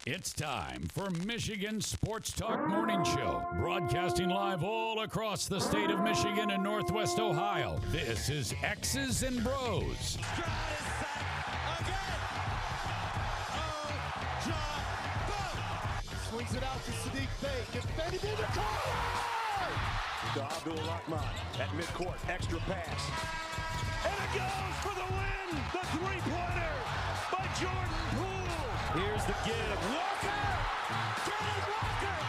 It's time for Michigan Sports Talk Morning Show, broadcasting live all across the state of Michigan and Northwest Ohio. This is X's and Bros. Swings it out to Sadiq Bey. Defended in the corner! To Abdul-Rahman at midcourt. Extra pass. And it goes for the win! The three-pointer by Jordan Poole. Here's the give. Walker! Kenneth Walker!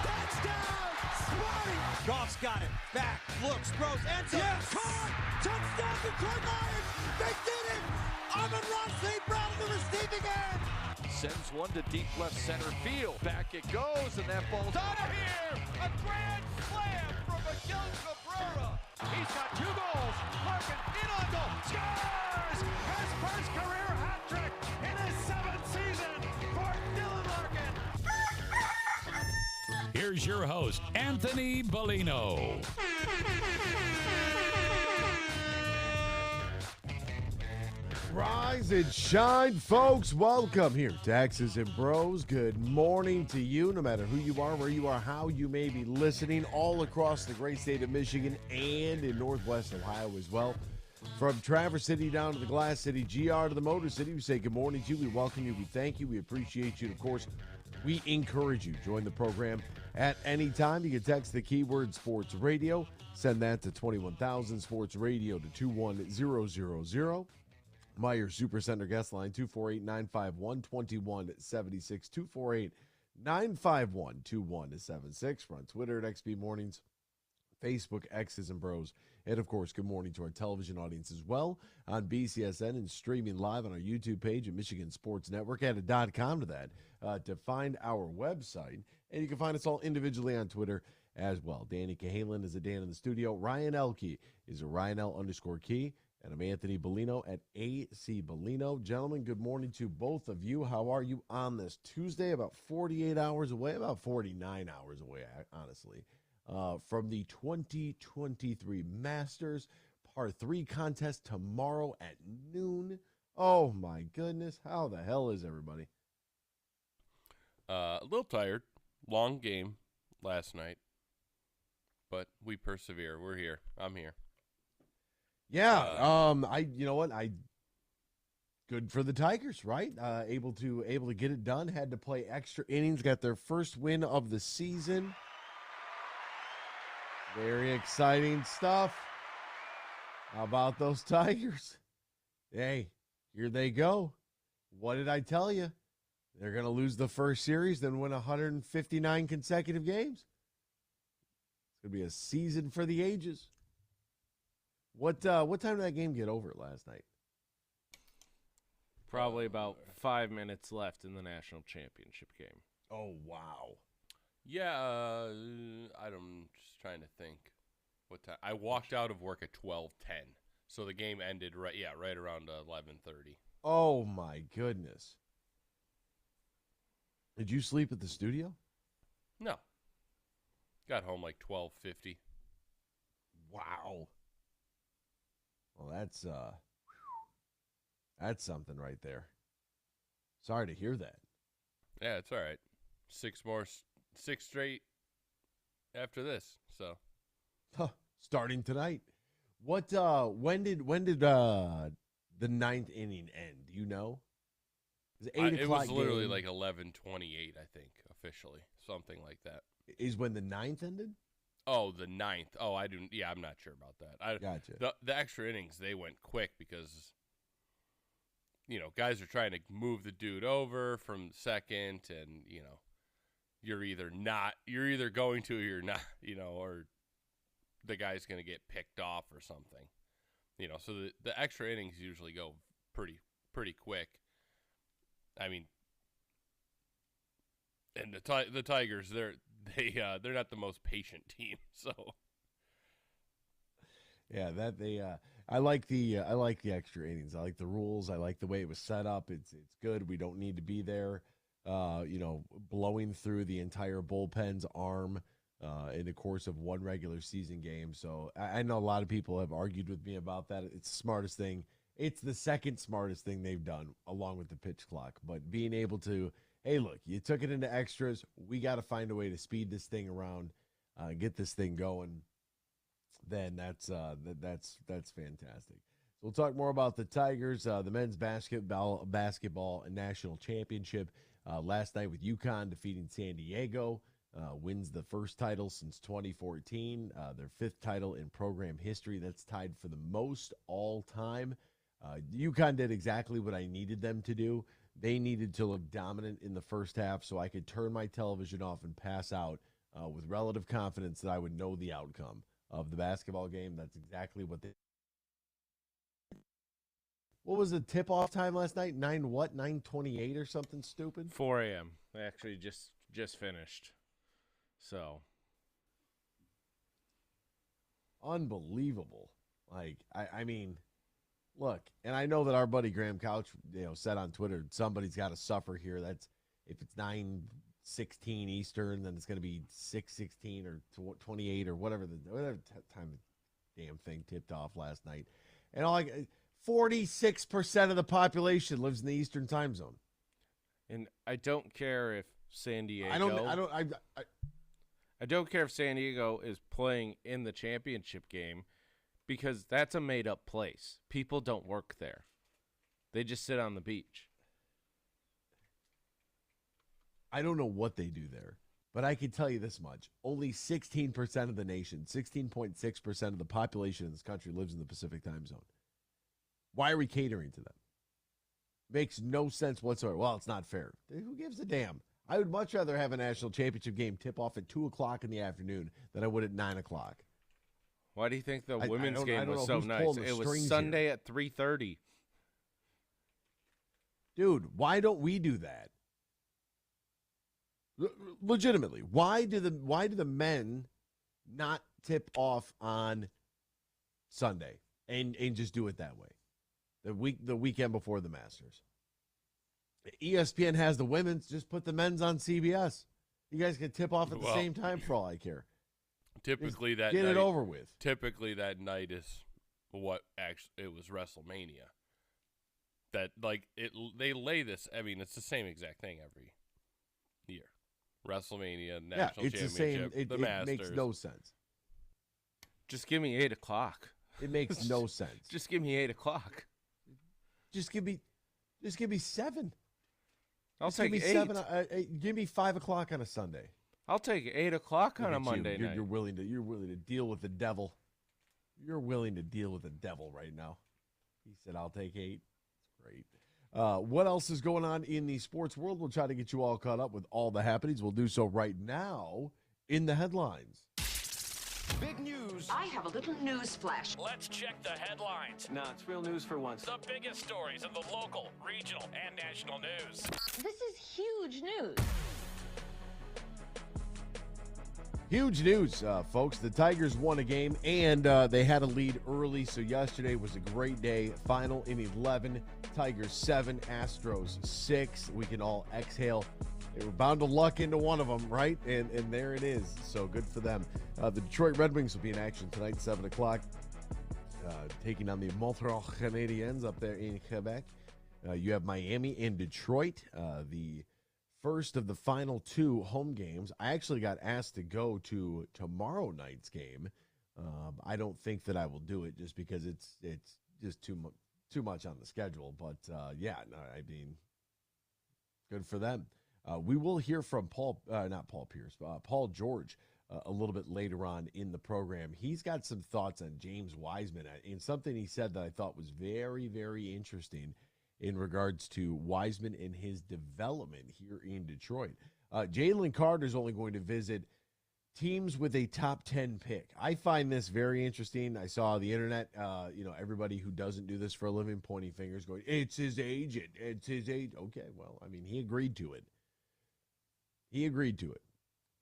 Touchdown! Spotty! Goff's got it. Back. Looks. Throws. Ends up. Yes! Caught! Touchdown Detroit Lions! They did it! Amon-Ra St. Brown in the receiving end! Sends one to deep left center field. Back it goes, and that ball's out of here. A grand slam from Miguel Cabrera. He's got 2 goals. Larkin in on goal. Scores! His first career hat trick in his 7th season for Dylan Larkin. Here's your host, Anthony Bellino. Rise and shine, folks. Welcome here to X's and Bros. Good morning to you, no matter who you are, where you are, how you may be listening, all across the great state of Michigan and in Northwest Ohio as well. From Traverse City down to the Glass City, GR to the Motor City, we say good morning to you. We welcome you. We thank you. We appreciate you. And of course, we encourage you. Join the program at any time. You can text the keyword Sports Radio. Send that to 21,000 Sports Radio to 21000. Meyer Supercenter guest line 248-951-2176, 248-951-2176. We're on Twitter at XB Mornings, Facebook, X's and Bros. And of course, good morning to our television audience as well on BCSN and streaming live on our YouTube page at Michigan Sports Network. Add a .com to that to find our website. And you can find us all individually on Twitter as well. Danny Cahalan is a Dan in the studio. Ryan Elke is a Ryan L_Key. And I'm Anthony Bellino at AC Bellino. Gentlemen, good morning to both of you. How are you on this Tuesday? About 48 hours away, about 49 hours away, honestly, from the 2023 Masters Par 3 contest tomorrow at noon. Oh, my goodness. How the hell is everybody? A little tired. Long game last night. But we persevere. We're here. I'm here. Yeah, you know what? Good for the Tigers, right? Able to get it done. Had to play extra innings. Got their first win of the season. Very exciting stuff. How about those Tigers? Hey, here they go. What did I tell you? They're going to lose the first series, then win 159 consecutive games. It's going to be a season for the ages. What time did that game get over last night? Probably about 5 minutes left in the national championship game. Oh, wow. Yeah, I'm just trying to think what time. I walked out of work at 12:10, so the game ended right around 11:30. Oh, my goodness. Did you sleep at the studio? No. Got home like 12:50. Wow. Well, that's something right there. Sorry to hear that. Yeah, it's all right. 6 straight after this. So, starting tonight. What? When did the 9th inning end? Do you know? It was literally like 11:28, I think, officially, something like that. Is when the 9th ended? Oh, the 9th. Oh, I didn't. Yeah, I'm not sure about that. Gotcha. The extra innings, they went quick because, guys are trying to move the dude over from second, and you're either going to or you're not, or the guy's going to get picked off or something, So the extra innings usually go pretty quick. I mean, and the Tigers, they're not the most patient team, so yeah, I like the extra innings. I like the rules. I like the way it was set up. It's good. We don't need to be there, blowing through the entire bullpen's arm in the course of one regular season game. So I know a lot of people have argued with me about that. It's the smartest thing. It's the second smartest thing they've done, along with the pitch clock. But being able to hey, look, you took it into extras. We got to find a way to speed this thing around, get this thing going. Then that's fantastic. So we'll talk more about the Tigers, the men's basketball and national championship last night with UConn defeating San Diego. Wins the first title since 2014, their fifth title in program history. That's tied for the most all time. UConn did exactly what I needed them to do. They needed to look dominant in the first half so I could turn my television off and pass out with relative confidence that I would know the outcome of the basketball game. That's exactly what they. What was the tip-off time last night? 9:28 or something stupid? 4 a.m. They actually just finished. So. Unbelievable. Like, I mean, look, and I know that our buddy Graham Couch, said on Twitter, somebody's got to suffer here. That's if it's 9:16 Eastern, then it's going to be 6:16 or 28 or whatever time the damn thing tipped off last night. And 46% of the population lives in the Eastern time zone. And I don't care if San Diego. I don't care if San Diego is playing in the championship game because that's a made-up place. People don't work there. They just sit on the beach. I don't know what they do there, but I can tell you this much. Only 16% of the nation, 16.6% of the population in this country lives in the Pacific time zone. Why are we catering to them? Makes no sense whatsoever. Well, it's not fair. Who gives a damn? I would much rather have a national championship game tip off at 2 o'clock in the afternoon than I would at 9 o'clock. Why do you think the women's game was so nice? It was Sunday at 3:30. Dude, why don't we do that? Legitimately, why do the men not tip off on Sunday and just do it that way? The weekend before the Masters. ESPN has the women's, just put the men's on CBS. You guys can tip off at the same time for all I care. Typically just get it over with. Typically that night is what actually it was WrestleMania. That they lay this. I mean, it's the same exact thing every year. WrestleMania, national championship, the Masters. It makes no sense. Just give me 8 o'clock. It makes no sense. Just give me 8 o'clock. Just give me 7. I'll take 8. 7. Give me 5 o'clock on a Sunday. I'll take 8 o'clock on a Monday night. You're willing to deal with the devil. You're willing to deal with the devil right now. He said, "I'll take 8." It's great. What else is going on in the sports world? We'll try to get you all caught up with all the happenings. We'll do so right now in the headlines. Big news. I have a little news flash. Let's check the headlines. No, it's real news for once. The biggest stories in the local, regional, and national news. This is huge news. Huge news, folks. The Tigers won a game, and they had a lead early, so yesterday was a great day. Final in 11, Tigers 7, Astros 6. We can all exhale. They were bound to luck into one of them, right? And there it is. So good for them. The Detroit Red Wings will be in action tonight, 7 o'clock, taking on the Montreal Canadiens up there in Quebec. You have Miami and Detroit, the first of the final 2 home games. I actually got asked to go to tomorrow night's game. I don't think that I will do it just because it's just too much on the schedule. But, good for them. We will hear from Paul George a little bit later on in the program. He's got some thoughts on James Wiseman and something he said that I thought was very, very interesting in regards to Wiseman and his development here in Detroit. Jalen Carter is only going to visit teams with a top 10 pick. I find this very interesting. I saw the internet, everybody who doesn't do this for a living pointing fingers going, it's his agent. It's his agent. Okay, well, I mean, he agreed to it.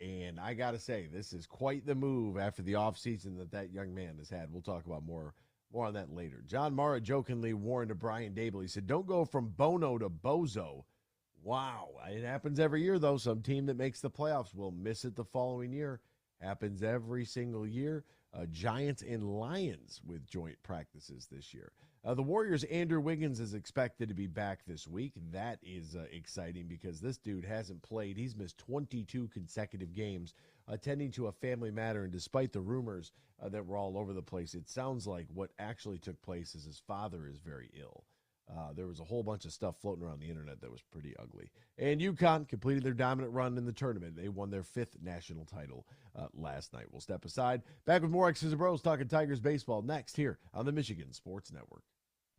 And I got to say, this is quite the move after the offseason that young man has had. We'll talk about more on that later. John Mara jokingly warned to Brian Dable. He said, don't go from Bono to Bozo. Wow. It happens every year, though. Some team that makes the playoffs will miss it the following year. Happens every single year. Giants and Lions with joint practices this year. The Warriors' Andrew Wiggins is expected to be back this week. That is exciting because this dude hasn't played. He's missed 22 consecutive games, attending to a family matter. And despite the rumors that were all over the place, it sounds like what actually took place is his father is very ill. There was a whole bunch of stuff floating around the internet that was pretty ugly. And UConn completed their dominant run in the tournament. They won their 5th national title last night. We'll step aside. Back with more X's and Bros talking Tigers baseball next here on the Michigan Sports Network.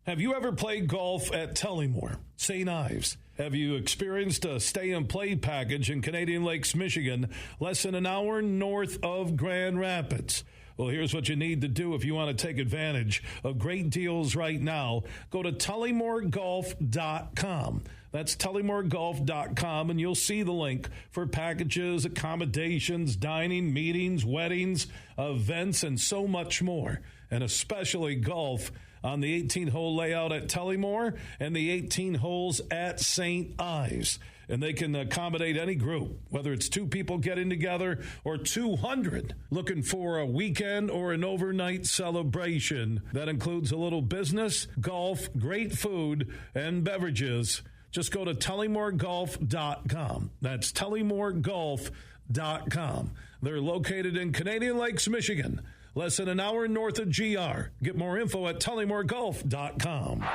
Have you ever played golf at Tullymore, St. Ives? Have you experienced a stay-and-play package in Canadian Lakes, Michigan, less than an hour north of Grand Rapids? Well, here's what you need to do if you want to take advantage of great deals right now. Go to tullymoregolf.com. That's tullymoregolf.com, and you'll see the link for packages, accommodations, dining, meetings, weddings, events, and so much more, and especially golf on the 18-hole layout at Tullymore and the 18 holes at St. Ives. And they can accommodate any group, whether it's 2 people getting together or 200 looking for a weekend or an overnight celebration. That includes a little business, golf, great food, and beverages. Just go to tullymoregolf.com. That's tullymoregolf.com. They're located in Canadian Lakes, Michigan, less than an hour north of GR. Get more info at tullymoregolf.com.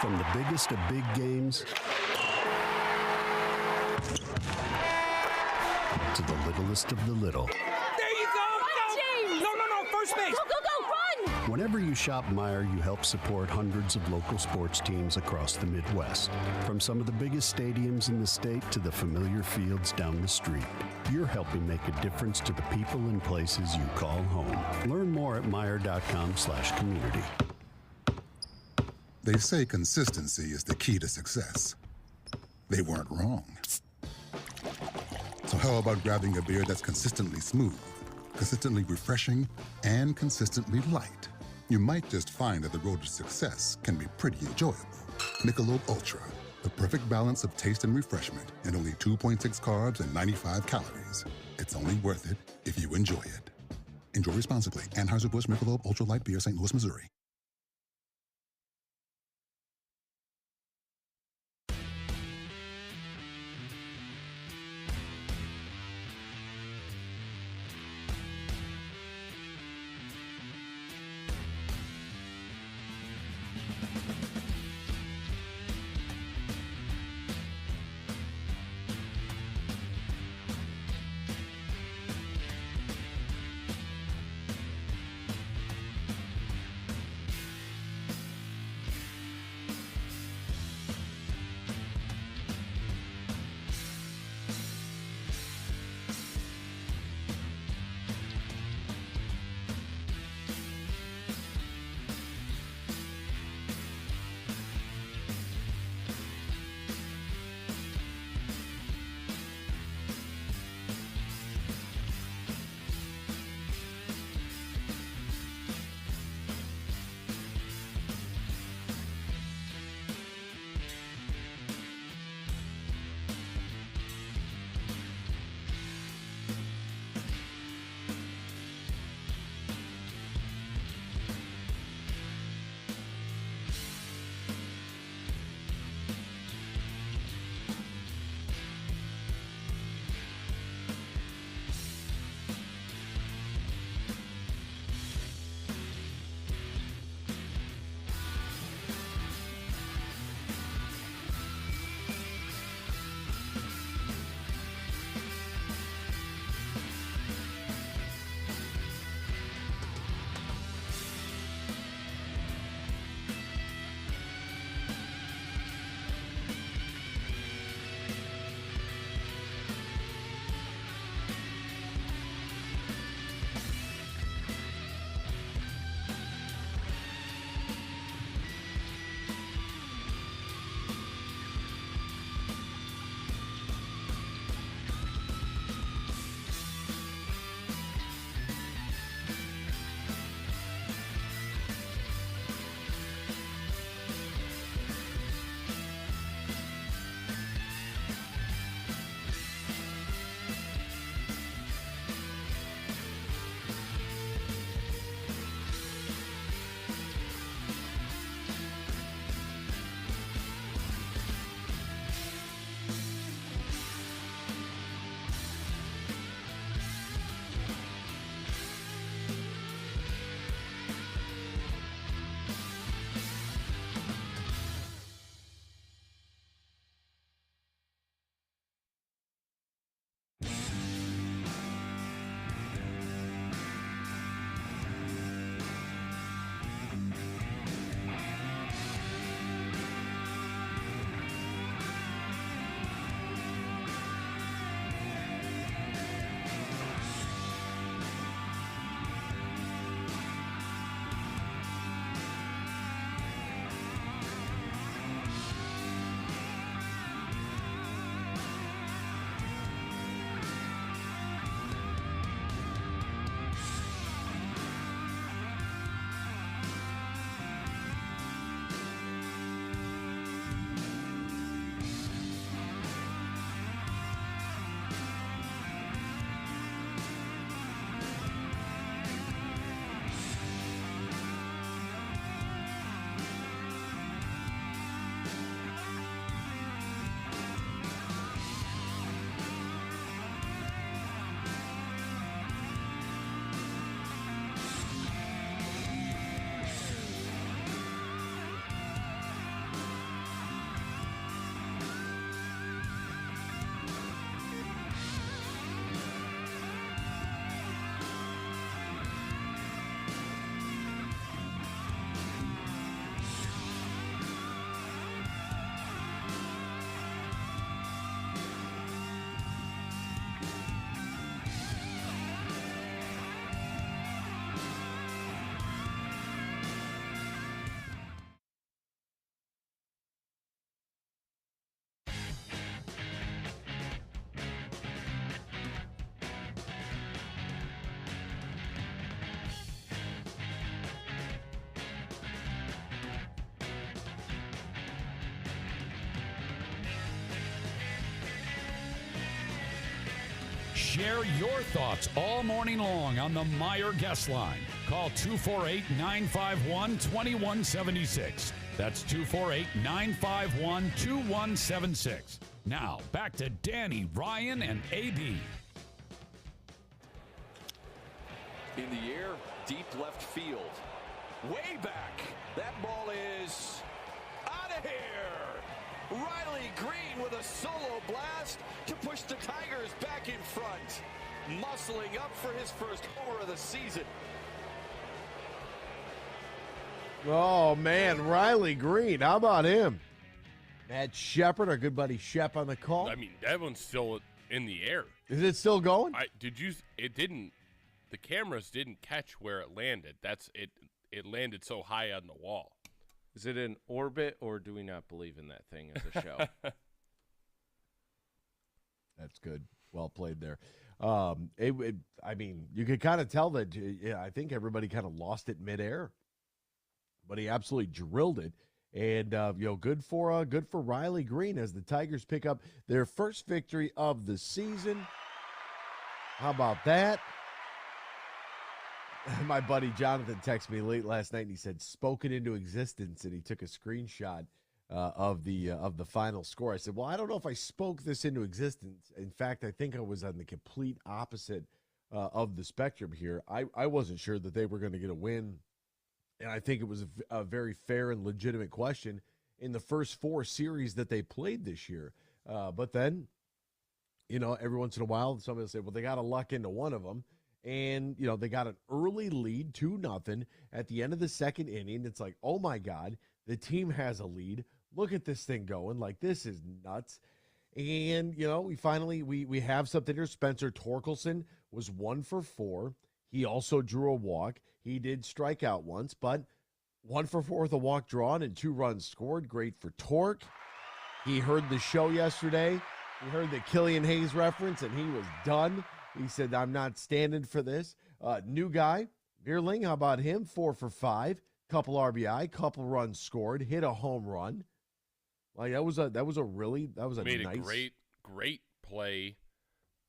From the biggest of big games to the littlest of the little. There you go! Go! No, first base! Go, run! Whenever you shop Meijer, you help support hundreds of local sports teams across the Midwest. From some of the biggest stadiums in the state to the familiar fields down the street. You're helping make a difference to the people and places you call home. Learn more at Meijer.com/community. They say consistency is the key to success. They weren't wrong. So how about grabbing a beer that's consistently smooth, consistently refreshing, and consistently light? You might just find that the road to success can be pretty enjoyable. Michelob Ultra, the perfect balance of taste and refreshment, and only 2.6 carbs and 95 calories. It's only worth it if you enjoy it. Enjoy responsibly. Anheuser-Busch Michelob Ultra Light Beer, St. Louis, Missouri. Share your thoughts all morning long on the Meyer Guest Line. Call 248-951-2176. That's 248-951-2176. Now, back to Danny, Ryan, and AB. In the air, deep left field. Way back. That ball is out of here. Riley Green with a solo blast to push the Tigers back in front. Muscling up for his first homer of the season. Oh, man, Riley Green. How about him? Matt Shepard, our good buddy Shep on the call. I mean, that one's still in the air. Is it still going? It didn't. The cameras didn't catch where it landed. That's it. It landed so high on the wall. Is it in orbit, or do we not believe in that thing as a show? That's good. Well played there. I mean, you could kind of tell that. I think everybody kind of lost it midair, but he absolutely drilled it. And good for Riley Green as the Tigers pick up their first victory of the season. How about that? My buddy Jonathan texted me late last night and he said "spoken into existence," and he took a screenshot of the final score. I said, well, I don't know if I spoke this into existence. In fact, I think I was on the complete opposite of the spectrum here. I wasn't sure that they were going to get a win, and I think it was a very fair and legitimate question in the first 4 series that they played this year. But then, every once in a while, somebody will say, well, they got to luck into one of them. And, they got an early lead, 2-0 at the end of the second inning. It's like, oh, my God, the team has a lead. Look at this thing going. Like, this is nuts. And, we finally, we have something here. Spencer Torkelson was 1 for 4. He also drew a walk. He did strike out once, but 1 for 4 with a walk drawn and 2 runs scored. Great for Torque. He heard the show yesterday. He heard the Killian Hayes reference, and he was done. He said, I'm not standing for this. New guy, Bierling, how about him? 4 for 5, couple RBI, couple runs scored, hit a home run. Like that was a nice. Made a great play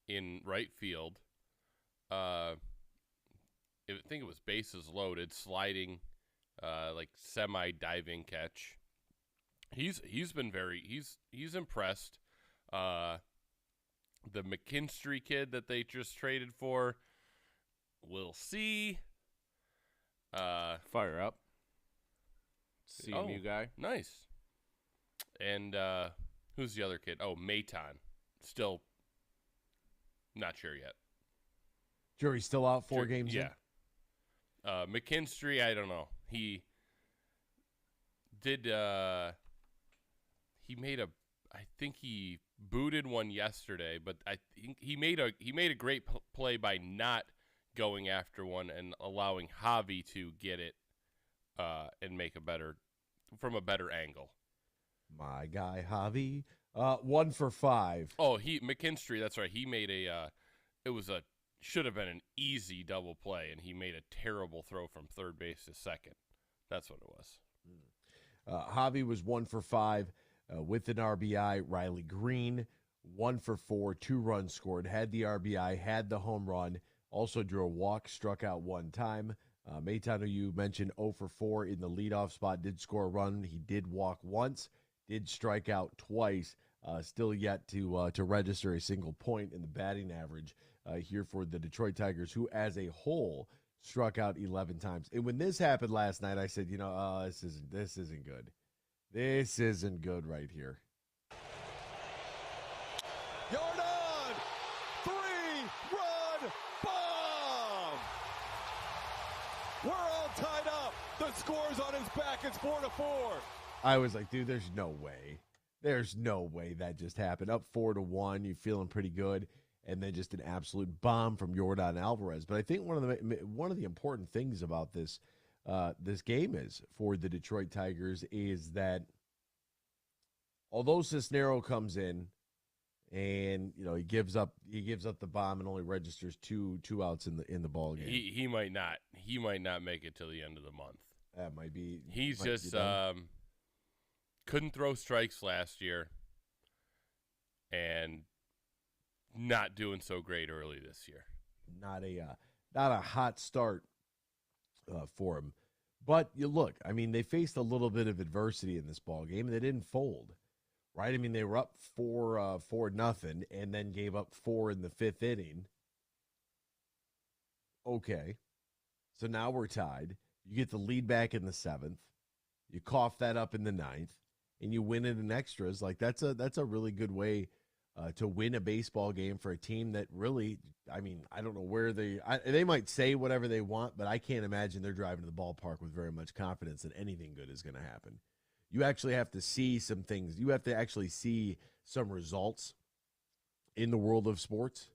in right field. I think it was bases loaded, sliding, like semi-diving catch. He's impressed. The McKinstry kid that they just traded for, we'll see. Fire up. CMU guy. Nice. And who's the other kid? Oh, Maton. Still not sure yet. Jury's still out 4 games yeah. McKinstry, I don't know. He did I think he booted one yesterday, but I think he made a great play by not going after one and allowing Javi to get it and make from a better angle. My guy Javi, 1 for 5. Oh, McKinstry, that's right. He made should have been an easy double play, and he made a terrible throw from third base to second. That's what it was. Javi was 1 for 5 with an RBI. Riley Green, 1 for 4, 2 runs scored, had the RBI, had the home run, also drew a walk, struck out 1 time. Maton, who you mentioned, 0 for 4 in the leadoff spot, did score a run. He did walk once, did strike out twice, still yet to register a single point in the batting average here for the Detroit Tigers, who as a whole struck out 11 times. And when this happened last night, I said, this isn't good. This isn't good right here. Jordan, 3-run bomb. We're all tied up. The score's on his back. It's 4-4. I was like, dude, there's no way. There's no way that just happened. Up 4-1, you're feeling pretty good, and then just an absolute bomb from Yordan Alvarez. But I think one of the important things about this game is for the Detroit Tigers is that although Cisnero comes in and he gives up the bomb and only registers two outs in the ball game. He might not make it till the end of the month. That might be. He's just couldn't throw strikes last year, and not doing so great early this year. Not a hot start for him. But you look, I mean, they faced a little bit of adversity in this ball game, and they didn't fold, right? I mean, they were up 4-0 and then gave up 4 in the 5th inning. Okay, so now we're tied. You get the lead back in the 7th. You cough that up in the 9th, and you win it in extras. Like that's a really good way to win a baseball game for a team that really, I mean, I don't know where they might say whatever they want, but I can't imagine they're driving to the ballpark with very much confidence that anything good is going to happen. You actually have to see some things. You have to actually see some results in the world of sports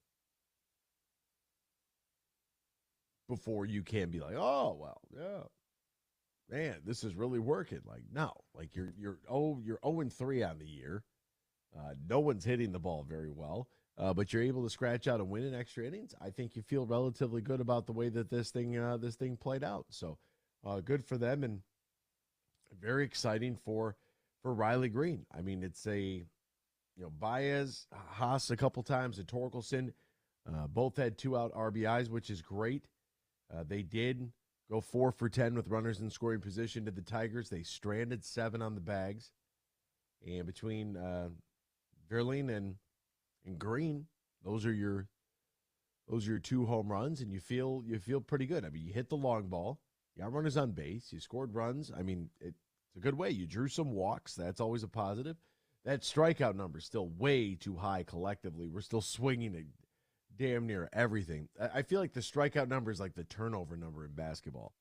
before you can be like, oh, well, yeah, man, this is really working. Like, no, like you're 0-3 on the year. No one's hitting the ball very well, but you're able to scratch out a win in extra innings. I think you feel relatively good about the way that this thing played out. So good for them, and very exciting for Riley Green. I mean, it's Baez, Haas a couple times, and Torkelson both had 2-out RBIs, which is great. They did go 4 for 10 with runners in scoring position to the Tigers. They stranded 7 on the bags, and between Verlin and Green, those are your 2 home runs, and you feel pretty good. I mean, you hit the long ball, you got runners on base, you scored runs. I mean, it's a good way. You drew some walks. That's always a positive. That strikeout number is still way too high collectively. We're still swinging at damn near everything. I feel like the strikeout number is like the turnover number in basketball.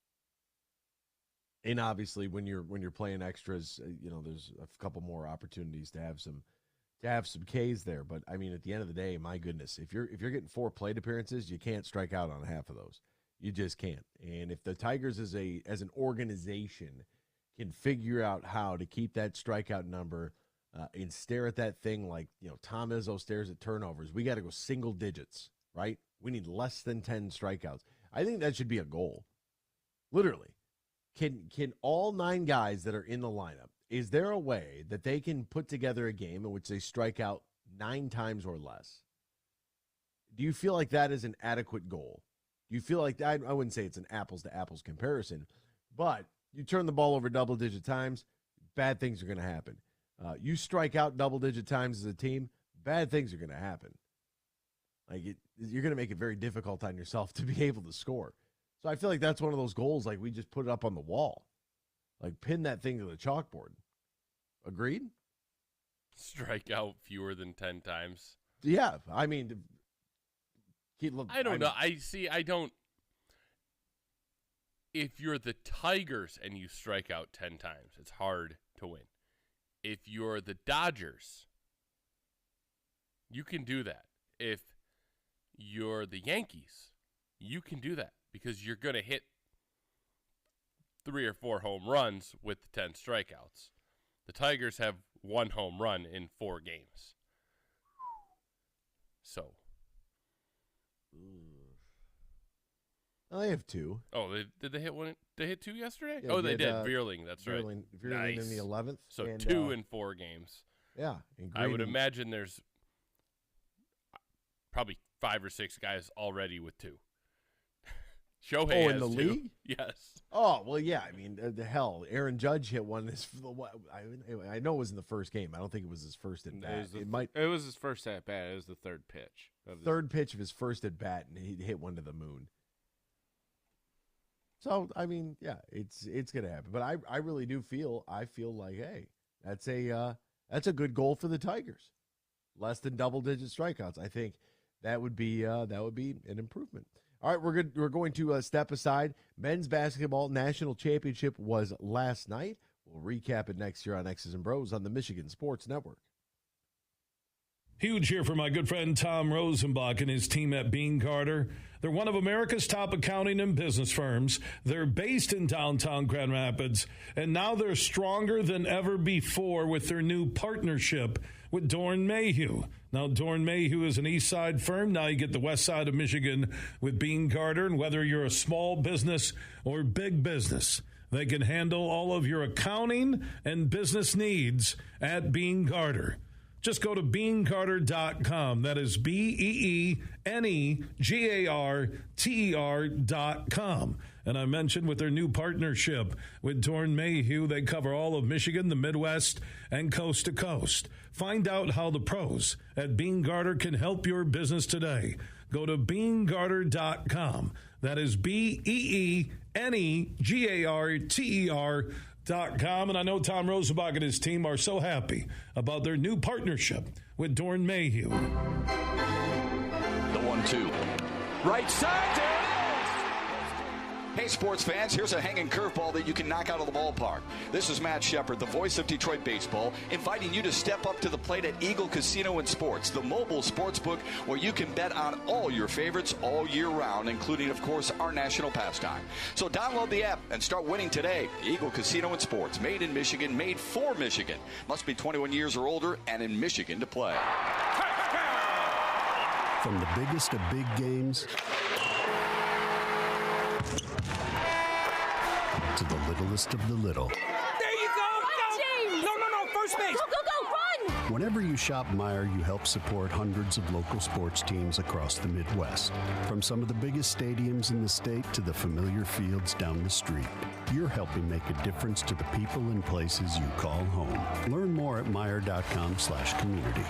And obviously, when you're playing extras, there's a couple more opportunities to have some Ks there. But I mean, at the end of the day, my goodness, if you're getting 4 plate appearances, you can't strike out on half of those. You just can't. And if the Tigers as an organization can figure out how to keep that strikeout number and stare at that thing like Tom Izzo stares at turnovers, we got to go single digits, right? We need less than 10 strikeouts. I think that should be a goal. Literally. Can all 9 guys that are in the lineup, is there a way that they can put together a game in which they strike out 9 times or less? Do you feel like that is an adequate goal? Do you feel like that? I wouldn't say it's an apples-to-apples comparison, but you turn the ball over double-digit times, bad things are going to happen. You strike out double-digit times as a team, bad things are going to happen. You're going to make it very difficult on yourself to be able to score. So I feel like that's one of those goals, like we just put it up on the wall. Like, pin that thing to the chalkboard. Agreed? Strike out fewer than 10 times. Yeah, I mean, I don't know. I don't. If you're the Tigers and you strike out 10 times, it's hard to win. If you're the Dodgers, you can do that. If you're the Yankees, you can do that because you're going to hit 3 or 4 home runs with the 10 strikeouts. The Tigers have 1 home run in 4 games. So. I have 2. Oh, did they hit 1? They hit 2 yesterday? Yeah, they did. Vierling, that's Vierling, right. Vierling Nice. in the 11th. So 2 in 4 games. Yeah. I would imagine there's probably 5 or 6 guys already with 2. Shohei has in the 2. league? Yes. Oh, well, yeah. I mean, the hell, Aaron Judge hit one. I know it was in the first game. I don't think it was his first at bat. It was his first at bat. It was the third pitch. Pitch of his first at bat, and he hit one to the moon. So, I mean, yeah, it's going to happen. But I really do feel like, hey, that's a good goal for the Tigers. Less than double-digit strikeouts. I think that would be an improvement. All right, we're going to step aside. Men's basketball national championship was last night. We'll recap it next year on X's and Bros on the Michigan Sports Network. Huge here for my good friend Tom Rosenbach and his team at Bean Carter. They're one of America's top accounting and business firms. They're based in downtown Grand Rapids, and now they're stronger than ever before with their new partnership with Dorn Mayhew. Now, Dorn Mayhew is an east side firm. Now you get the west side of Michigan with Bean Carter, and whether you're a small business or big business, they can handle all of your accounting and business needs at Bean Carter. Just go to BeanCarter.com. That is BeanEnerger.com. And I mentioned with their new partnership with Dorn Mayhew, they cover all of Michigan, the Midwest, and coast to coast. Find out how the pros at Bean Garter can help your business today. Go to BeanCarter.com. That is BeanEnerger.com. And I know Tom Rosenbach and his team are so happy about their new partnership with Dorn Mayhew. The 1-2. Right side, there it is! Hey, sports fans, here's a hanging curveball that you can knock out of the ballpark. This is Matt Shepard, the voice of Detroit baseball, inviting you to step up to the plate at Eagle Casino and Sports, the mobile sports book where you can bet on all your favorites all year round, including, of course, our national pastime. So download the app and start winning today. Eagle Casino and Sports, made in Michigan, made for Michigan. Must be 21 years or older and in Michigan to play. From the biggest of big games to the littlest of the little. There you go! No, first base! Go, run! Whenever you shop Meijer, you help support hundreds of local sports teams across the Midwest. From some of the biggest stadiums in the state to the familiar fields down the street, you're helping make a difference to the people and places you call home. Learn more at Meijer.com/community.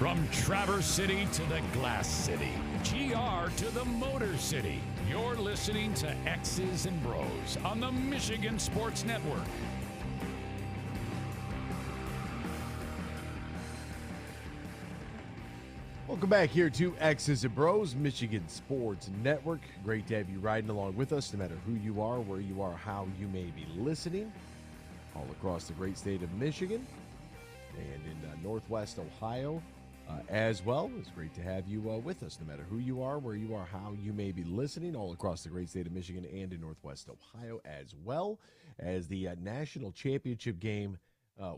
From Traverse City to the Glass City, GR to the Motor City, you're listening to X's and Bros on the Michigan Sports Network. Welcome back here to X's and Bros, Michigan Sports Network. Great to have you riding along with us, no matter who you are, where you are, how you may be listening, all across the great state of Michigan and in Northwest Ohio as well. It's great to have you with us, no matter who you are, where you are, how you may be listening, all across the great state of Michigan and in Northwest Ohio, as well as the national championship game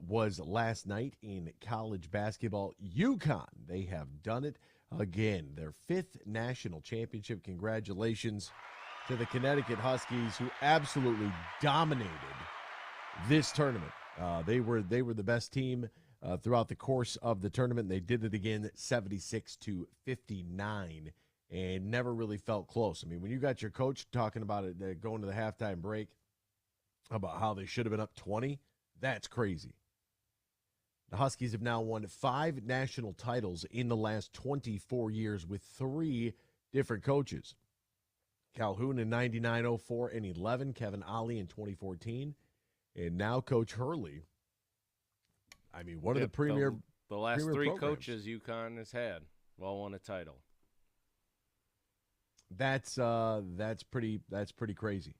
was last night in college basketball. UConn, they have done it again. Their 5th national championship. Congratulations to the Connecticut Huskies, who absolutely dominated this tournament. They were the best team throughout the course of the tournament. They did it again, 76-59, and never really felt close. I mean, when you got your coach talking about it going to the halftime break about how they should have been up 20, that's crazy. The Huskies have now won 5 national titles in the last 24 years with 3 different coaches. Calhoun in 99, 04, and 11, Kevin Ollie in 2014, and now Coach Hurley. I mean, one of the premier the last premier 3 programs. coaches UConn has had all won a title. That's pretty crazy.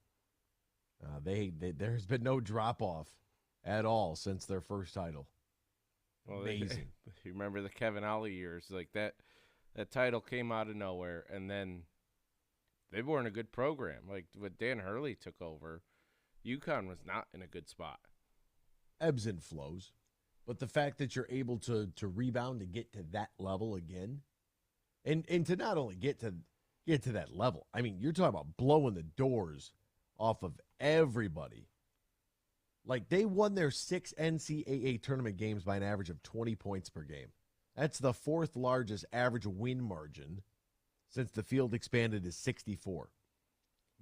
There's been no drop off at all since their first title. Well, amazing. You remember the Kevin Ollie years, like that title came out of nowhere, and then they weren't a good program. Like when Dan Hurley took over, UConn was not in a good spot. Ebbs and flows, but the fact that you're able to rebound to get to that level again, and to not only get to that level, I mean, you're talking about blowing the doors off of everybody. Like, they won their 6 NCAA tournament games by an average of 20 points per game. That's the 4th largest average win margin since the field expanded to 64.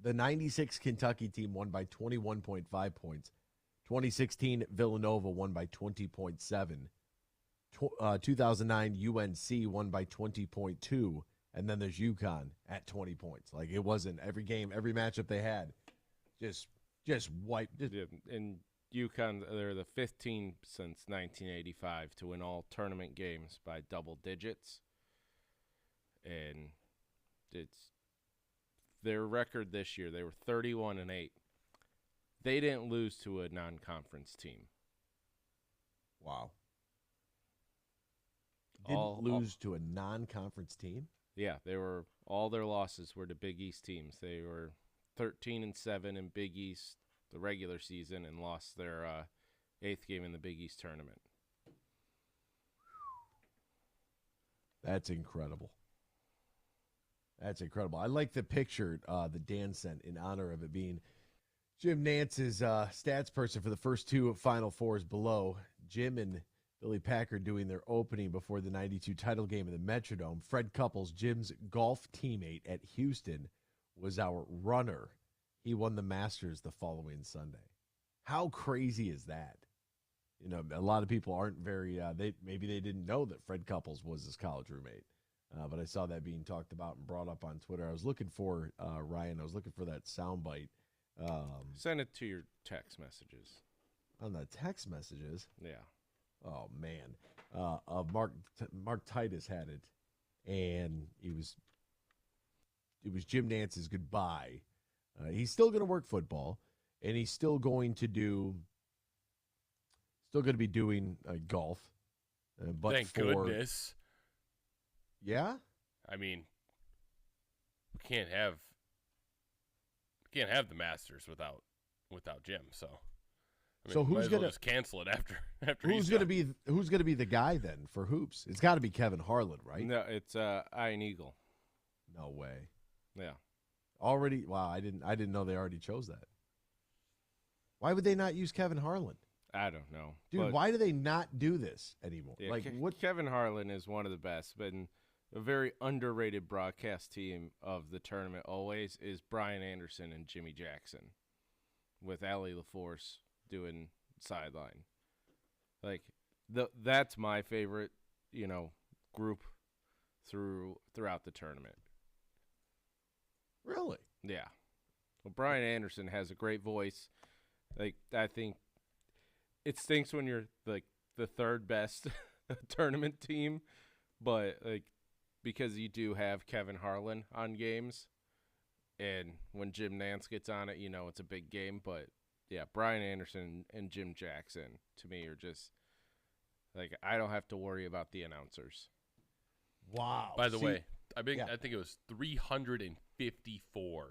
The 96 Kentucky team won by 21.5 points. 2016 Villanova won by 20.7. 2009 UNC won by 20.2. And then there's UConn at 20 points. Like, it wasn't every game, every matchup they had. Just wiped. And UConn, they're the 5th team since 1985 to win all tournament games by double digits. And it's their record this year. They were 31-8. They didn't lose to a non-conference team. Wow. Didn't lose to a non-conference team? Yeah, all their losses were to Big East teams. They were 13-7 in Big East the regular season and lost their 8th game in the Big East tournament. That's incredible. That's incredible. I like the picture that Dan sent in honor of it being Jim Nance's stats person for the first 2 Final Fours below. Jim and Billy Packard doing their opening before the 92 title game in the Metrodome. Fred Couples, Jim's golf teammate at Houston, was our runner. He won the Masters the following Sunday. How crazy is that? You know, a lot of people aren't very, maybe they didn't know that Fred Couples was his college roommate. But I saw that being talked about and brought up on Twitter. I was looking for, Ryan, I was looking for that soundbite. Send it to your text messages. On the text messages? Yeah. Oh, man. Mark Titus had it, and it was Jim Nance's goodbye. He's still going to work football, and he's still going to be doing golf. But Thank goodness. Yeah? I mean, we can't have the Masters without Jim, so I mean, so who's gonna just cancel it after who's gonna be the guy then for hoops? It's got to be Kevin Harlan, right? No, it's Ian Eagle. No way. Yeah. Already? Wow, I didn't know they already chose that. Why would they not use Kevin Harlan? I don't know. Dude, why do they not do this anymore? Yeah, like what? Kevin Harlan is one of the best, but a very underrated broadcast team of the tournament always is Brian Anderson and Jimmy Jackson with Allie LaForce doing sideline. Like that's my favorite, group throughout the tournament. Really? Yeah. Well, Brian Anderson has a great voice. Like, I think it stinks when you're like the third best tournament team, but like because you do have Kevin Harlan on games, and when Jim Nance gets on it, it's a big game. But yeah, Brian Anderson and Jim Jackson to me are just like, I don't have to worry about the announcers. Wow. By the way, I think it was 354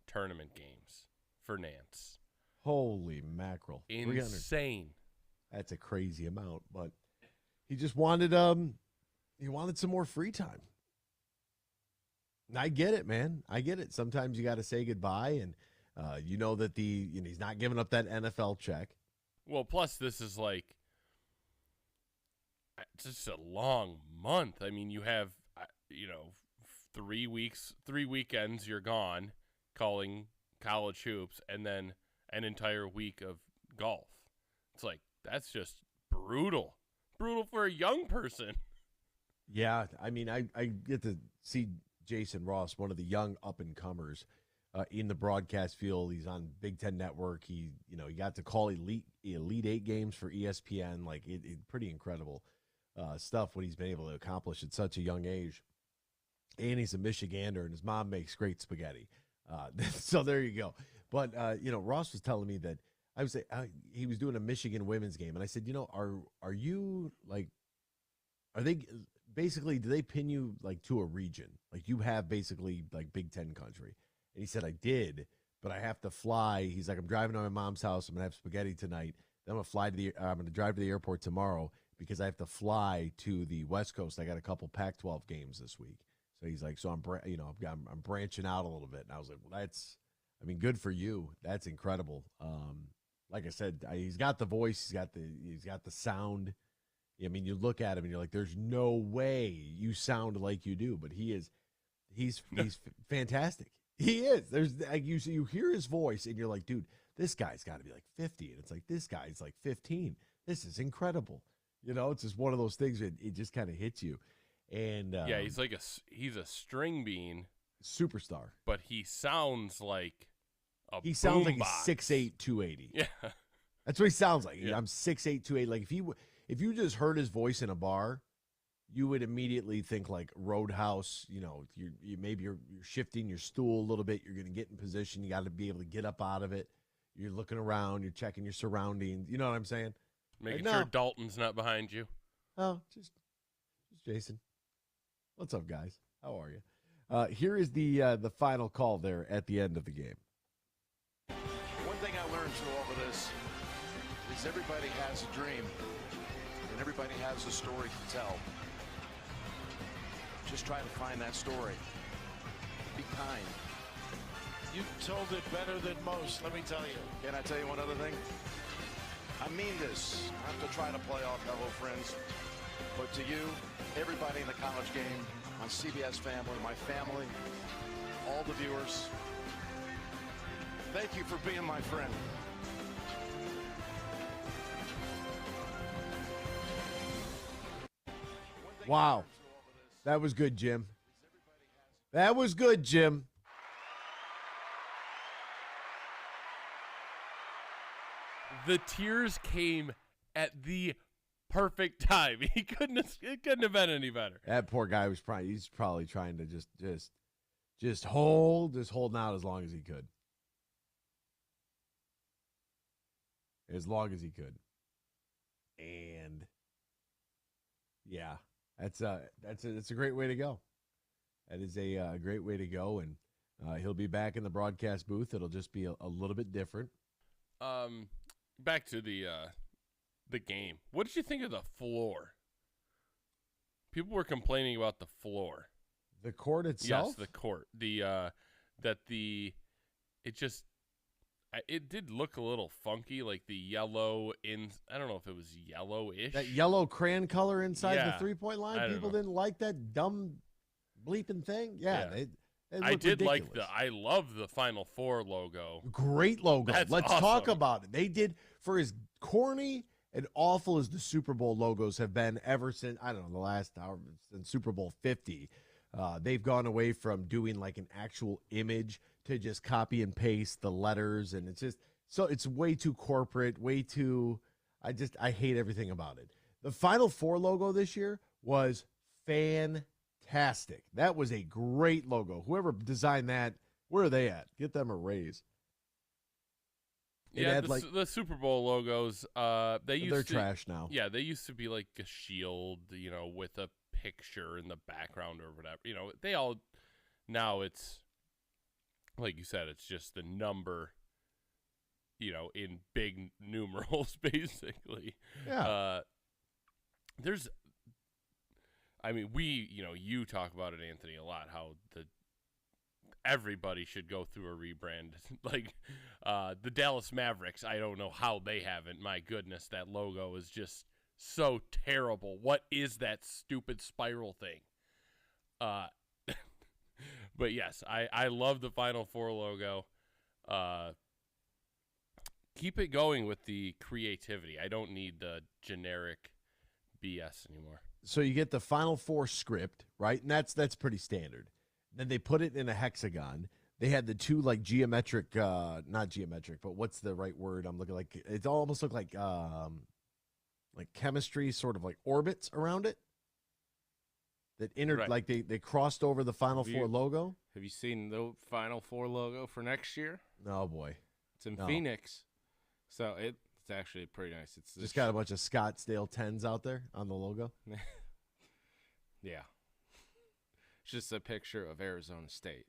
tournament games for Nance. Holy mackerel. Insane. That's a crazy amount, but he just wanted some more free time. And I get it, man. I get it. Sometimes you got to say goodbye, and that he's not giving up that NFL check. Well, plus this is like just a long month. I mean, you have 3 weekends you're gone calling college hoops, and then an entire week of golf. It's like, that's just brutal for a young person. Yeah, I mean, I get to see Jason Ross, one of the young up-and-comers in the broadcast field. He's on Big Ten Network. He got to call Elite Eight games for ESPN. Like, it pretty incredible stuff what he's been able to accomplish at such a young age. And he's a Michigander, and his mom makes great spaghetti. So there you go. But, Ross was telling me that he was doing a Michigan women's game, and I said, are you like, are they basically, do they pin you like to a region? Like, you have basically like Big Ten country. And he said, I did, but I have to fly. He's like, I'm driving to my mom's house. I'm going to have spaghetti tonight. Then I'm going to drive to the airport tomorrow because I have to fly to the West Coast. I got a couple Pac-12 games this week. So he's like, so I'm branching out a little bit. And I was like, well, good for you. That's incredible. Like I said, he's got the voice. He's got the sound. I mean, you look at him and you're like, there's no way you sound like you do, but he's fantastic. He is. There's like, you hear his voice and you're like, dude, this guy's got to be like 50. And it's like, this guy's like 15. This is incredible. It's just one of those things that it just kind of hits you. And yeah, he's a string bean superstar, but he sounds like he sounds like he's 6'8", 280. Yeah, that's what he sounds like. Yeah. I'm 6'8", 280. Like if you just heard his voice in a bar, you would immediately think like Roadhouse. You're shifting your stool a little bit. You're going to get in position. You got to be able to get up out of it. You're looking around. You're checking your surroundings. You know what I'm saying? Making sure Dalton's not behind you. Oh, just Jason. What's up, guys? How are you? Here is the final call there at the end of the game. One thing I learned through all of this is everybody has a dream, and everybody has a story to tell. Just try to find that story. Be kind. You told it better than most, let me tell you. Can I tell you one other thing? I mean this, not to try to play off fellow friends, but to you, everybody in the college game, on CBS Family, my family, all the viewers, thank you for being my friend. Wow. That was good, Jim. That was good, Jim. The tears came at the perfect time. It couldn't have been any better. That poor guy was probably trying to just holding out as long as he could. As long as he could. And yeah, that's a great way to go. That is a great way to go, and he'll be back in the broadcast booth. It'll just be a little bit different. Back to the game. What did you think of the floor? People were complaining about the floor. The court itself? Yes, the court. It did look a little funky, like the yellow I don't know if it was yellowish. That yellow crayon color inside the Yeah, three-point line? I don't People know. didn't like that dumb bleeping thing? Yeah. Yeah. It I looked did ridiculous. I love the Final Four logo. Great logo. That's Let's awesome. talk about it. They did, for as corny and awful as the Super Bowl logos have been ever since, I don't know, the last hour, since Super Bowl 50, they've gone away from doing like an actual image to just copy and paste the letters. And it's just, so it's way too corporate, way too, I hate everything about it. The Final Four logo this year was fantastic. That was a great logo. Whoever designed that, where are they at? Get them a raise. Yeah, the Super Bowl logos, they're trash now. Yeah, they used to be like a shield, with a picture in the background or whatever. They all, now it's, like you said, it's just the number, in big numerals, basically. Yeah. You talk about it, Anthony, a lot, how everybody should go through a rebrand. Like the Dallas Mavericks, I don't know how they haven't. My goodness, that logo is just so terrible. What is that stupid spiral thing? But yes, I love the Final Four logo. Keep it going with the creativity. I don't need the generic BS anymore. So you get the Final Four script, right? And that's pretty standard. Then they put it in a hexagon. They had the two like geometric, not geometric, but what's the right word? I'm looking like it almost looked like chemistry, sort of like orbits around it. That Right. Like they crossed over the Final Four logo. Have you seen the Final Four logo for next year? Oh boy, it's in Phoenix, so it's actually pretty nice. It's just got a bunch of Scottsdale 10s out there on the logo. Yeah. It's just a picture of Arizona State.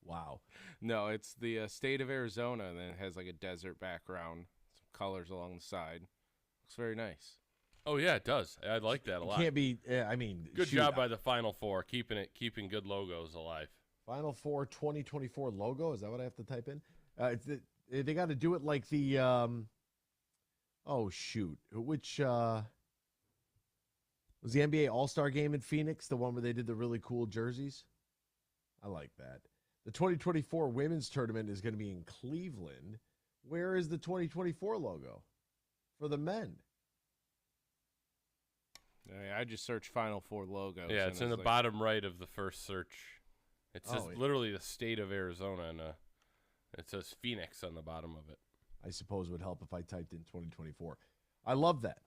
Wow. No, it's the state of Arizona, and then it has like a desert background, some colors along the side. Looks very nice. Oh yeah, it does. I like that a lot. Can't be. Good job by the Final Four keeping good logos alive. Final Four 2024 logo. Is that what I have to type in? They got to do it like the. Oh shoot! Which was the NBA All-Star Game in Phoenix? The one where they did the really cool jerseys. I like that. The 2024 women's tournament is going to be in Cleveland. Where is the 2024 logo for the men? I just searched Final Four logos. Yeah, it's in the bottom right of the first search. It says literally the state of Arizona, and it says Phoenix on the bottom of it. I suppose it would help if I typed in 2024. I love that.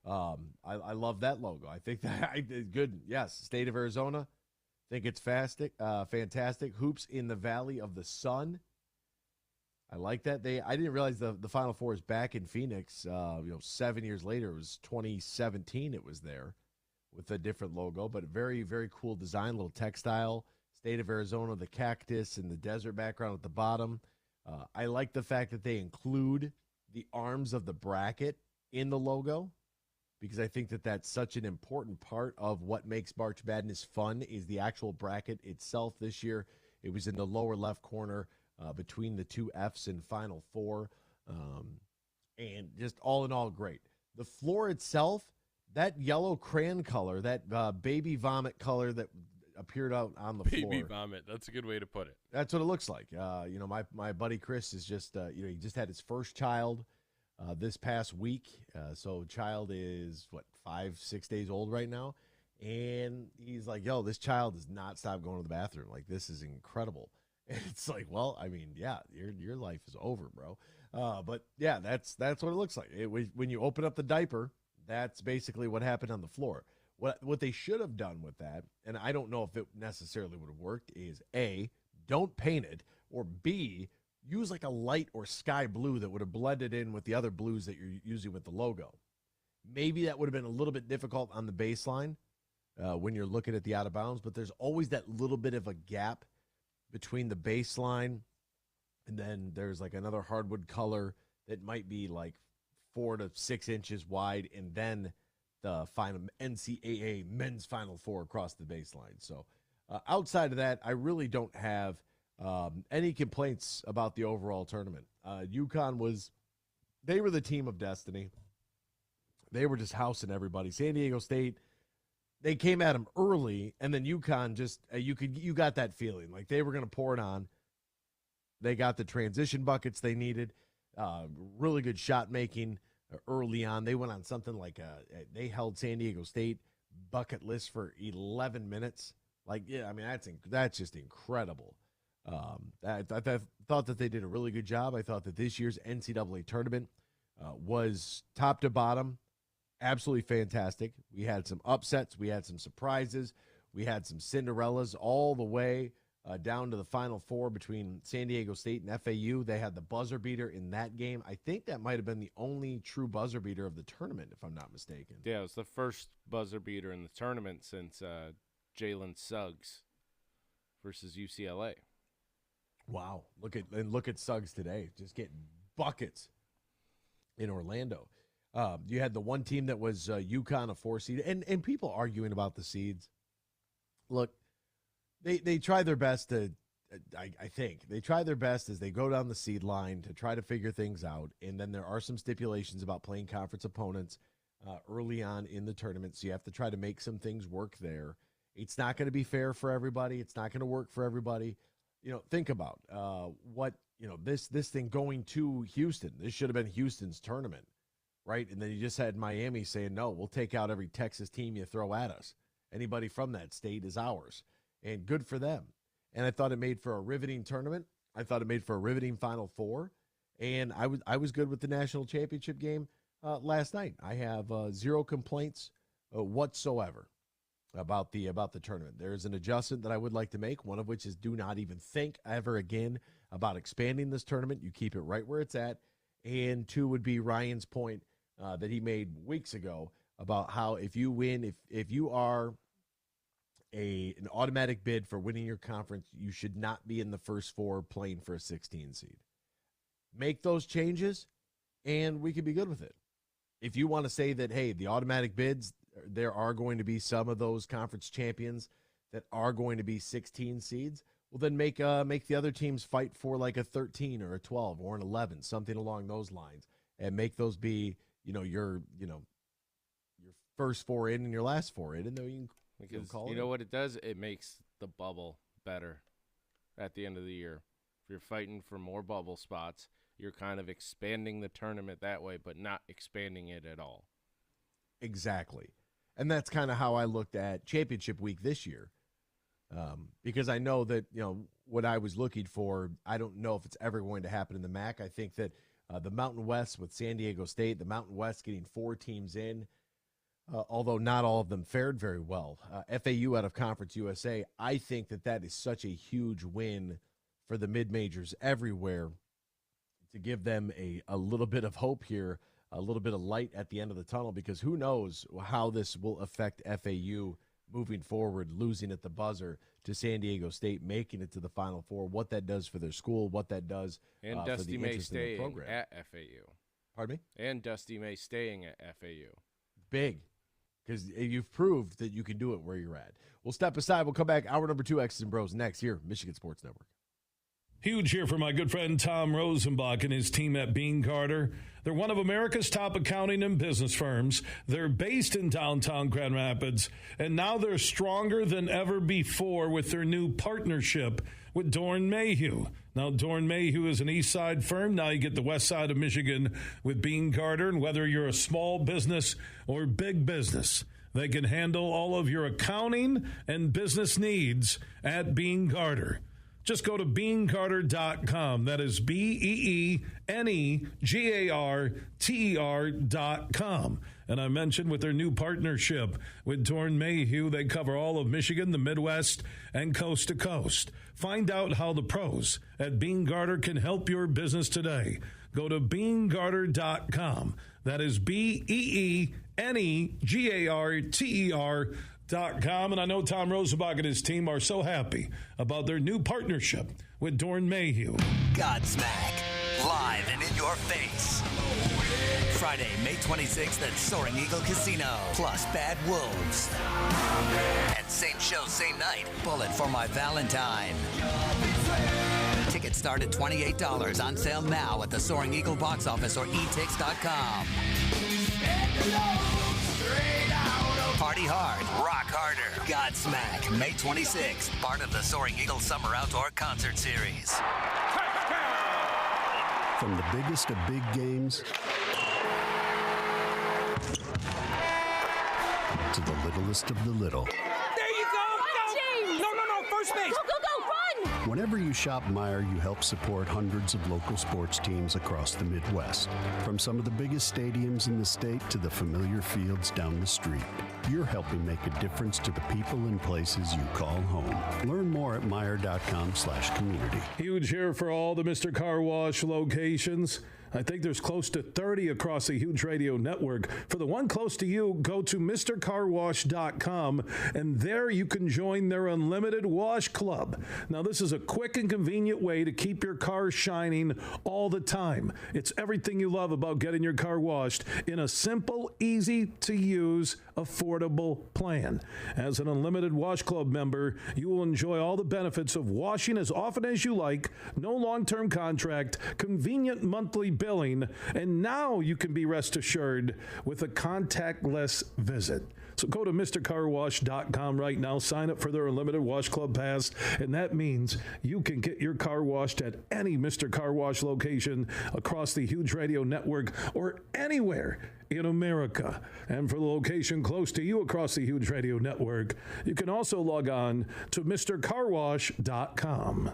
I love that logo. I think that good. Yes, state of Arizona. Think it's fantastic. Hoops in the Valley of the Sun. I like that. I didn't realize the Final Four is back in Phoenix. 7 years later, it was 2017. It was there with a different logo, but very, very cool design. Little textile. State of Arizona, the cactus and the desert background at the bottom. I like the fact that they include the arms of the bracket in the logo, because I think that that's such an important part of what makes March Madness fun is the actual bracket itself. This year, it was in the lower left corner. Between the two Fs in Final Four. And just all in all, great. The floor itself, that yellow crayon color, that baby vomit color that appeared out on the floor. Baby vomit. That's a good way to put it. That's what it looks like. My buddy Chris is just, he just had his first child this past week. So child is, 5-6 days old right now. And he's like, yo, this child does not stop going to the bathroom. Like, this is incredible. And it's like, well, I mean, yeah, your life is over, bro. But yeah, that's what it looks like. When you open up the diaper, that's basically what happened on the floor. What they should have done with that, and I don't know if it necessarily would have worked, is A, don't paint it, or B, use like a light or sky blue that would have blended in with the other blues that you're using with the logo. Maybe that would have been a little bit difficult on the baseline when you're looking at the out of bounds, but there's always that little bit of a gap between the baseline and then there's like another hardwood color that might be like 4 to 6 inches wide, and then the final NCAA men's Final Four across the baseline. So outside of that, I really don't have any complaints about the overall tournament. UConn they were the team of destiny. They were just housing everybody. San Diego State, they came at them early, and then UConn just you got that feeling like they were going to pour it on. They got the transition buckets they needed, really good shot making. early on. They went on something like they held San Diego State bucketless for 11 minutes. Like, yeah, I mean, that's just incredible. I thought that they did a really good job. I thought that this year's NCAA tournament was top to bottom absolutely fantastic. We had some upsets. We had some surprises. We had some Cinderellas all the way down to the Final Four between San Diego State and FAU. They had the buzzer beater in that game. I think that might have been the only true buzzer beater of the tournament, if I'm not mistaken. Yeah, it was the first buzzer beater in the tournament since Jalen Suggs versus UCLA. Wow. Look at Suggs today, just getting buckets in Orlando. You had the one team that was UConn, a 4 seed, and people arguing about the seeds. Look, they try their best to, I think, they try their best as they go down the seed line to try to figure things out, and then there are some stipulations about playing conference opponents early on in the tournament, so you have to try to make some things work there. It's not going to be fair for everybody. It's not going to work for everybody. You know, think about this thing going to Houston. This should have been Houston's tournament, right? And then you just had Miami saying, no, we'll take out every Texas team you throw at us. Anybody from that state is ours. And good for them. And I thought it made for a riveting tournament. I thought it made for a riveting Final Four. And I was good with the national championship game last night. I have zero complaints whatsoever about the tournament. There's an adjustment that I would like to make, one of which is do not even think ever again about expanding this tournament. You keep it right where it's at. And 2 would be Ryan's point that he made weeks ago about how if you win, if you are an automatic bid for winning your conference, you should not be in the first 4 playing for a 16 seed. Make those changes, and we can be good with it. If you want to say that, hey, the automatic bids, there are going to be some of those conference champions that are going to be 16 seeds, well, then make the other teams fight for like a 13 or a 12 or an 11, something along those lines, and make those be, your first 4 in and your last 4 in, and then you can because you know what it does? It makes the bubble better at the end of the year. If you're fighting for more bubble spots, you're kind of expanding the tournament that way, but not expanding it at all. Exactly. And that's kind of how I looked at championship week this year. Because I know that, what I was looking for, I don't know if it's ever going to happen in the MAC. I think that the Mountain West with San Diego State, the Mountain West getting 4 teams in, although not all of them fared very well. FAU out of Conference USA, I think that is such a huge win for the mid-majors everywhere to give them a little bit of hope here, a little bit of light at the end of the tunnel, because who knows how this will affect FAU moving forward, losing at the buzzer to San Diego State, making it to the Final Four, what that does for their school, what that does and for Dusty the May interest in the program. Staying at FAU. Pardon me? And Dusty May staying at FAU. Big. Because you've proved that you can do it where you're at. We'll step aside. We'll come back. Hour number 2, X's and Bros, next here, Michigan Sports Network. Huge here for my good friend Tom Rosenbach and his team at Bean Carter. They're one of America's top accounting and business firms. They're based in downtown Grand Rapids, and now they're stronger than ever before with their new partnership with Dorn Mayhew. Now, Dorn Mayhew is an east side firm. Now you get the west side of Michigan with Bean Carter, and whether you're a small business or big business, they can handle all of your accounting and business needs at Bean Carter. Just go to beancarter.com. That is BEENEGARTER.com. And I mentioned with their new partnership with Dorn Mayhew, they cover all of Michigan, the Midwest, and coast to coast. Find out how the pros at Bean Carter can help your business today. Go to beancarter.com. That is BEENEGARTER.com. And I know Tom Rosenbach and his team are so happy about their new partnership with Dorn Mayhew. Godsmack, live and in your face. Friday, May 26th at Soaring Eagle Casino, plus Bad Wolves. And same show, same night, Bullet for My Valentine. Tickets start at $28, on sale now at the Soaring Eagle box office or etix.com. Party hard, rock harder. Godsmack, May 26th, part of the Soaring Eagle Summer Outdoor Concert Series. From the biggest of big games to the littlest of the little. There you go! Go! No, first base! Go, run! Whenever you shop Meijer, you help support hundreds of local sports teams across the Midwest. From some of the biggest stadiums in the state to the familiar fields down the street. You're helping make a difference to the people and places you call home. Learn more at Meijer.com/community. Huge here for all the Mr. Car Wash locations. I think there's close to 30 across the Huge Radio Network. For the one close to you, go to MrCarWash.com, and there you can join their Unlimited Wash Club. Now, this is a quick and convenient way to keep your car shining all the time. It's everything you love about getting your car washed in a simple, easy-to-use, affordable plan. As an Unlimited Wash Club member, you will enjoy all the benefits of washing as often as you like, no long-term contract, convenient monthly billing, and now you can be rest assured with a contactless visit. So go to MrCarWash.com right now, sign up for their Unlimited Wash Club Pass, and that means you can get your car washed at any Mr. Car Wash location across the Huge Radio Network or anywhere in America. And for the location close to you across the Huge Radio Network, you can also log on to MrCarWash.com.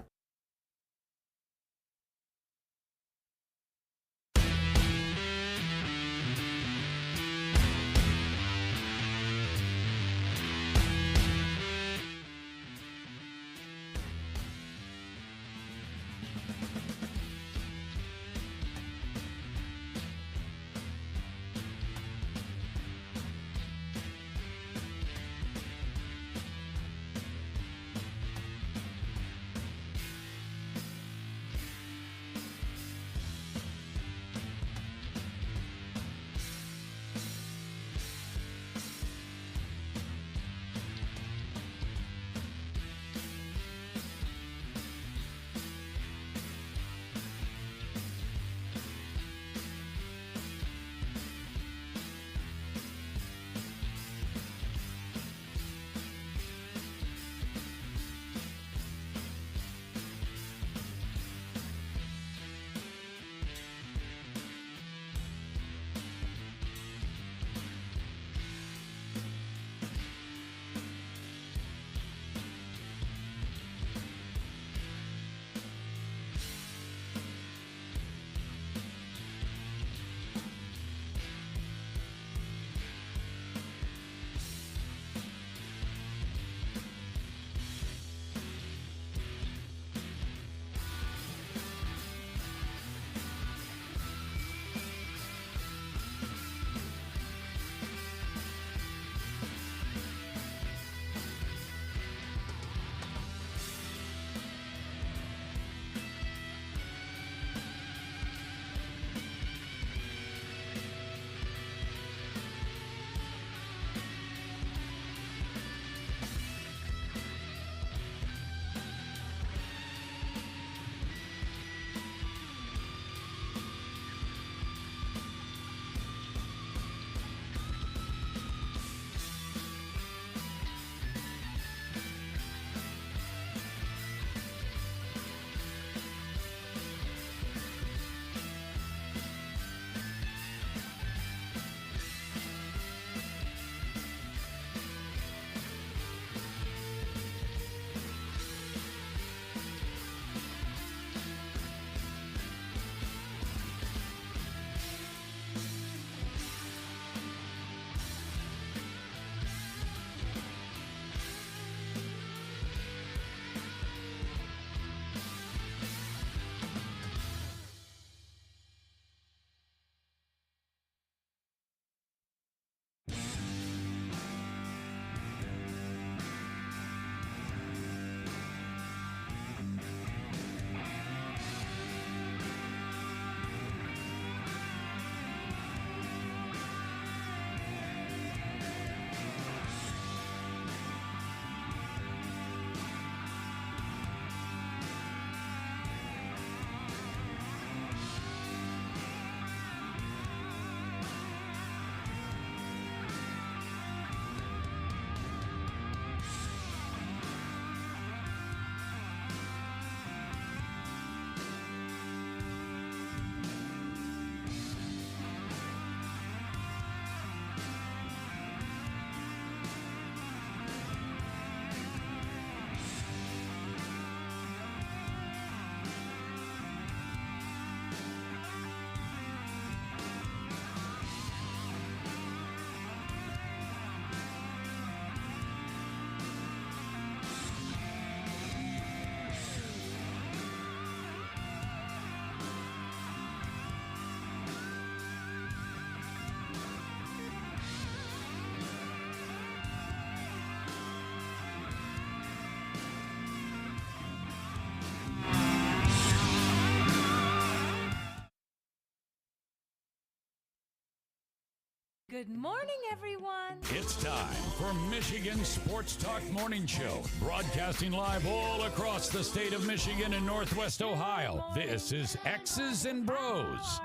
Good morning, everyone. It's time for Michigan Sports Talk Morning Show, broadcasting live all across the state of Michigan and Northwest Ohio. This is X's and Bros.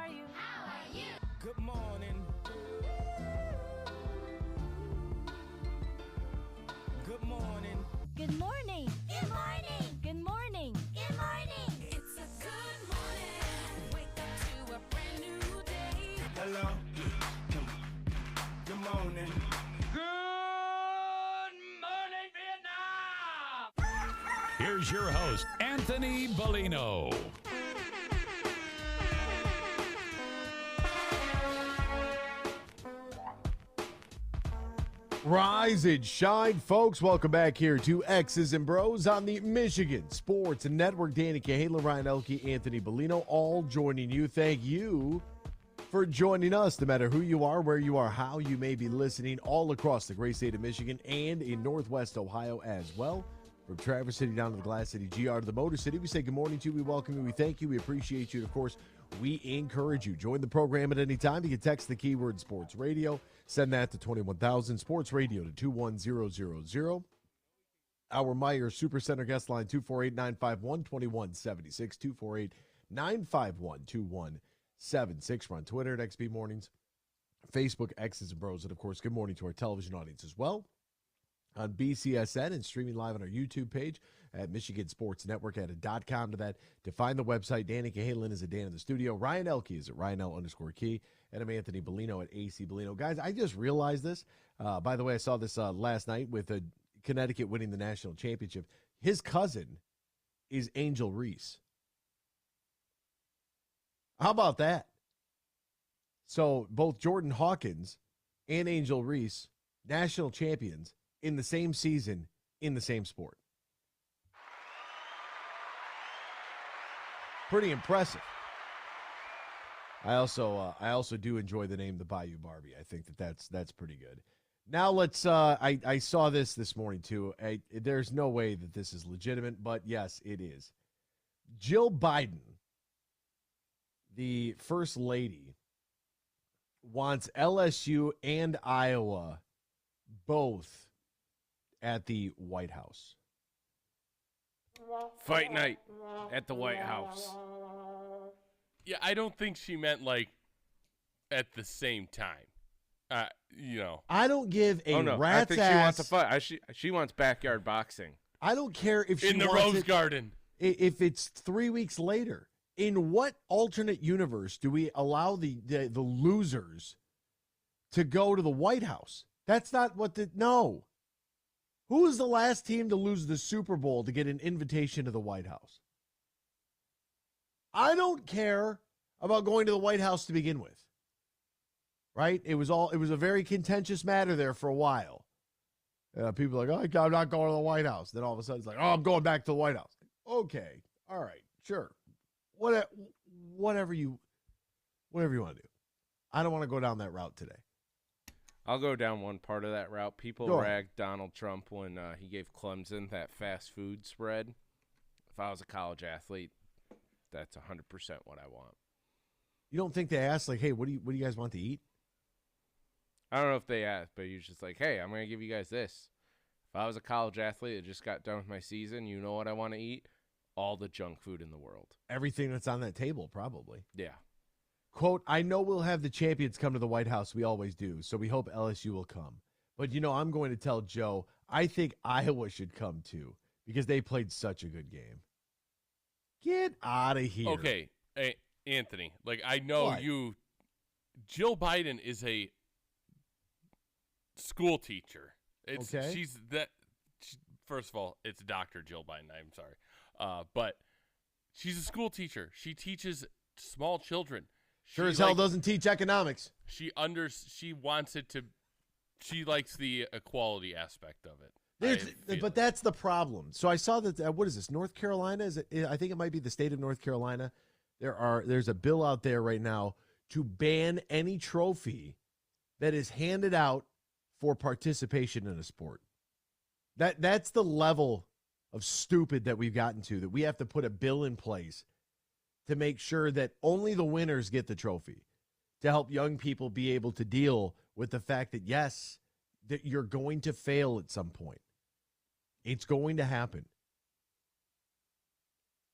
Good morning. Good morning. Good morning. Good morning. Good morning. Good morning. It's a good morning. Wake up to a brand new day. Hello. Good morning. Good morning, Vietnam! Here's your host, Anthony Bellino. Rise and shine, folks. Welcome back here to X's and Bros on the Michigan Sports Network. Danny Cahalan, Ryan Elke, Anthony Bellino, all joining you. Thank you for joining us, no matter who you are, where you are, how you may be listening, all across the great state of Michigan and in Northwest Ohio as well. From Traverse City down to the Glass City, GR to the Motor City, we say good morning to you. We welcome you. We thank you. We appreciate you. And of course, we encourage you. Join the program at any time. You can text the keyword sports radio. Send that to 21,000 sports radio to 21000. Our Meyer Supercenter guest line 248-951-2176, 248-951-2176. We're on Twitter at XB Mornings, Facebook, X's and Bros, and of course, good morning to our television audience as well on BCSN and streaming live on our YouTube page at Michigan Sports Network. Add a .com to that to find the website. Danny Cahalan is at Dan in the studio. Ryan Elke is at RyanL_Key. And I'm Anthony Bellino at AC Bellino. Guys, I just realized this. By the way, I saw this last night with Connecticut winning the national championship. His cousin is Angel Reese. How about that? So both Jordan Hawkins and Angel Reese, national champions in the same season in the same sport. Pretty impressive. I also do enjoy the name the Bayou Barbie. I think that's pretty good. Now let's I saw this morning too. There's no way that this is legitimate, but yes, it is. Jill Biden, the first lady, wants LSU and Iowa both at the White House. Fight night at the White House. Yeah, I don't think she meant like at the same time. I don't give a rat's I think ass. she wants to fight. She wants backyard boxing. I don't care if she in the wants Rose Garden. If it's 3 weeks later. In what alternate universe do we allow the losers to go to the White House? That's not what no. Who was the last team to lose the Super Bowl to get an invitation to the White House? I don't care about going to the White House to begin with. Right? It was a very contentious matter there for a while. People are like, oh, I'm not going to the White House. Then all of a sudden it's like, oh, I'm going back to the White House. Okay. All right. Sure. Whatever you want to do. I don't want to go down that route today. I'll go down one part of that route. People ragged Donald Trump when he gave Clemson that fast food spread. If I was a college athlete, that's 100% what I want. You don't think they asked, like, hey, what do you guys want to eat? I don't know if they asked, but you're just like, hey, I'm going to give you guys this. If I was a college athlete that just got done with my season, you know what I want to eat? All the junk food in the world. Everything that's on that table, probably. Yeah. Quote, I know we'll have the champions come to the White House. We always do. So we hope LSU will come. But, I'm going to tell Joe, I think Iowa should come too because they played such a good game. Get out of here. Okay. Hey, Anthony, I know what? Jill Biden is a school teacher. Okay. First of all, it's Dr. Jill Biden. I'm sorry. But she's a school teacher. She teaches small children. Sure as hell doesn't teach economics. She wants it to. She likes the equality aspect of it. But that's the problem. So I saw that. What is this? North Carolina? I think it might be the state of North Carolina. There's a bill out there right now to ban any trophy that is handed out for participation in a sport. That's the level of stupid that we've gotten to, that we have to put a bill in place to make sure that only the winners get the trophy. to help young people be able to deal with the fact that, yes, that you're going to fail at some point. It's going to happen.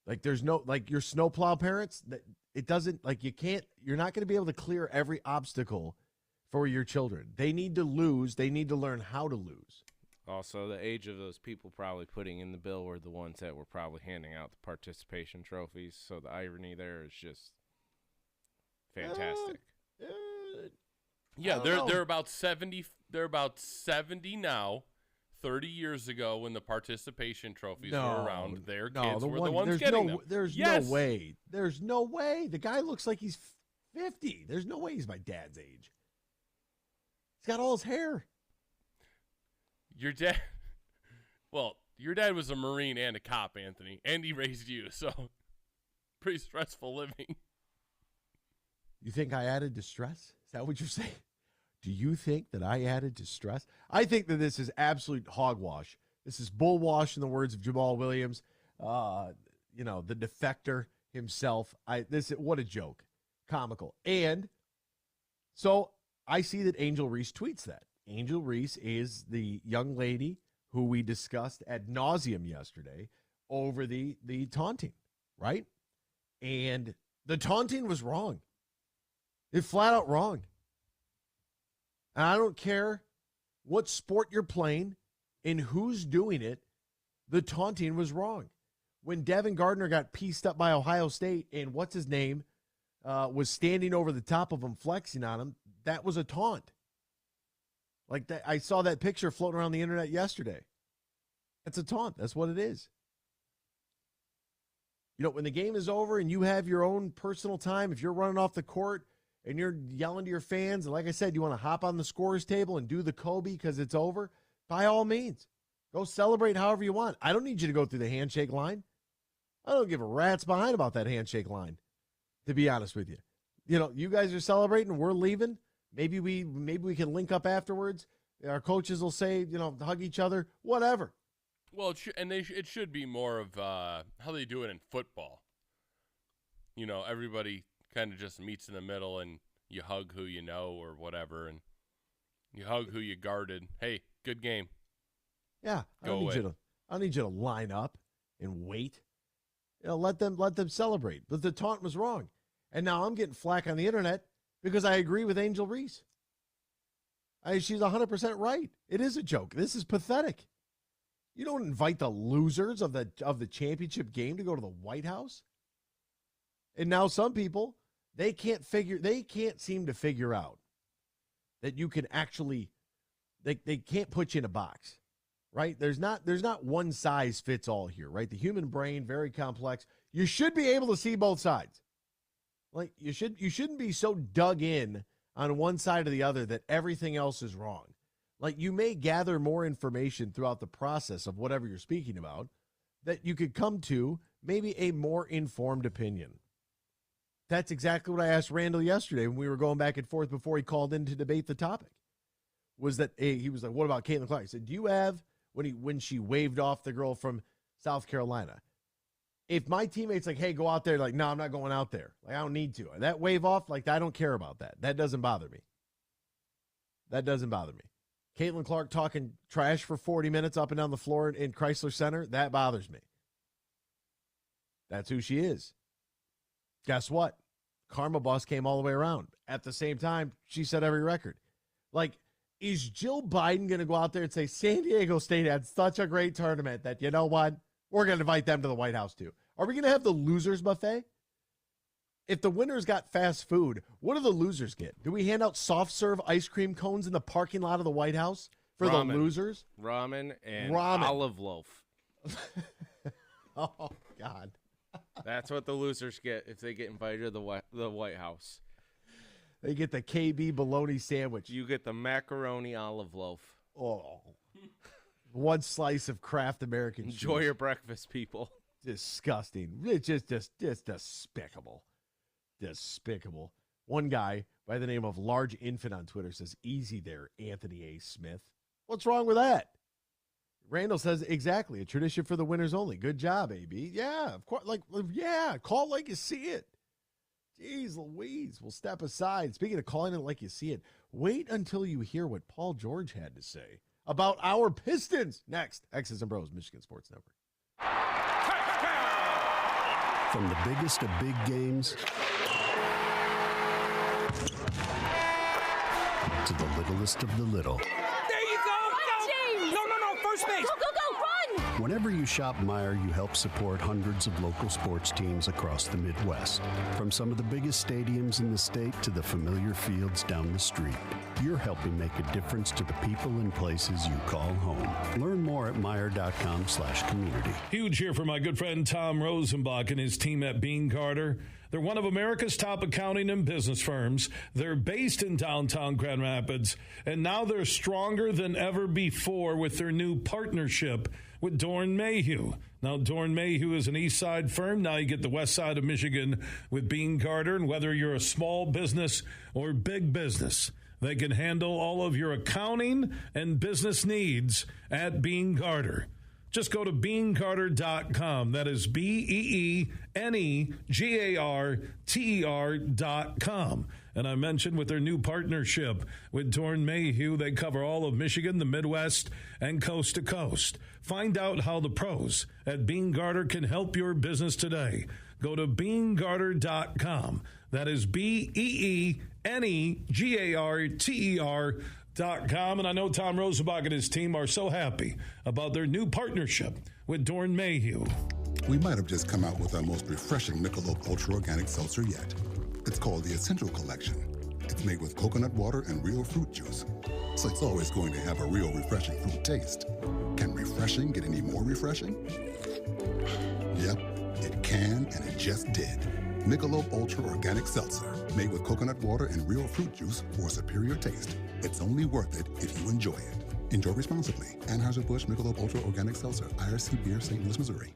Like, there's no, like, your snowplow parents, that it doesn't, like, you're not going to be able to clear every obstacle for your children. They need to lose. They need to learn how to lose. Also, the age of those people probably putting in the bill were the ones that were probably handing out the participation trophies. So the irony there is just fantastic. Yeah, they're about 70. They're about 70 now. 30 years ago, when the participation trophies were around, their kids were the ones getting them. There's no way. There's no way. The guy looks like he's 50. There's no way he's my dad's age. He's got all his hair. Your dad was a Marine and a cop, Anthony, and he raised you, so pretty stressful living. You think I added to stress? Is that what you're saying? Do you think that I added to stress? I think that this is absolute hogwash. This is bullwash, in the words of Jamal Williams, the defector himself. What a joke. Comical. And so I see that Angel Reese tweets that. Angel Reese is the young lady who we discussed ad nauseum yesterday over the taunting, right? And the taunting was wrong. It's flat out wrong. And I don't care what sport you're playing and who's doing it, the taunting was wrong. When Devin Gardner got pieced up by Ohio State and what's his name was standing over the top of him, flexing on him, that was a taunt. Like that, I saw that picture floating around the internet yesterday. That's a taunt. That's what it is. You know, when the game is over and you have your own personal time, if you're running off the court and you're yelling to your fans, and like I said, you want to hop on the scorer's table and do the Kobe because it's over, by all means, go celebrate however you want. I don't need you to go through the handshake line. I don't give a rat's behind about that handshake line, to be honest with you. You know, you guys are celebrating, we're leaving. Maybe we can link up afterwards. Our coaches will say, hug each other, whatever. Well, it should be more of how they do it in football. You know, everybody kind of just meets in the middle and you hug who you know or whatever, and you hug who you guarded. Hey, good game. Yeah, I don't need you to line up and wait. Let them celebrate. But the taunt was wrong. And now I'm getting flack on the internet because I agree with Angel Reese. She's 100% right. It is a joke. This is pathetic. You don't invite the losers of the championship game to go to the White House. And now some people, they can't seem to figure out that you can actually, they can't put you in a box, right? There's not one size fits all here, right? The human brain, very complex. You should be able to see both sides. Like you shouldn't be so dug in on one side or the other that everything else is wrong. Like you may gather more information throughout the process of whatever you're speaking about that you could come to maybe a more informed opinion. That's exactly what I asked Randall yesterday when we were going back and forth before he called in to debate the topic. Was that he was like, "What about Caitlin Clark?" I said, "Do you have when she waved off the girl from South Carolina? If my teammate's like, hey, go out there," like, no, I'm not going out there. Like, I don't need to. That wave off, like, I don't care about that. That doesn't bother me. That doesn't bother me. Caitlin Clark talking trash for 40 minutes up and down the floor in Chrysler Center, that bothers me. That's who she is. Guess what? Karma Bus came all the way around. At the same time, she set every record. Like, is Jill Biden going to go out there and say, San Diego State had such a great tournament that, you know what? We're going to invite them to the White House, too. Are we going to have the losers buffet? If the winners got fast food, what do the losers get? Do we hand out soft serve ice cream cones in the parking lot of the White House for the losers? Ramen and olive loaf. Oh, God. That's what the losers get if they get invited to the White House. They get the KB bologna sandwich. You get the macaroni olive loaf. Oh. One slice of Kraft American cheese. Enjoy your breakfast, people. Disgusting. It's just despicable. Despicable. One guy by the name of Large Infant on Twitter says, "Easy there, Anthony A. Smith." What's wrong with that? Randall says, exactly. A tradition for the winners only. Good job, AB. Yeah, of course. Like, yeah, call it like you see it. Jeez Louise, we'll step aside. Speaking of calling it like you see it, wait until you hear what Paul George had to say about our Pistons. Next, X's and Bros, Michigan Sports Network. From the biggest of big games to the littlest of the little. There you go! No, first base! Go, run! Whenever you shop Meijer, you help support hundreds of local sports teams across the Midwest. From some of the biggest stadiums in the state to the familiar fields down the street, you're helping make a difference to the people and places you call home. Learn more at Meijer.com/community. Huge here for my good friend Tom Rosenbach and his team at Bean Carter. They're one of America's top accounting and business firms. They're based in downtown Grand Rapids, and now they're stronger than ever before with their new partnership with Dorn Mayhew. Now, Dorn Mayhew is an east side firm. Now you get the west side of Michigan with Bean Carter, and whether you're a small business or big business, they can handle all of your accounting and business needs at Bean Carter. Just go to beancarter.com. That is BEENEGARTER.com. And I mentioned with their new partnership with Dorn Mayhew, they cover all of Michigan, the Midwest, and coast to coast. Find out how the pros at Bean Carter can help your business today. Go to beancarter.com. That is BEENEGARTER.com. And I know Tom Rosenbach and his team are so happy about their new partnership with Dorn Mayhew. We might have just come out with our most refreshing Michelob Ultra Organic Seltzer yet. It's called the Essential Collection. It's made with coconut water and real fruit juice, so it's always going to have a real refreshing fruit taste. Can refreshing get any more refreshing? Yep, it can, and it just did. Michelob Ultra Organic Seltzer, made with coconut water and real fruit juice for a superior taste. It's only worth it if you enjoy it. Enjoy responsibly. Anheuser-Busch Michelob Ultra Organic Seltzer, IRC Beer, St. Louis, Missouri.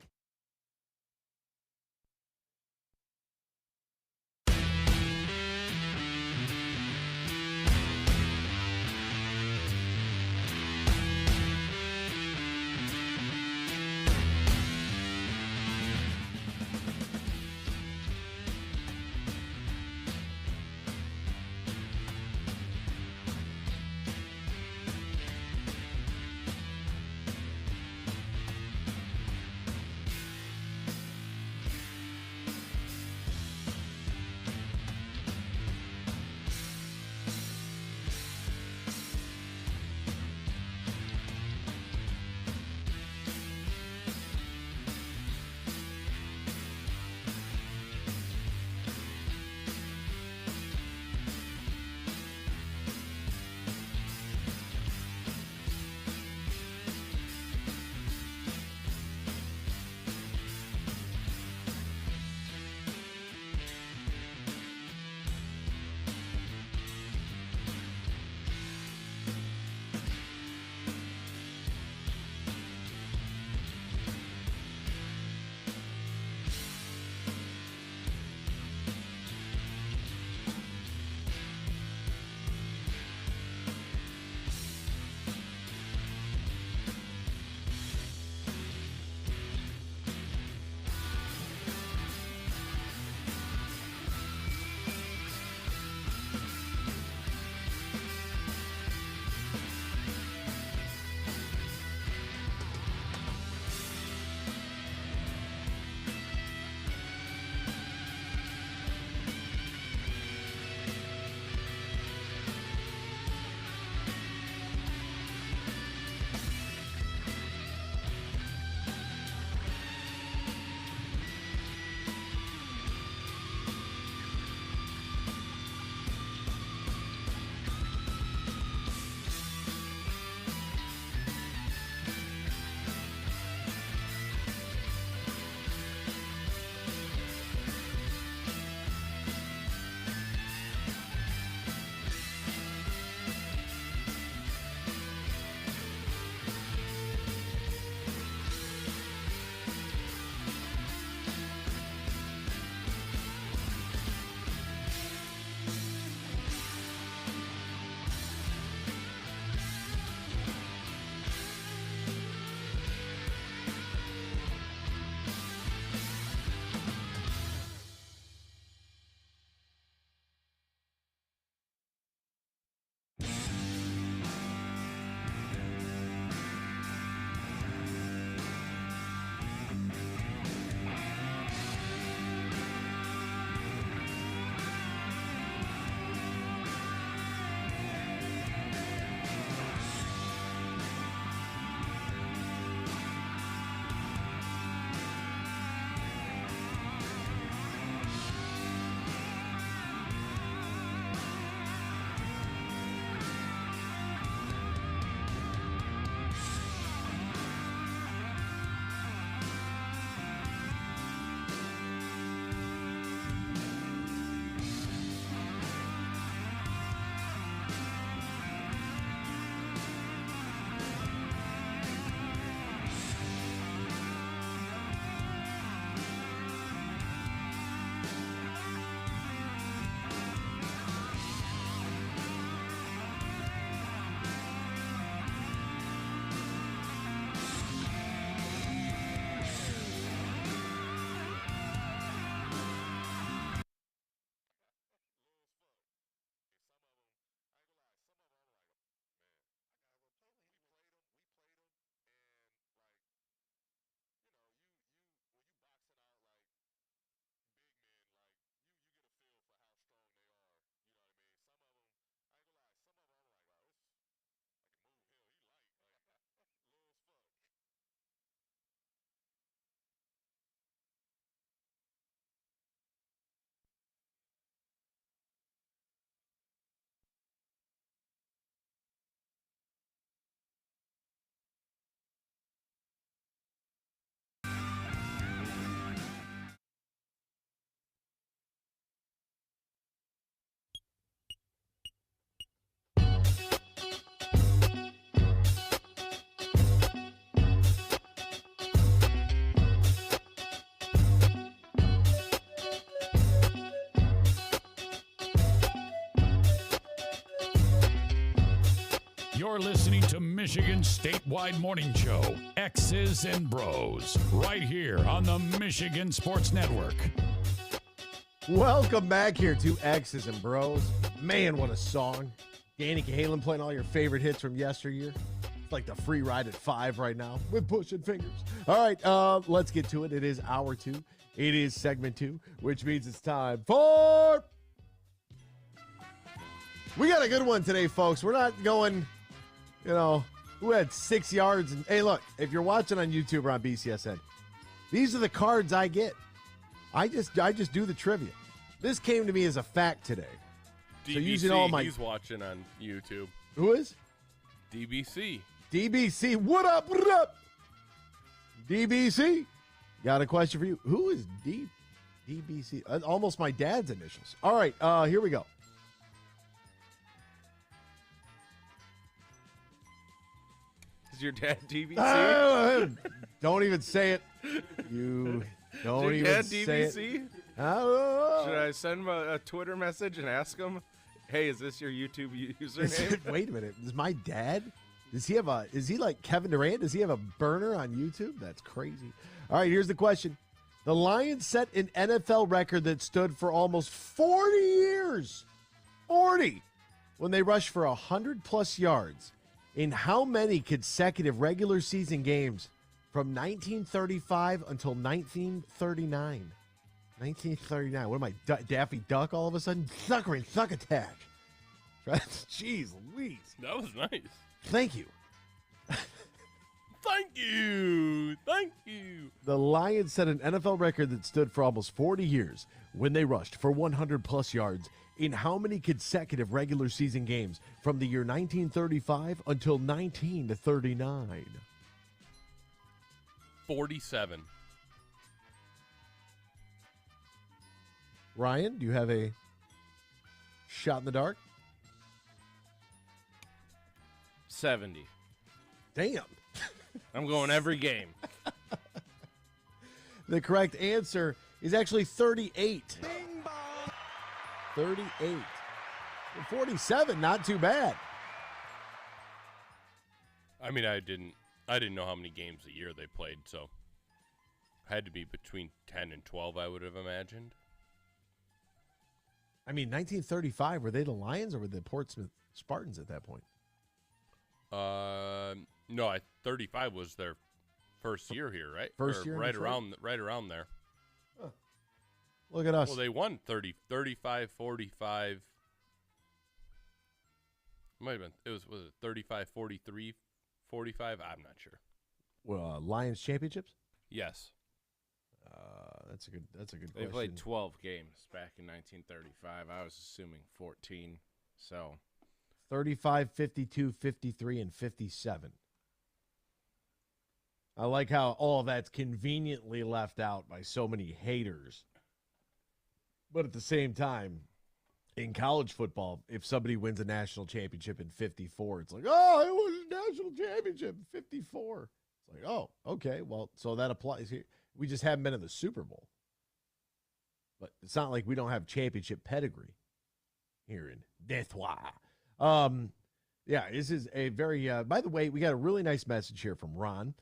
You're listening to Michigan's statewide morning show, X's and Bros, right here on the Michigan Sports Network. Welcome back here to X's and Bros. Man, what a song. Danny Cahalan playing all your favorite hits from yesteryear. It's like the free ride at 5 right now with pushing fingers. All right, let's get to it. It is hour 2. It is segment 2, which means it's time for... We got a good one today, folks. We're not going, who had 6 yards. And hey, look, if you're watching on YouTube or on BCSN, these are the cards I get. I just do the trivia. This came to me as a fact today. DBC, so using all my... he's watching on YouTube. Who is? DBC. DBC, what up, what up? DBC, got a question for you. Who is DBC? Almost my dad's initials. All right, here we go. Is your dad DBC? Don't even say it. You don't even say it. DBC? Should I send him a Twitter message and ask him, hey, is this your YouTube username? Wait a minute. Is my dad? Is he like Kevin Durant? Does he have a burner on YouTube? That's crazy. All right, here's the question. The Lions set an NFL record that stood for almost 40 years. 40. When they rushed for 100-plus yards. In how many consecutive regular season games from 1935 until 1939? 1939. What am I, Daffy Duck all of a sudden? Suck attack. Jeez Louise. That was nice. Thank you. Thank you. Thank you. The Lions set an NFL record that stood for almost 40 years when they rushed for 100-plus yards in how many consecutive regular season games from the year 1935 until 1939? 47. Ryan, do you have a shot in the dark? 70. Damn. I'm going every game. The correct answer is actually 38. 38. 47, not too bad. I mean, I didn't know how many games a year they played, so had to be between 10 and 12, I would have imagined. I mean, 1935, were they the Lions or were the Portsmouth Spartans at that point? No, 35 was their first year here, right? First year, right around there. Huh. Look at us. Well, they won 35, 45. Might have been. Was it 35, 43, 45? I'm not sure. Well, Lions championships? Yes. That's a good question. They played 12 games back in 1935. I was assuming 14. So 35, 52, 53, and 57. I like how all of that's conveniently left out by so many haters. But at the same time, in college football, if somebody wins a national championship in 54, it's like, oh, it was a national championship in 54. It's like, oh, okay, well, so that applies here. We just haven't been in the Super Bowl. But it's not like we don't have championship pedigree here in Detroit. Yeah, this is a very, by the way, we got a really nice message here from Ron.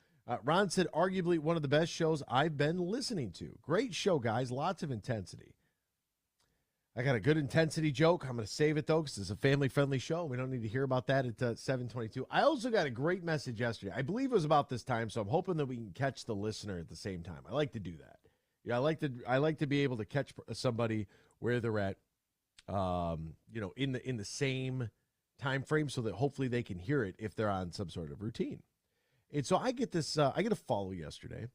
Ron said, arguably one of the best shows I've been listening to. Great show, guys. Lots of intensity. I got a good intensity joke. I'm going to save it, though, because it's a family-friendly show. We don't need to hear about that at 7:22. I also got a great message yesterday. I believe it was about this time, so I'm hoping that we can catch the listener at the same time. I like to do that. Yeah, I like to be able to catch somebody where they're at, in the same time frame, so that hopefully they can hear it if they're on some sort of routine. And so I get this. I get a follow yesterday,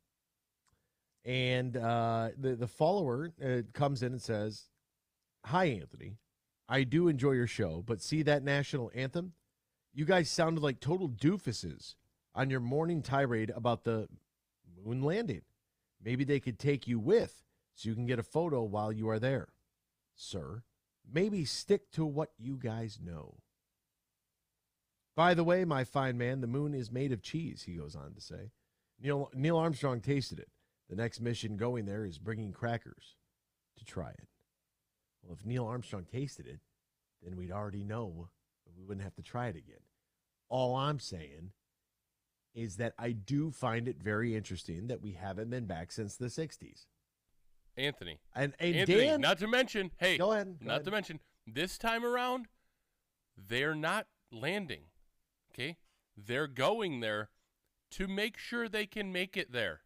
and the follower comes in and says, "Hi, Anthony. I do enjoy your show, but see that national anthem? You guys sounded like total doofuses on your morning tirade about the moon landing. Maybe they could take you with so you can get a photo while you are there. Sir, maybe stick to what you guys know. By the way, my fine man, the moon is made of cheese," he goes on to say. Neil Armstrong tasted it. The next mission going there is bringing crackers to try it. Well, if Neil Armstrong tasted it, then we'd already know, but we wouldn't have to try it again. All I'm saying is that I do find it very interesting that we haven't been back since the 60s. Anthony. And Anthony, Dan, not to mention, hey, go ahead. To mention, this time around, they're not landing, okay? They're going there to make sure they can make it there.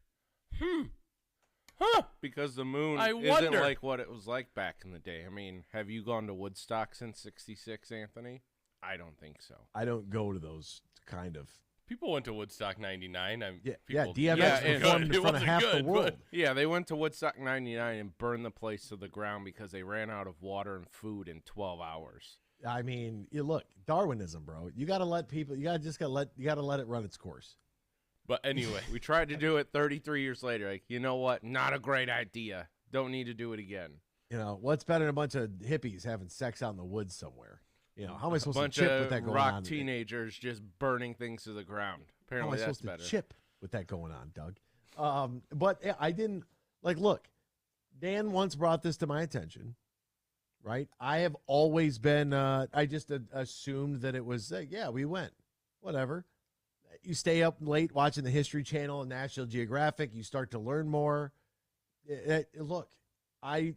Because the moon I isn't wonder. like what it was like back in the day. I mean, have you gone to Woodstock since '66, Anthony? I don't think so. I don't go to those kind of. People went to Woodstock 99. DMX performed in front of half the world. Yeah, they went to Woodstock 99 and burned the place to the ground because they ran out of water and food in 12 hours. I mean, look, Darwinism, bro. You got to let people. You got to let it run its course. But anyway, we tried to do it 33 years later. Like, you know what? Not a great idea. Don't need to do it again. You know, what's better than a bunch of hippies having sex out in the woods somewhere? You know, how am I supposed to bunch chip of with that going rock on? teenagers just burning things to the ground. Apparently, how am I that's supposed better. to chip with that going on, Doug? But I didn't look. Dan once brought this to my attention. Right, I have always been. I just assumed that it was. Yeah, we went. Whatever. You stay up late watching the History Channel and National Geographic. You start to learn more. Look, I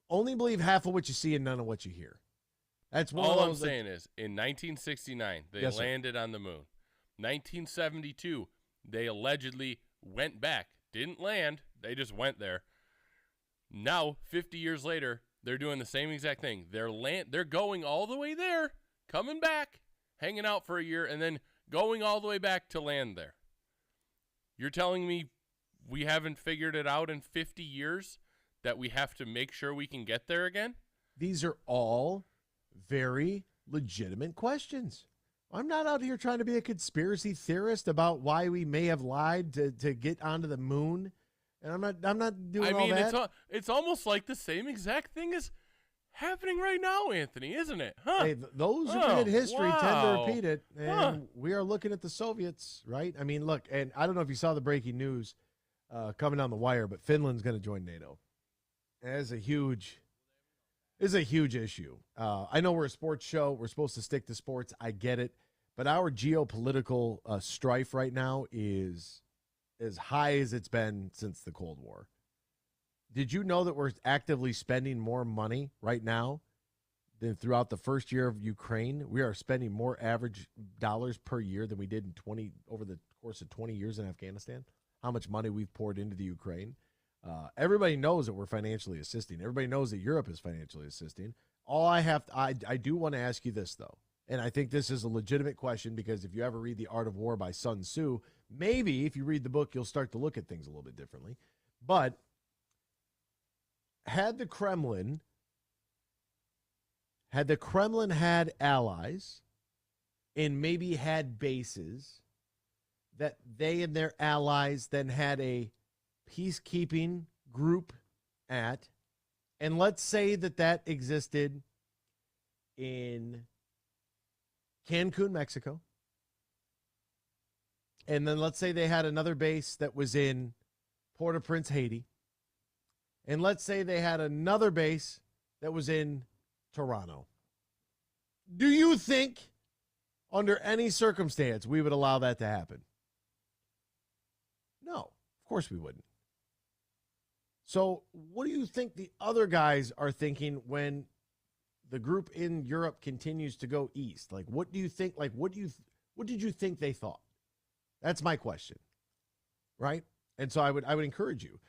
only believe half of what you see and none of what you hear. That's one all of I'm those, saying is, in 1969, they Yes, sir. landed on the moon. 1972, they allegedly went back. Didn't land. They just went there. Now, 50 years later, they're doing the same exact thing. They're going all the way there, coming back, hanging out for a year, and then going all the way back to land there. You're telling me we haven't figured it out in 50 years that we have to make sure we can get there again? These are all very legitimate questions. I'm not out here trying to be a conspiracy theorist about why we may have lied to get onto the moon. And I'm not doing all that. It's almost like the same exact thing is happening right now, Anthony, isn't it? Huh? Hey, those who forget history tend to repeat it, and we are looking at the Soviets, right? I mean, look, and I don't know if you saw the breaking news coming down the wire, but Finland's going to join NATO. It's a huge issue. I know we're a sports show. We're supposed to stick to sports. I get it. But our geopolitical strife right now is as high as it's been since the Cold War. Did you know that we're actively spending more money right now than throughout the first year of Ukraine? We are spending more average dollars per year than we did over the course of 20 years in Afghanistan. How much money we've poured into the Ukraine. Everybody knows that we're financially assisting. Everybody knows that Europe is financially assisting. I do want to ask you this, though, and I think this is a legitimate question because if you ever read The Art of War by Sun Tzu, maybe if you read the book, you'll start to look at things a little bit differently. But had the Kremlin had allies and maybe had bases that they and their allies then had a peacekeeping group at, and let's say that existed in Cancun, Mexico, and then let's say they had another base that was in Port-au-Prince, Haiti, and let's say they had another base that was in Toronto. Do you think under any circumstance we would allow that to happen? No, of course we wouldn't. So what do you think the other guys are thinking when the group in Europe continues to go east? Like, what do you think? Like, what did you think they thought? That's my question, right? And so I would encourage you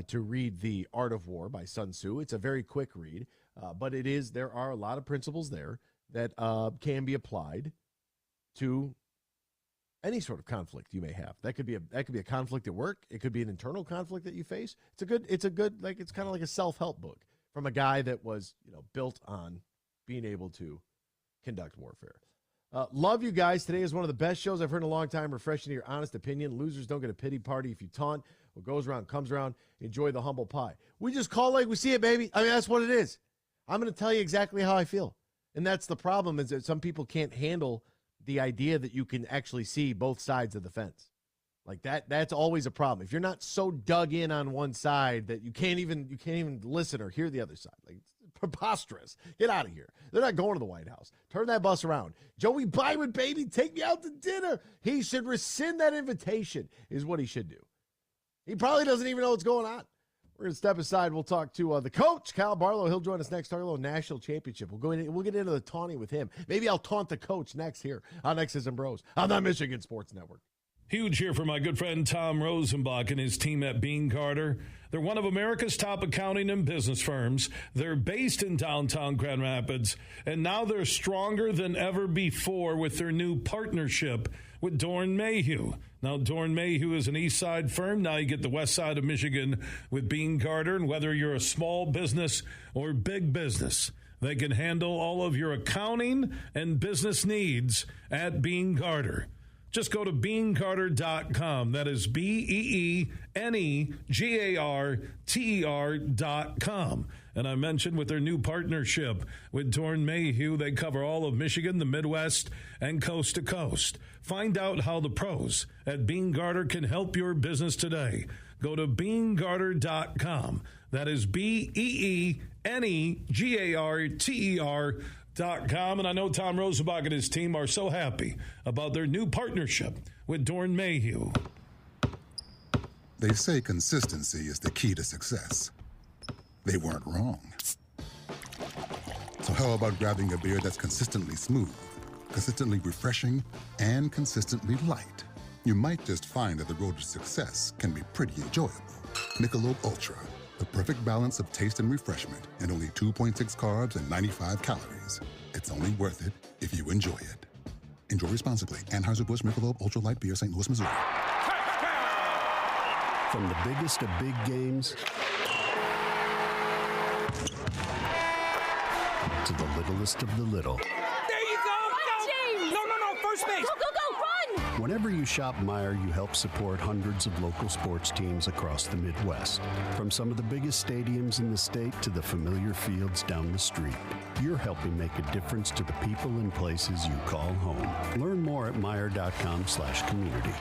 to read The Art of War by Sun Tzu. It's a very quick read, but there are a lot of principles there that can be applied to any sort of conflict you may have. That could be a conflict at work. It could be an internal conflict that you face. It's kind of like a self-help book from a guy that was, built on being able to conduct warfare. Love you guys. Today is one of the best shows I've heard in a long time. Refreshing to your honest opinion. Losers don't get a pity party if you taunt. What goes around comes around. Enjoy the humble pie. We just call like we see it, baby. I mean, that's what it is. I'm going to tell you exactly how I feel. And that's the problem, is that some people can't handle the idea that you can actually see both sides of the fence. Like that's always a problem. If you're not so dug in on one side that you can't even listen or hear the other side. Like, it's preposterous. Get out of here. They're not going to the White House. Turn that bus around. Joey Byron, baby, take me out to dinner. He should rescind that invitation is what he should do. He probably doesn't even know what's going on. We're going to step aside. We'll talk to the coach, Kyle Barlow. He'll join us next. Talk a little national championship. We'll get into the taunting with him. Maybe I'll taunt the coach next here on X's and Bros on the Michigan Sports Network. Huge here for my good friend Tom Rosenbach and his team at Bean Carter. They're one of America's top accounting and business firms. They're based in downtown Grand Rapids, and now they're stronger than ever before with their new partnership with Dorn Mayhew. Now, Dorn Mayhew is an east side firm. Now you get the west side of Michigan with Bean Carter, and whether you're a small business or big business, they can handle all of your accounting and business needs at Bean Carter. Just go to beancarter.com. That is BEENEGARTER.com. And I mentioned with their new partnership with Dorn Mayhew, they cover all of Michigan, the Midwest, and coast to coast. Find out how the pros at Bean Carter can help your business today. Go to beancarter.com. That is BEENEGARTER.com. And I know Tom Rosenbach and his team are so happy about their new partnership with Dorn Mayhew. They say consistency is the key to success. They weren't wrong. So how about grabbing a beer that's consistently smooth, consistently refreshing, and consistently light? You might just find that the road to success can be pretty enjoyable. Michelob Ultra, the perfect balance of taste and refreshment, and only 2.6 carbs and 95 calories. It's only worth it if you enjoy it. Enjoy responsibly. Anheuser-Busch Michelob Ultra Light Beer, St. Louis, Missouri. From the biggest of big games to the littlest of the little. There you go! No, first base! Go, run! Whenever you shop Meijer, you help support hundreds of local sports teams across the Midwest. From some of the biggest stadiums in the state to the familiar fields down the street. You're helping make a difference to the people and places you call home. Learn more at Meijer.com/community.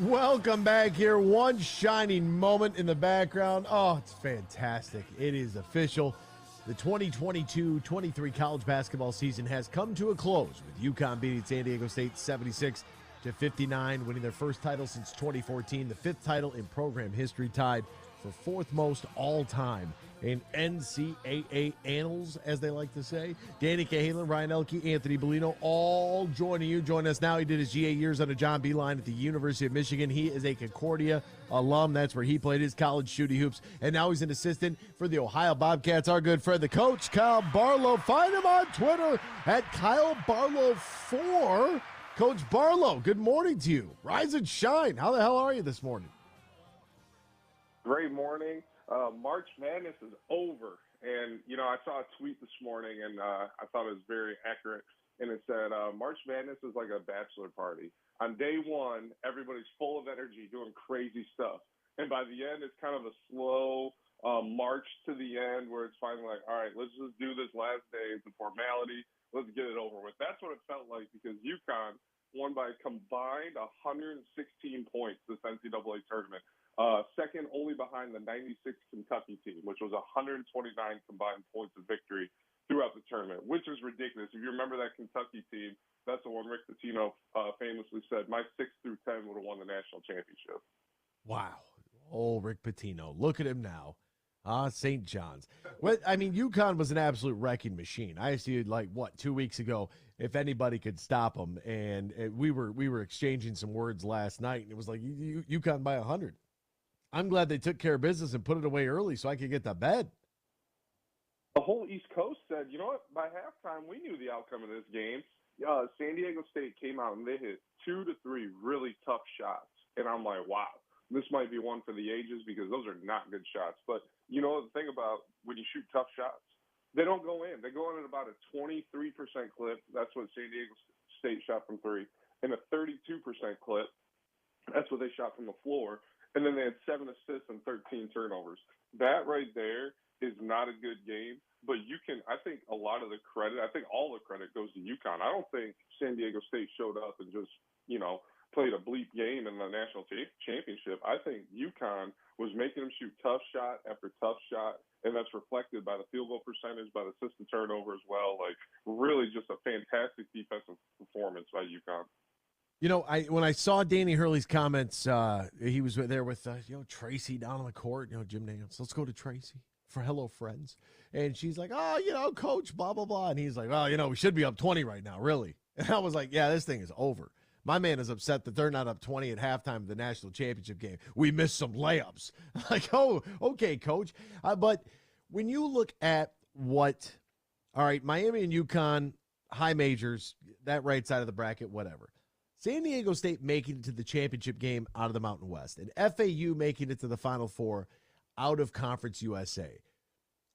Welcome back here. One shining moment in the background. Oh, it's fantastic. It is official. The 2022-23 college basketball season has come to a close with UConn beating San Diego State 76-59, winning their first title since 2014, the fifth title in program history, tied for fourth most all time in NCAA annals, as they like to say. Danny Cahalan, Ryan Elke, Anthony Bellino, all joining you. Join us now. He did his GA years under John Beeline at the University of Michigan. He is a Concordia alum. That's where he played his college shooty hoops. And now he's an assistant for the Ohio Bobcats. Our good friend, the coach, Kyle Barlow. Find him on Twitter at KyleBarlow4. Coach Barlow, good morning to you. Rise and shine. How the hell are you this morning? Great morning. March Madness is over. And, you know, I saw a tweet this morning, and I thought it was very accurate. And it said, March Madness is like a bachelor party. On day one, everybody's full of energy, doing crazy stuff. And by the end, it's kind of a slow march to the end where it's finally like, all right, let's just do this last day. It's a formality. Let's get it over with. That's what it felt like because UConn won by a combined 116 points this NCAA tournament. Second only behind the 96 Kentucky team, which was 129 combined points of victory throughout the tournament, which is ridiculous. If you remember that Kentucky team, that's the one Rick Pitino famously said, my 6 through 10 would have won the national championship. Wow. Oh, Rick Pitino. Look at him now. St. John's. Well, I mean, UConn was an absolute wrecking machine. I asked you, 2 weeks ago, if anybody could stop them, and we were exchanging some words last night, and it was like, UConn by 100. I'm glad they took care of business and put it away early so I could get to bed. The whole East Coast said, you know what, by halftime, we knew the outcome of this game. San Diego State came out and they hit 2 to 3 really tough shots. And I'm like, wow, this might be one for the ages because those are not good shots. But you know the thing about when you shoot tough shots, they don't go in. They go in at about a 23% clip. That's what San Diego State shot from three. And a 32% clip. That's what they shot from the floor. And then they had 7 assists and 13 turnovers. That right there is not a good game. But I think a lot of the credit, I think all the credit goes to UConn. I don't think San Diego State showed up and just, played a bleep game in the national championship. I think UConn was making them shoot tough shot after tough shot, and that's reflected by the field goal percentage, by the assist and turnover as well. Like, really just a fantastic defensive performance by UConn. When I saw Danny Hurley's comments, he was there with Tracy down on the court, Jim Nance. Let's go to Tracy for Hello Friends, and she's like, Coach, blah blah blah, and he's like, we should be up 20 right now, really. And I was like, yeah, this thing is over. My man is upset that they're not up 20 at halftime of the national championship game. We missed some layups. Like, oh, okay, Coach. But when you look at all right, Miami and UConn, high majors, that right side of the bracket, whatever. San Diego State making it to the championship game out of the Mountain West, and FAU making it to the Final Four out of Conference USA.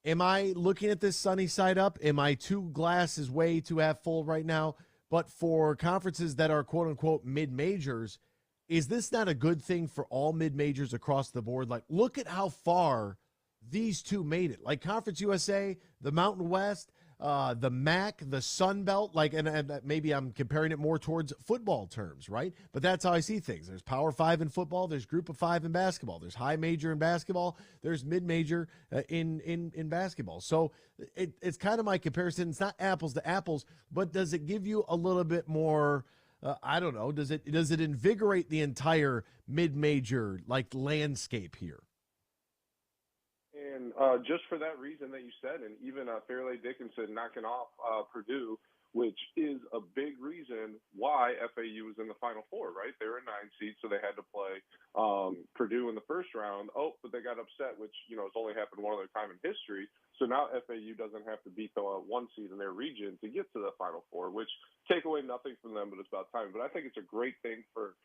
Am I looking at this sunny side up? Am I 2 glasses way too half full right now? But for conferences that are quote-unquote mid-majors, is this not a good thing for all mid-majors across the board? Like, look at how far these two made it. Like Conference USA, the Mountain West, the MAC, the Sun Belt, and maybe I'm comparing it more towards football terms, right? But that's how I see things. There's Power 5 in football. There's Group of 5 in basketball. There's high major in basketball. There's mid-major in basketball. So it's kind of my comparison. It's not apples to apples, but does it give you a little bit more? I don't know. Does it invigorate the entire mid-major landscape here? And just for that reason that you said, and even Fairleigh Dickinson knocking off Purdue, which is a big reason why FAU was in the Final Four, right? They were a 9 seed, so they had to play Purdue in the first round. Oh, but they got upset, which, it's only happened one other time in history. So now FAU doesn't have to beat the 1 seed in their region to get to the Final Four, which take away nothing from them, but it's about time. But I think it's a great thing for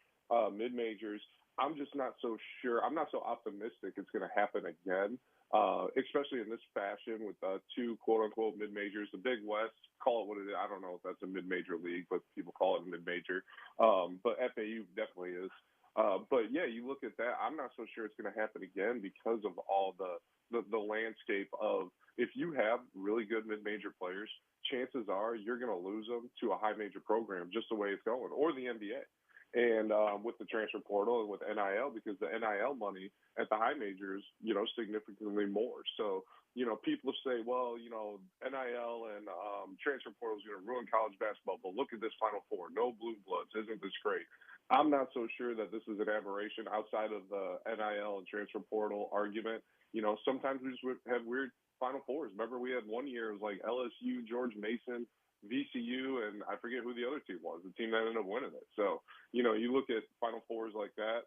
mid-majors. I'm just not so sure. I'm not so optimistic it's going to happen again. Especially in this fashion with 2 quote-unquote mid-majors. The Big West, call it what it is. I don't know if that's a mid-major league, but people call it a mid-major. But FAU definitely is. But, yeah, you look at that. I'm not so sure it's going to happen again because of all the landscape of if you have really good mid-major players, chances are you're going to lose them to a high-major program just the way it's going, or the NBA. and with the transfer portal and with NIL, because the NIL money at the high majors, significantly more. So, people say, well, NIL and transfer portal is going to ruin college basketball, but look at this Final Four. No blue bloods. Isn't this great? I'm not so sure that this is an aberration outside of the NIL and transfer portal argument. Sometimes we just have weird Final Fours. Remember, we had one year, it was like LSU, George Mason, VCU, and I forget who the other team was, the team that ended up winning it. So, you look at Final Fours like that,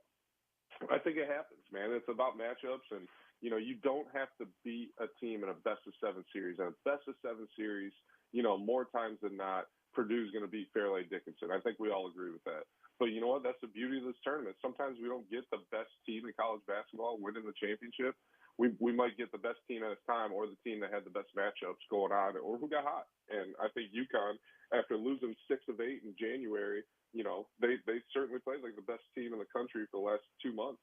I think it happens, man. It's about matchups, and, you don't have to beat a team in a best-of-7 series. And a best-of-7 series, more times than not, Purdue's going to beat Fairleigh Dickinson. I think we all agree with that. But you know what? That's the beauty of this tournament. Sometimes we don't get the best team in college basketball winning the championship. We might get the best team at its time, or the team that had the best matchups going on, or who got hot. And I think UConn, after losing 6 of 8 in January, they certainly played like the best team in the country for the last 2 months.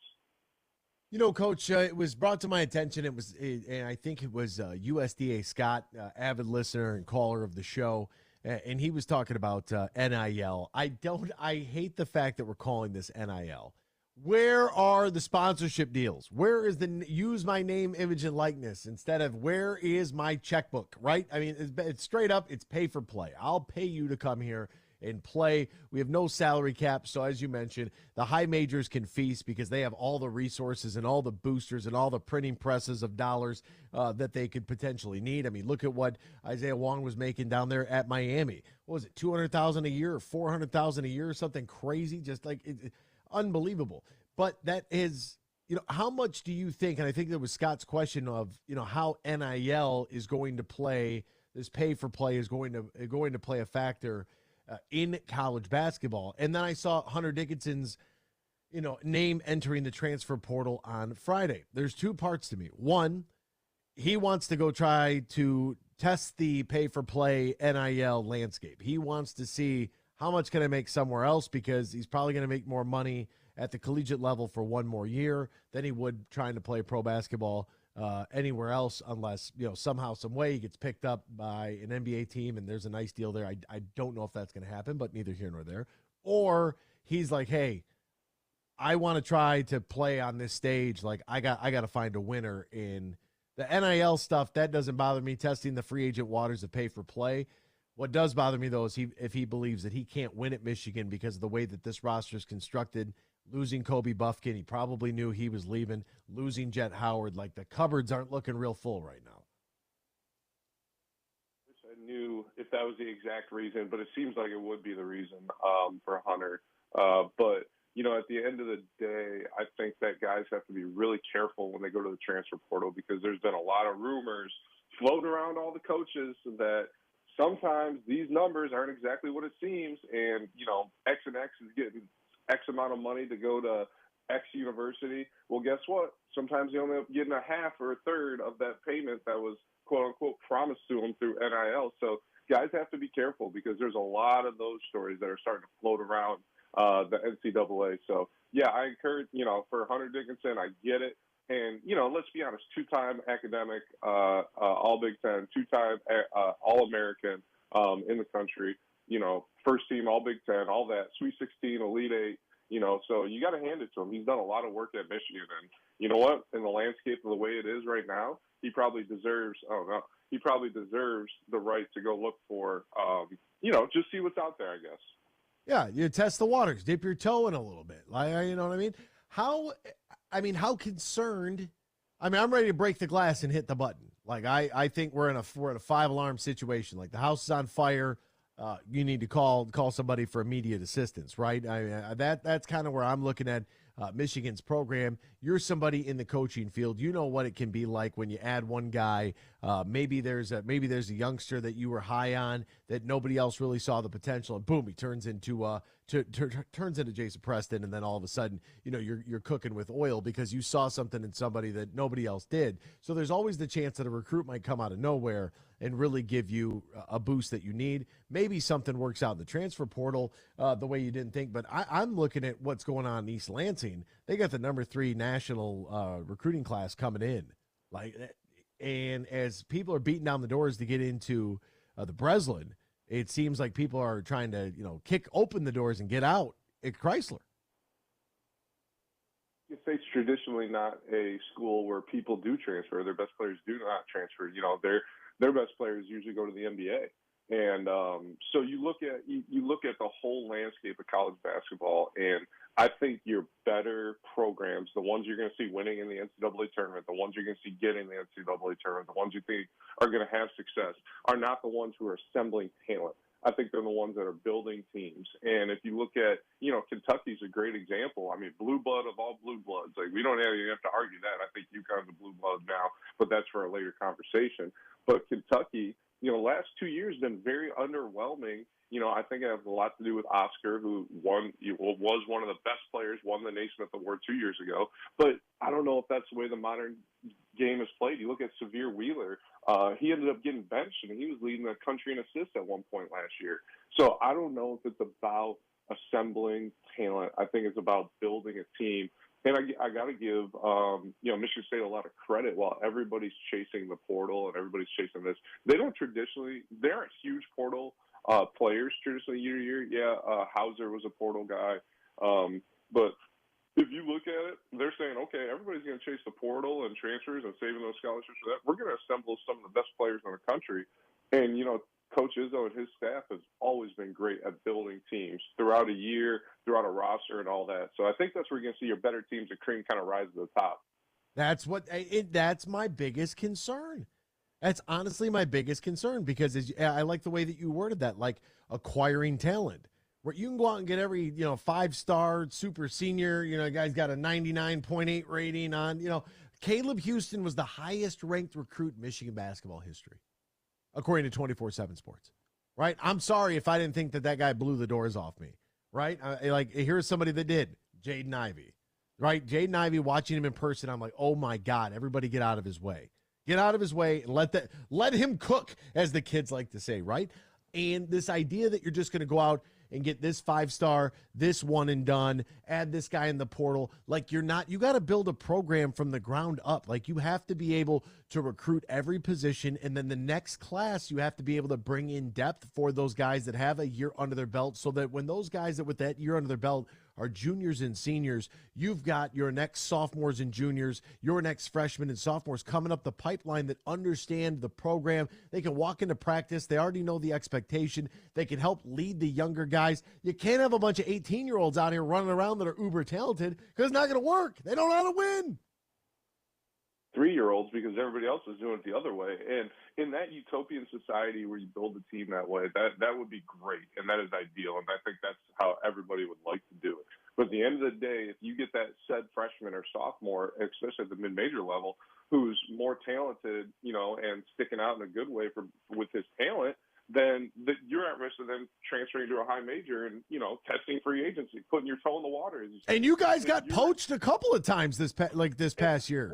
Coach, it was brought to my attention. And I think it was USDA Scott, avid listener and caller of the show, and he was talking about NIL. I hate the fact that we're calling this NIL. Where are the sponsorship deals? Where is the use my name, image, and likeness instead of where is my checkbook, right? I mean, it's straight up, it's pay for play. I'll pay you to come here and play. We have no salary cap, so as you mentioned, the high majors can feast because they have all the resources and all the boosters and all the printing presses of dollars that they could potentially need. I mean, look at what Isaiah Wong was making down there at Miami. What was it, $200,000 a year or $400,000 a year or something crazy? Just like unbelievable. But that is, how much do you think, and I think that was Scott's question of, how NIL is going to play, this pay for play is going to play a factor in college basketball. And then I saw Hunter Dickinson's, name entering the transfer portal on Friday. There's 2 parts to me. One, he wants to go try to test the pay for play NIL landscape. He wants to see how much can I make somewhere else, because he's probably going to make more money at the collegiate level for 1 more year than he would trying to play pro basketball anywhere else, unless, somehow, some way he gets picked up by an NBA team and there's a nice deal there. I don't know if that's going to happen, but neither here nor there. Or he's like, hey, I want to try to play on this stage. Like, I got to find a winner in the NIL stuff. That doesn't bother me. Testing the free agent waters of pay for play. What does bother me, though, is if he believes that he can't win at Michigan because of the way that this roster is constructed. Losing Kobe Buffkin, he probably knew he was leaving. Losing Jet Howard, like the cupboards aren't looking real full right now. I knew if that was the exact reason, but it seems like it would be the reason for Hunter. But, at the end of the day, I think that guys have to be really careful when they go to the transfer portal, because there's been a lot of rumors floating around all the coaches that sometimes these numbers aren't exactly what it seems. And, X and X is getting X amount of money to go to X university. Well, guess what? Sometimes you only end up getting a half or a third of that payment that was, quote unquote, promised to them through NIL. So guys have to be careful, because there's a lot of those stories that are starting to float around the NCAA. So yeah, I encourage, for Hunter Dickinson, I get it. And, let's be honest, 2-time academic, all Big Ten, 2-time All-American in the country, first team, all Big Ten, all that, Sweet 16, Elite 8, so you got to hand it to him. He's done a lot of work at Michigan. And you know what? In the landscape of the way it is right now, he probably deserves the right to go look for, just see what's out there, I guess. Yeah, you test the waters, dip your toe in a little bit. Like, you know what I mean? How concerned? I'm ready to break the glass and hit the button. Like, I think we're in a 5-alarm situation. Like, the house is on fire. You need to call somebody for immediate assistance, right? That's kind of where I'm looking at Michigan's program. You're somebody in the coaching field. You know what it can be like when you add one guy. Maybe there's a youngster that you were high on that nobody else really saw the potential, and boom, he turns into Jason Preston, and then all of a sudden, you're cooking with oil because you saw something in somebody that nobody else did. So there's always the chance that a recruit might come out of nowhere and really give you a boost that you need. Maybe something works out in the transfer portal the way you didn't think. But I'm looking at what's going on in East Lansing. They got the number 3 national recruiting class coming in. And as people are beating down the doors to get into the Breslin, it seems like people are trying to, kick open the doors and get out at Chrysler. State's traditionally not a school where people do transfer. Their best players do not transfer. Their best players usually go to the NBA. And so you look at the whole landscape of college basketball, and I think your better programs, the ones you're going to see winning in the NCAA tournament, the ones you're going to see getting the NCAA tournament, the ones you think are going to have success, are not the ones who are assembling talent. I think they're the ones that are building teams. And if you look at, Kentucky's a great example. I mean, blue blood of all blue bloods. Like, we don't even have to argue that. I think UConn's a blue blood now, but that's for a later conversation. But Kentucky, last 2 years been very underwhelming. I think it has a lot to do with Oscar, who was one of the best players, won the Naismith Award 2 years ago. But I don't know if that's the way the modern game is played. You look at Severe Wheeler, he ended up getting benched, and he was leading the country in assists at one point last year. So I don't know if it's about assembling talent. I think it's about building a team. And I got to give, Michigan State a lot of credit. While everybody's chasing the portal and everybody's chasing this, they aren't huge portal players traditionally year to year. Yeah, Hauser was a portal guy. But if you look at it, they're saying, okay, everybody's going to chase the portal and transfers and saving those scholarships for that. We're going to assemble some of the best players in the country. And, Coach Izzo and his staff has always been great at building teams throughout a year, throughout a roster and all that. So I think that's where you're going to see your better teams and cream kind of rise to the top. That's my biggest concern. That's honestly my biggest concern, because I like the way that you worded that, like acquiring talent. Where you can go out and get every, 5-star super senior, guy's got a 99.8 rating on, Caleb Houston was the highest ranked recruit in Michigan basketball history, according to 24/7 Sports, right? I'm sorry if I didn't think that guy blew the doors off me, right? Here's somebody that did, Jaden Ivey, right? Jaden Ivey, watching him in person, I'm like, oh my God, everybody get out of his way. Get out of his way and let him cook, as the kids like to say, right? And this idea that you're just going to go out and get this 5-star, this one and done, add this guy in the portal. Like, you got to build a program from the ground up. Like, you have to be able to recruit every position, and then the next class, you have to be able to bring in depth for those guys that have a year under their belt, so that when those guys that with that year under their belt are juniors and seniors, you've got your next sophomores and juniors, your next freshmen and sophomores coming up the pipeline that understand the program. They can walk into practice. They already know the expectation. They can help lead the younger guys. You can't have a bunch of 18-year-olds out here running around that are uber talented, because it's not going to work. They don't know how to win. 3-year-olds, because everybody else is doing it the other way. And in that utopian society where you build a team that way, that would be great, and that is ideal, and I think that's how everybody would like to do it. But at the end of the day, if you get that said freshman or sophomore, especially at the mid-major level, who's more talented, and sticking out in a good way with his talent, then you're at risk of them transferring to a high major and, testing free agency, putting your toe in the water. And you guys got poached a couple of times this past year.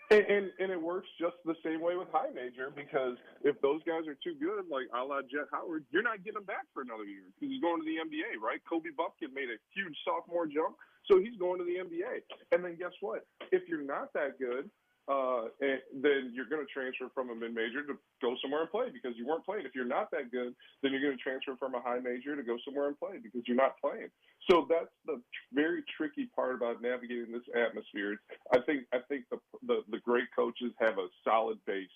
And it works just the same way with high major, because if those guys are too good, like a la Jet Howard, you're not getting them back for another year, because he's going to the NBA, right? Kobe Buffkin made a huge sophomore jump, so he's going to the NBA. And then guess what? If you're not that good, then you're going to transfer from a mid-major to go somewhere and play, because you weren't playing. If you're not that good, then you're going to transfer from a high major to go somewhere and play, because you're not playing. So that's the very tricky part about navigating this atmosphere. I think the great coaches have a solid base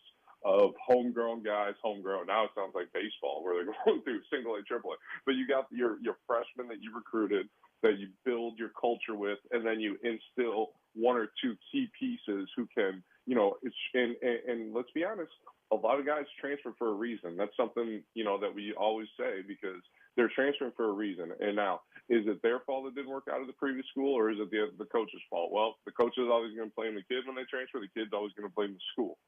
of homegrown guys. Now it sounds like baseball, where they're going through single A, triple A. But you got your freshmen that you recruited, that you build your culture with, and then you instill one or two key pieces who can, and let's be honest, a lot of guys transfer for a reason. That's something, that we always say, because they're transferring for a reason. And now, is it their fault it didn't work out at the previous school, or is it the coach's fault? Well, the coach is always going to blame the kid when they transfer. The kid's always going to blame the school.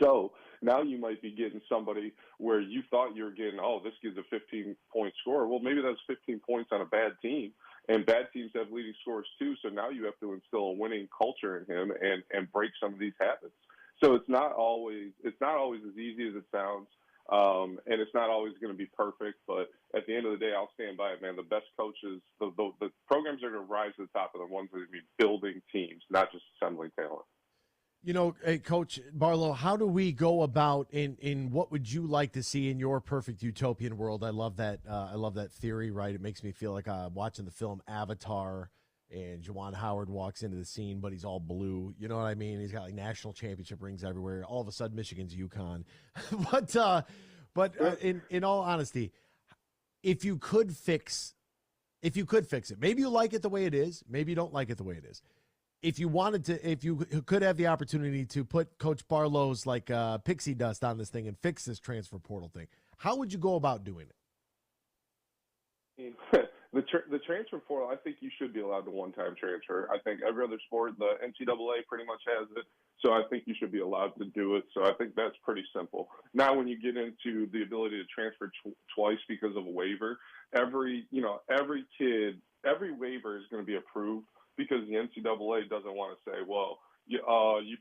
So now you might be getting somebody where you thought you were getting, this kid's a 15-point scorer. Well, maybe that's 15 points on a bad team, and bad teams have leading scorers too. So now you have to instill a winning culture in him and break some of these habits. So it's not always as easy as it sounds, and it's not always going to be perfect. But at the end of the day, I'll stand by it, man. The best coaches, the programs that are going to rise to the top are the ones that are going to be building teams, not just assembling talent. Hey, Coach Barlow, how do we go about in what would you like to see in your perfect utopian world? I love that. I love that theory. Right, it makes me feel like watching the film Avatar, and Juwan Howard walks into the scene, but he's all blue. You know what I mean? He's got like national championship rings everywhere. All of a sudden, Michigan's UConn. but in all honesty, if you could fix it, maybe you like it the way it is. Maybe you don't like it the way it is. If you could have the opportunity to put Coach Barlow's like pixie dust on this thing and fix this transfer portal thing, how would you go about doing it? The transfer portal, I think you should be allowed to one-time transfer. I think every other sport, the NCAA pretty much has it, so I think you should be allowed to do it. So I think that's pretty simple. Now, when you get into the ability to transfer twice because of a waiver, every waiver is going to be approved, because the NCAA doesn't want to say, well, you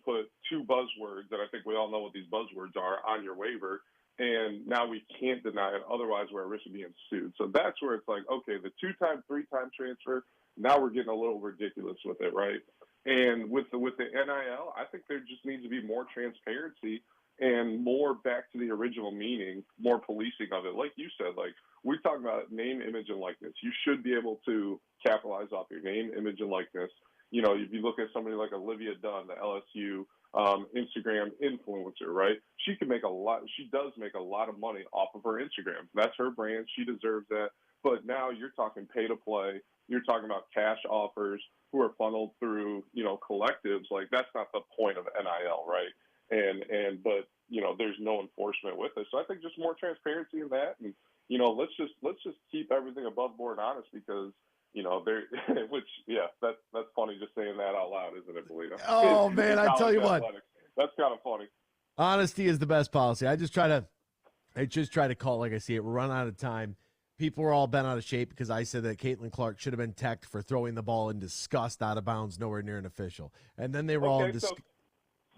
put two buzzwords, and I think we all know what these buzzwords are, on your waiver, and now we can't deny it. Otherwise, we're at risk of being sued. So that's where it's like, okay, the 2-time, 3-time transfer, now we're getting a little ridiculous with it, right? And with the NIL, I think there just needs to be more transparency and more back to the original meaning, more policing of it. Like you said, like we're talking about name, image, and likeness. You should be able to capitalize off your name, image, and likeness. If you look at somebody like Olivia Dunn, the LSU Instagram influencer, right? She can make a lot. She does make a lot of money off of her Instagram. That's her brand. She deserves that. But now you're talking pay to play. You're talking about cash offers who are funneled through, collectives. Like that's not the point of NIL, right? But there's no enforcement with it. So I think just more transparency in that, and let's just keep everything above board honest, because that's funny just saying that out loud, isn't it, Bellino? Oh man, I tell you what, that's kind of funny. Honesty is the best policy. I just try to call it like I see it. We're running out of time. People are all bent out of shape because I said that Caitlin Clark should have been teched for throwing the ball in disgust out of bounds, nowhere near an official, and then they were all in disgust.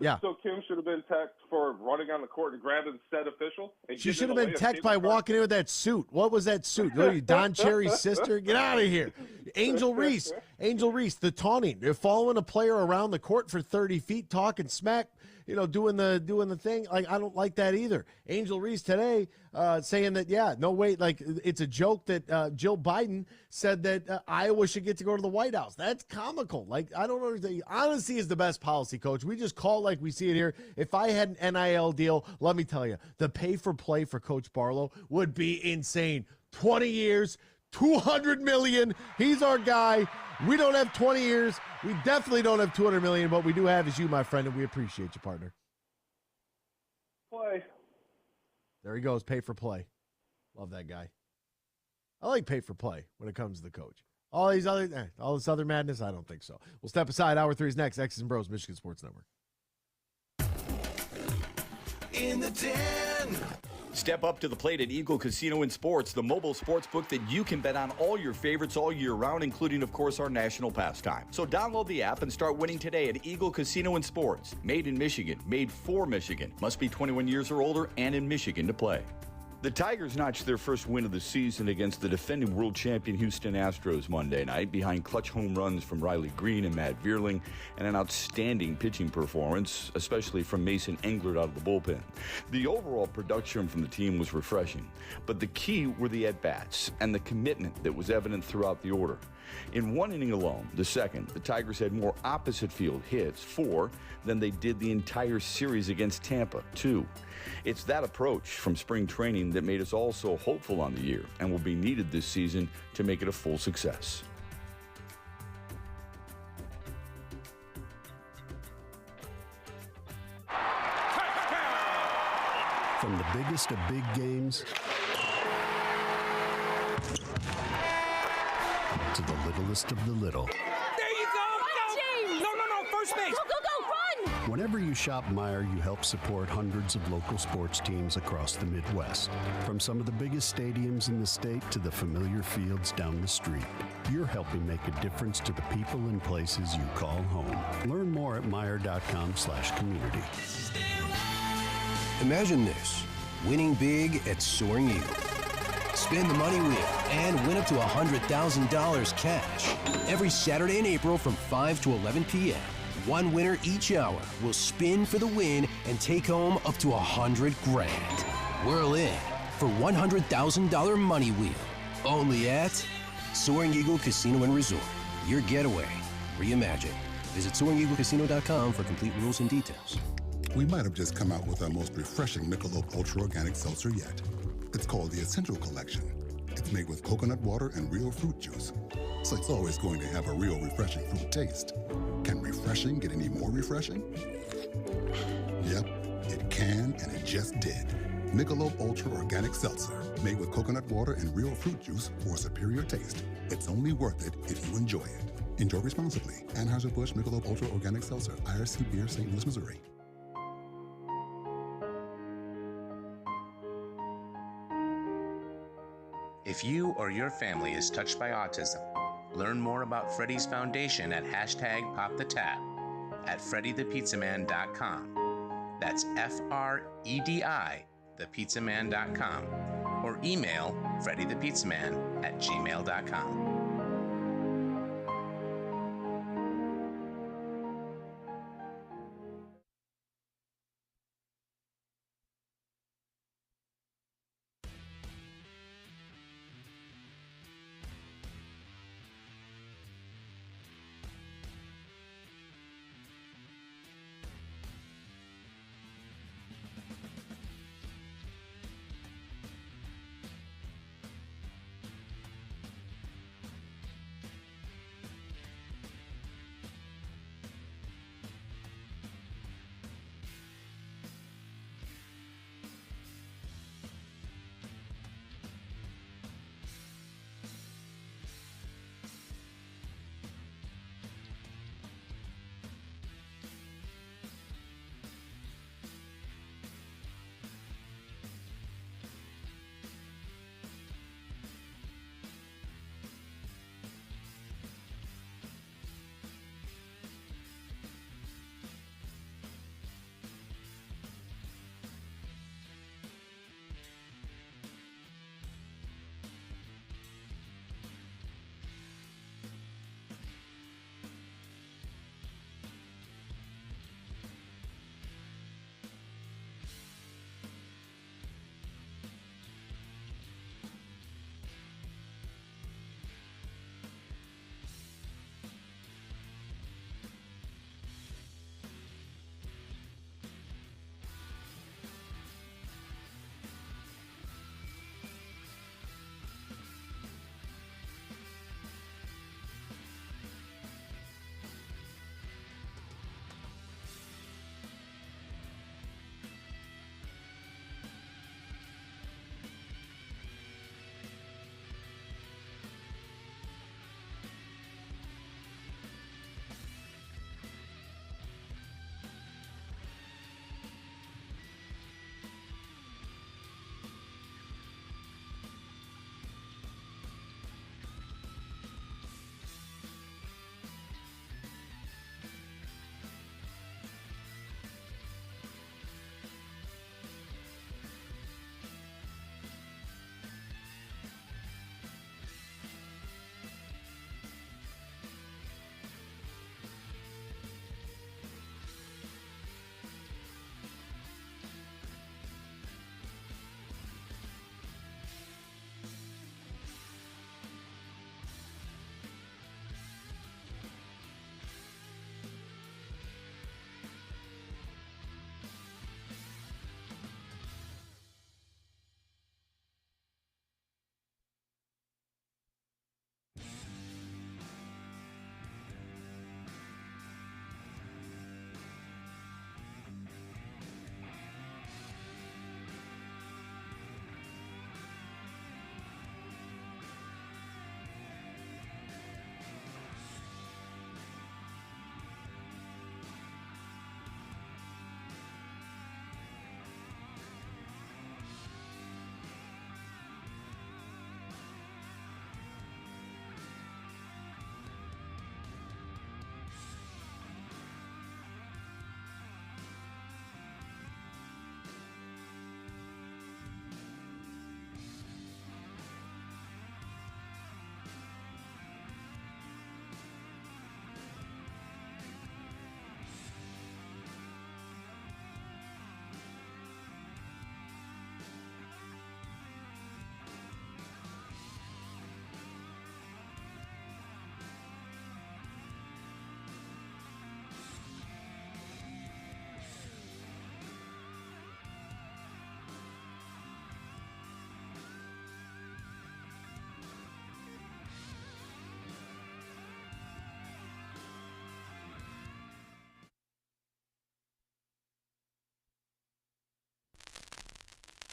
Yeah. So Kim should have been teched for running on the court and grabbing said official? She should have been teched by walking in with that suit. What was that suit? Are you Don Cherry's sister? Get out of here. Angel Reese, the taunting. They're following a player around the court for 30 feet, talking smack, doing the thing. Like, I don't like that either. Angel Reese today saying that, no way, like it's a joke that Jill Biden said that Iowa should get to go to the White House. That's comical. Like, I don't understand. Honesty is the best policy, Coach. We just call like we see it here. If I had an NIL deal, let me tell you, the pay for play for Coach Barlow would be insane. 20 years, $200 million. He's our guy. We don't have 20 years. We definitely don't have $200 million. What we do have is you, my friend, and we appreciate you, partner. Play. There he goes. Pay for play. Love that guy. I like pay for play when it comes to the coach. All this other madness, I don't think so. We'll step aside. Hour 3 is next. X's and Bros, Michigan Sports Network. In the den. Step up to the plate at Eagle Casino and Sports, the mobile sports book that you can bet on all your favorites all year round, including, of course, our national pastime. So download the app and start winning today at Eagle Casino and Sports. Made in Michigan, made for Michigan. Must be 21 years or older and in Michigan to play. The Tigers notched their first win of the season against the defending world champion Houston Astros Monday night behind clutch home runs from Riley Green and Matt Vierling and an outstanding pitching performance, especially from Mason Englert out of the bullpen. The overall production from the team was refreshing, but the key were the at-bats and the commitment that was evident throughout the order. In one inning alone, the second, the Tigers had more opposite field hits, 4, than they did the entire series against Tampa, 2. It's that approach from spring training that made us all so hopeful on the year and will be needed this season to make it a full success. From the biggest of big games to the littlest of the little. There you go! No, first base! Go, run! Whenever you shop Meijer, you help support hundreds of local sports teams across the Midwest. From some of the biggest stadiums in the state to the familiar fields down the street, you're helping make a difference to the people and places you call home. Learn more at Meijer.com/community. Imagine this, winning big at Soaring Eagle. Spin the money wheel and win up to $100,000 cash every Saturday in April from 5 to 11 p.m. One winner each hour will spin for the win and take home up to $100,000. Whirl in for $100,000 Money Wheel. Only at Soaring Eagle Casino and Resort. Your getaway reimagined. Visit SoaringEagleCasino.com for complete rules and details. We might have just come out with our most refreshing Michelob Ultra Organic Seltzer yet. It's called the Essential Collection. It's made with coconut water and real fruit juice, so it's always going to have a real refreshing fruit taste. Can refreshing get any more refreshing? Yep, it can, and it just did. Michelob Ultra Organic Seltzer, made with coconut water and real fruit juice for a superior taste. It's only worth it if you enjoy it. Enjoy responsibly. Anheuser-Busch Michelob Ultra Organic Seltzer, IRC Beer, St. Louis, Missouri. If you or your family is touched by autism, learn more about Freddy's Foundation at #PopTheTap at FreddyThePizzaman.com. That's FREDI, thepizzaman.com, or email FreddyThePizzaman@gmail.com.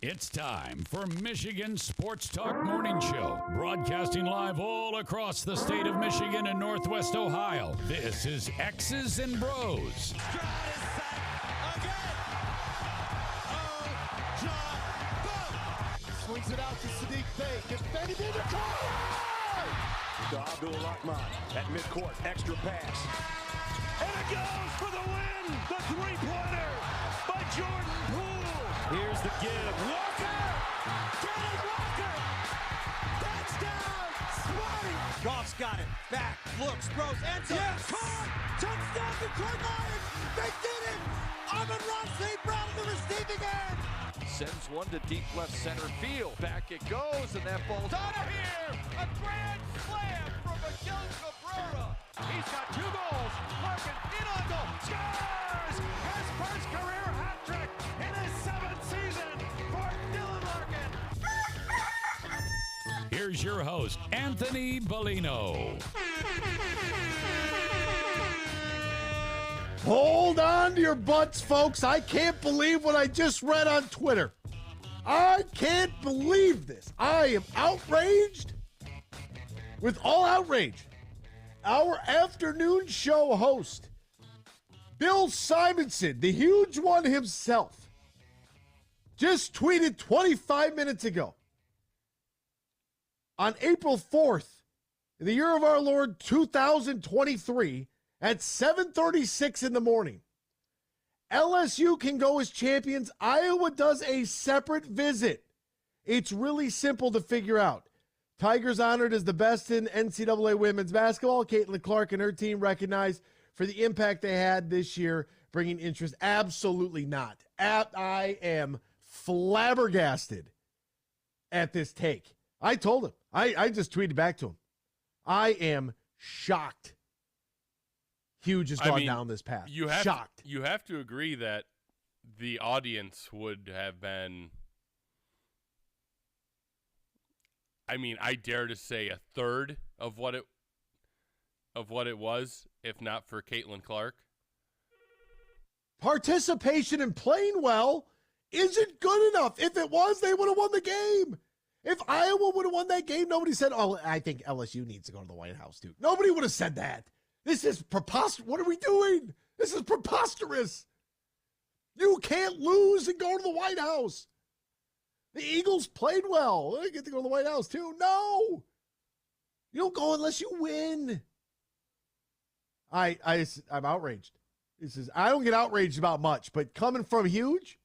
It's time for Michigan Sports Talk Morning Show, broadcasting live all across the state of Michigan and Northwest Ohio. This is X's and Bros. Swings it out to Sadiq Bey. Defended in the corner. To Abdul-Rahman at midcourt. Extra pass. And it goes for the win. The three-pointer by Jordan Poole. Here's the give. Walker. Kenneth Walker. Touchdown. Smarty. Goff's got it. Back. Looks. Throws. Ends up. Yes. Caught. Touchdown to Cornelius. They did it. Amon-Ra St. Brown in the receiving end. Sends one to deep left center field. Back it goes, and that ball's out of here. A grand slam from Miguel Cabrera. He's got 2 goals. Larkin in on goal. Scores! His first career hat trick in his 7th season for Dylan Larkin. Here's your host, Anthony Bellino. Hold on to your butts, folks. I can't believe what I just read on Twitter. I can't believe this. I am outraged with all outrage. Our afternoon show host, Bill Simonson, the huge one himself, just tweeted 25 minutes ago on April 4th, in the year of our Lord 2023, at 7:36 in the morning. LSU can go as champions. Iowa does a separate visit. It's really simple to figure out. Tigers honored as the best in NCAA women's basketball. Caitlin Clark and her team recognized for the impact they had this year, bringing interest. Absolutely not. I am flabbergasted at this take. I told him. I just tweeted back to him. I am shocked. Huge has gone down this path. Shocked. You have to agree that the audience would have been, I dare to say a third of what it was, if not for Caitlin Clark. Participation in playing well isn't good enough. If it was, they would have won the game. If Iowa would have won that game, nobody said, oh, I think LSU needs to go to the White House, too. Nobody would have said that. This is preposterous. What are we doing? This is preposterous. You can't lose and go to the White House. The Eagles played well. They get to go to the White House, too. No. You don't go unless you win. I'm outraged. I don't get outraged about much, but coming from huge,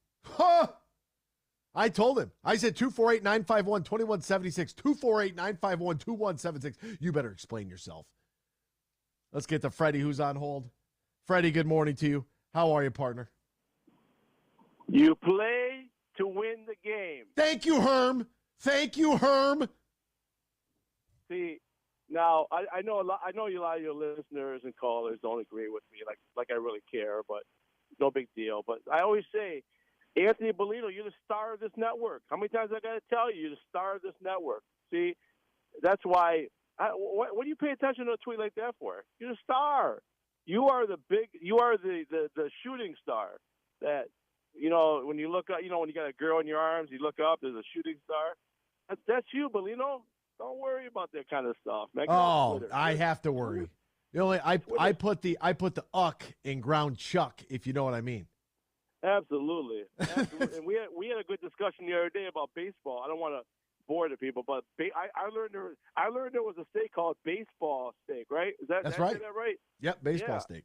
I told him. I said 248-951-2176, 248-951-2176. You better explain yourself. Let's get to Freddie, who's on hold. Freddie, good morning to you. How are you, partner? You play to win the game. Thank you, Herm. Thank you, Herm. See, now I know a lot of your listeners and callers don't agree with me, like I really care, but no big deal. But I always say, Anthony Bellino, you're the star of this network. How many times I got to tell you, you're the star of this network? See, that's why. What do you pay attention to a tweet like that for? You're the star. You are the shooting star. That, when you look up, when you got a girl in your arms, you look up, there's a shooting star. That's you, Bellino. Don't worry about that kind of stuff. I have to worry. I put the uck in ground chuck, if you know what I mean. Absolutely. And we had a good discussion the other day about baseball. I don't want to bore the people, but I learned there was a steak called baseball steak, right? That's right. Is that right? Yep, baseball steak.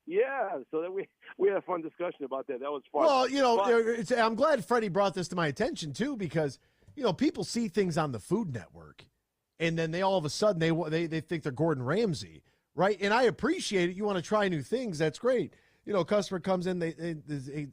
Yeah, so then we had a fun discussion about that. That was fun. Well, I'm glad Freddie brought this to my attention too, because people see things on the Food Network, and then they all of a sudden they think they're Gordon Ramsay, right? And I appreciate it. You want to try new things, that's great. A customer comes in,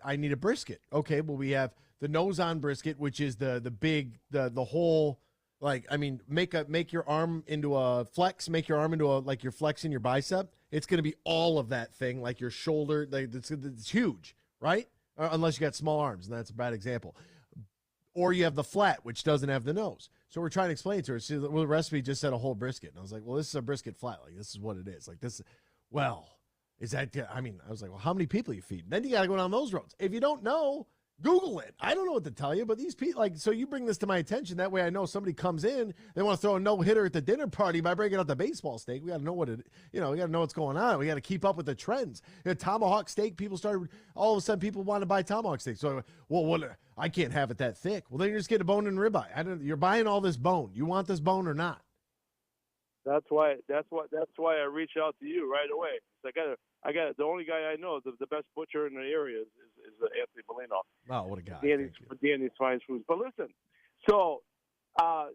I need a brisket. Okay, well, we have the nose-on brisket, which is the big, the whole, make your arm into a flex, make your arm into like you're flexing your bicep. It's going to be all of that thing, like your shoulder. It's huge, right? Unless you got small arms, and that's a bad example. Or you have the flat, which doesn't have the nose. So we're trying to explain it to her. So the recipe just said a whole brisket. And I was like, well, this is a brisket flat. Like, this is what it is. Like, this, well, is that, I was like, well, how many people are you feeding? Then you got to go down those roads. If you don't know, Google it. I don't know what to tell you, but these people, so you bring this to my attention. That way I know somebody comes in, they want to throw a no-hitter at the dinner party by breaking out the baseball steak. We got to know we got to know what's going on. We got to keep up with the trends. Tomahawk steak, all of a sudden people want to buy tomahawk steak. So, I can't have it that thick. Well, then you just get a bone and ribeye. You're buying all this bone. You want this bone or not? That's why I reach out to you right away. I got it. The only guy I know, the best butcher in the area is Anthony Bellino. Oh, what a guy! Danny's Fine Foods. But listen, so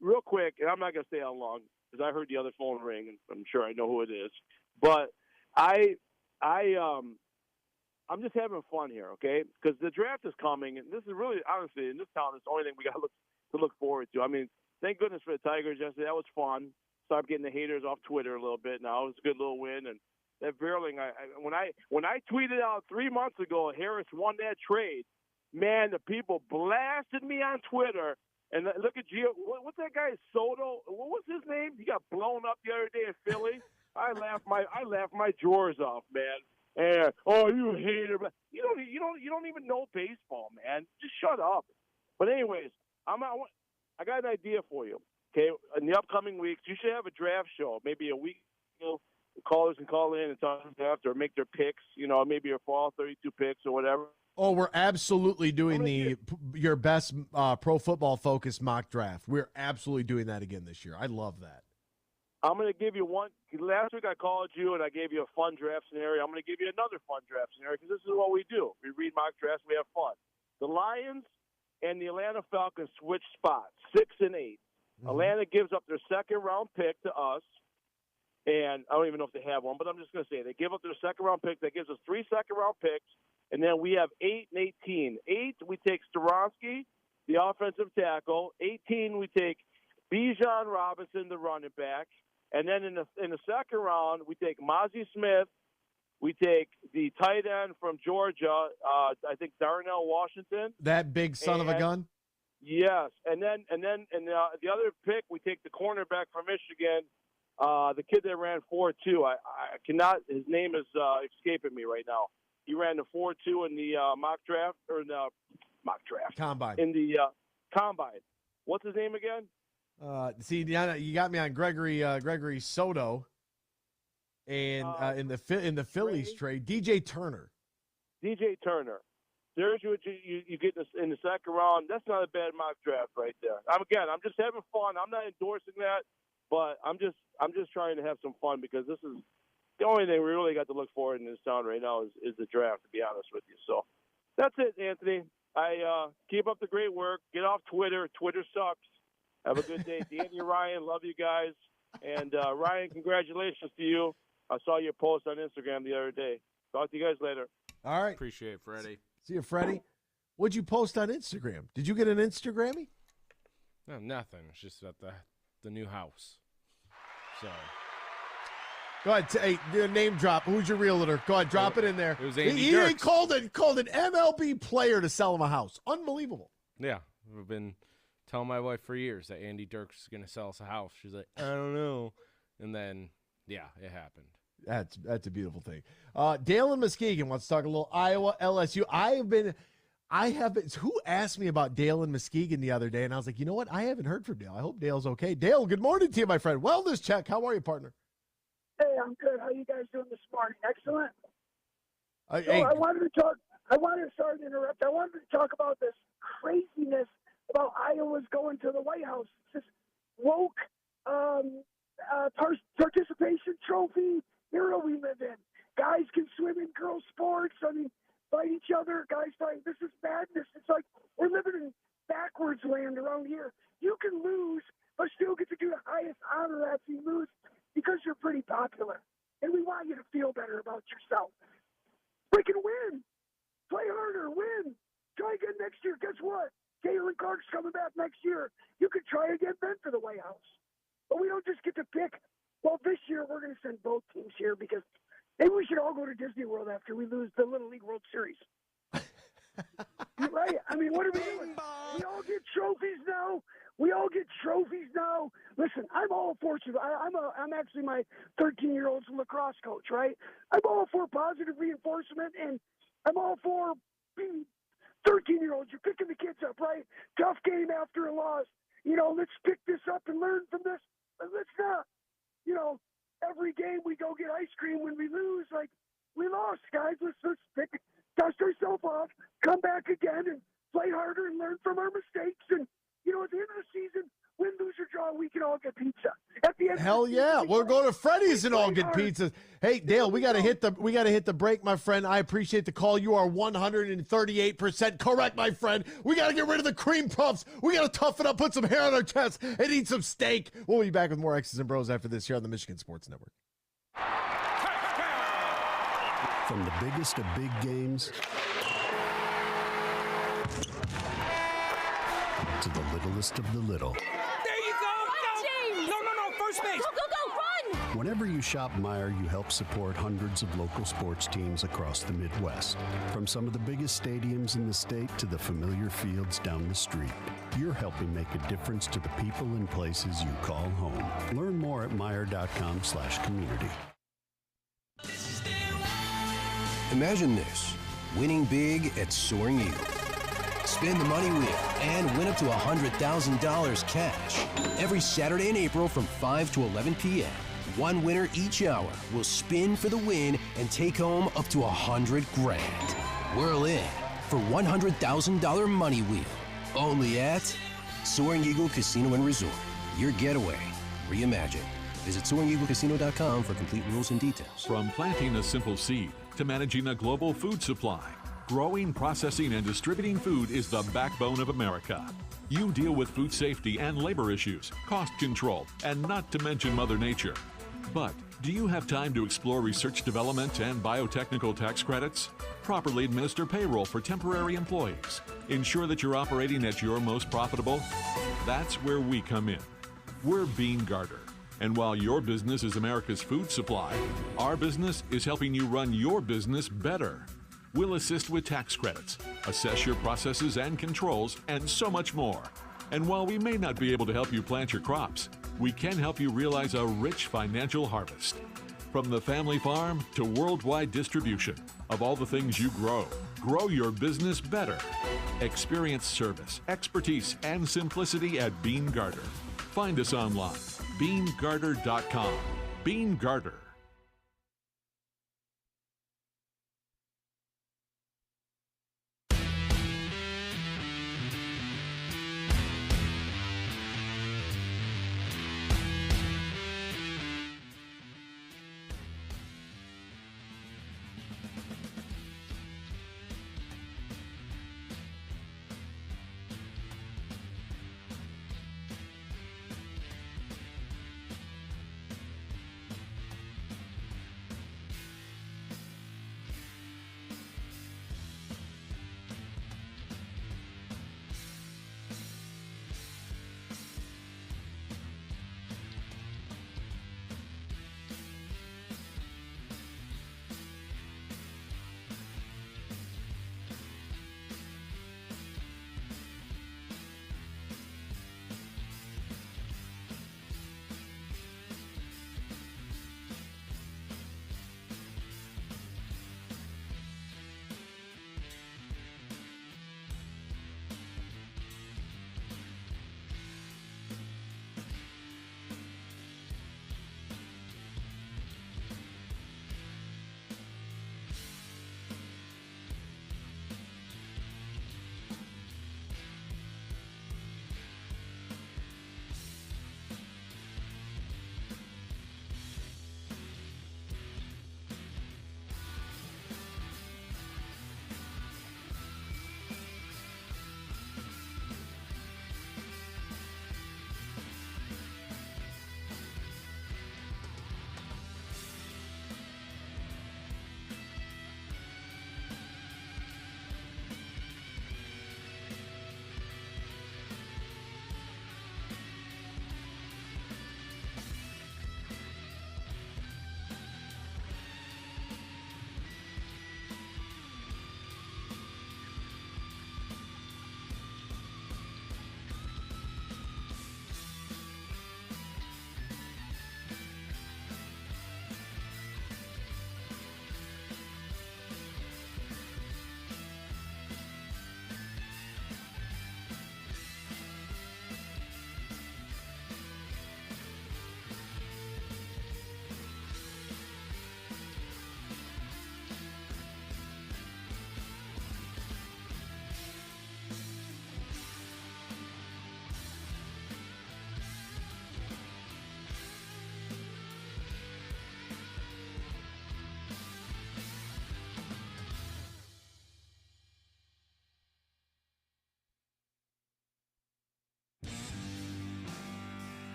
real quick, and I'm not gonna stay on long because I heard the other phone ring, and I'm sure I know who it is. But I'm just having fun here, okay? Because the draft is coming, and this is really, honestly, in this town, it's the only thing we got to look forward to. I mean, thank goodness for the Tigers yesterday. That was fun. Start getting the haters off Twitter a little bit now. It was a good little win, and that Behrling, when I tweeted out 3 months ago, Harris won that trade. Man, the people blasted me on Twitter. And look at Gio. What's that guy Soto? What was his name? He got blown up the other day in Philly. I laughed my drawers off, man. And you hater! You don't even know baseball, man. Just shut up. But anyways, I got an idea for you. Okay, in the upcoming weeks, you should have a draft show, maybe a week. Callers can call in and talk draft or make their picks. Maybe your fall 32 picks or whatever. Oh, we're absolutely doing your best pro football focused mock draft. We're absolutely doing that again this year. I love that. I'm going to give you one. Last week I called you and I gave you a fun draft scenario. I'm going to give you another fun draft scenario because this is what we do. We read mock drafts. We have fun. The Lions and the Atlanta Falcons switch spots, 6 and 8. Mm-hmm. Atlanta gives up their second-round pick to us. And I don't even know if they have one, but I'm just going to say they give up their second-round pick. That gives us 3 second-round picks. And then we have 8 and 18. 8, we take Steronski, the offensive tackle. 18, we take Bijan Robinson, the running back. And then in the second round, we take Mozzie Smith. We take the tight end from Georgia, I think Darnell Washington. That big son of a gun? Yes. And then the other pick, we take the cornerback from Michigan, the kid that ran 4.2. I cannot. His name is escaping me right now. He ran the 4.2 in the Combine. In the combine. What's his name again? See, you got me on Gregory Soto, and in the Phillies trade, DJ Turner. DJ Turner. There's what you get in the second round. That's not a bad mock draft right there. I'm just having fun. I'm not endorsing that, but I'm just trying to have some fun because this is the only thing we really got to look forward in this town right now is the draft. To be honest with you, so that's it, Anthony. I keep up the great work. Get off Twitter. Twitter sucks. Have a good day. Danny and Ryan, love you guys. And Ryan, congratulations to you. I saw your post on Instagram the other day. Talk to you guys later. All right. Appreciate it, Freddie. See you, Freddie. What'd you post on Instagram? Did you get an Instagrammy? No, nothing. It's just about the new house. So. Go ahead. Hey, name drop. Who's your realtor? Go ahead. Drop it in there. It was Andy He Dirks. called an MLB player to sell him a house. Unbelievable. Yeah. I've been telling my wife for years that Andy Dirks is going to sell us a house. She's like, I don't know. And then, yeah, it happened. That's a beautiful thing. Dale and Muskegon wants to talk a little Iowa LSU. Who asked me about Dale and Muskegon the other day? And I was like, you know what? I haven't heard from Dale. I hope Dale's okay. Dale, good morning to you, my friend. Wellness check. How are you, partner? Hey, I'm good. How you guys doing this morning? Excellent. Hey. I wanted to interrupt. I wanted to talk about this craziness about Iowa's going to the White House. It's this woke participation trophy era we live in. Guys can swim in girls' sports. I mean, fight each other. Guys fight. This is madness. It's like we're living in backwards land around here. You can lose, but still get to do the highest honor after you lose because you're pretty popular. And we want you to feel better about yourself. Freaking win. Play harder. Win. Try again next year. Guess what? Jalen Carter's coming back next year. You could try again then for the White House. But we don't just get to pick. Well, this year we're going to send both teams here because maybe we should all go to Disney World after we lose the Little League World Series. Right? I mean, what are we doing? We all get trophies now. Listen, I'm all for you. I'm actually my 13-year-old's lacrosse coach, right? I'm all for positive reinforcement, and I'm all for 13-year-olds, you're picking the kids up, right? Tough game after a loss. Let's pick this up and learn from this. Let's not, every game we go get ice cream when we lose. Like, we lost, guys. Let's dust ourselves off, come back again, and play harder and learn from our mistakes. And, at the end of the season, win, lose, or draw, we can all get pizza. At the end Hell of the yeah, season, we'll go to Freddy's and all get hard. pizzas. Hey, Dale, we got to hit the break, my friend. I appreciate the call. You are 138% correct, my friend. We got to get rid of the cream puffs. We got to toughen up, put some hair on our chest, and eat some steak. We'll be back with more X's and Bros after this here on the Michigan Sports Network. From the biggest of big games to the littlest of the little. There you go! No, first base! Go, run! Whenever you shop Meijer, you help support hundreds of local sports teams across the Midwest. From some of the biggest stadiums in the state to the familiar fields down the street, you're helping make a difference to the people and places you call home. Learn more at Meijer.com/community. Imagine this, winning big at Soaring Eagle. Spin the money wheel and win up to $100,000 cash. Every Saturday in April from 5 to 11 p.m. One winner each hour will spin for the win and take home up to $100,000. Whirl in for $100,000 money wheel. Only at Soaring Eagle Casino and Resort. Your getaway reimagined. Visit SoaringEagleCasino.com for complete rules and details. From planting a simple seed to managing a global food supply, growing, processing, and distributing food is the backbone of America. You deal with food safety and labor issues, cost control, and not to mention Mother Nature. But do you have time to explore research development and biotechnical tax credits? Properly administer payroll for temporary employees. Ensure that you're operating at your most profitable? That's where we come in. We're Bean Garter. And while your business is America's food supply, our business is helping you run your business better. We'll assist with tax credits, assess your processes and controls, and so much more. And while we may not be able to help you plant your crops, we can help you realize a rich financial harvest. From the family farm to worldwide distribution of all the things you grow, grow your business better. Experience service, expertise, and simplicity at Bean Garter. Find us online, BeanGarter.com. Bean Garter.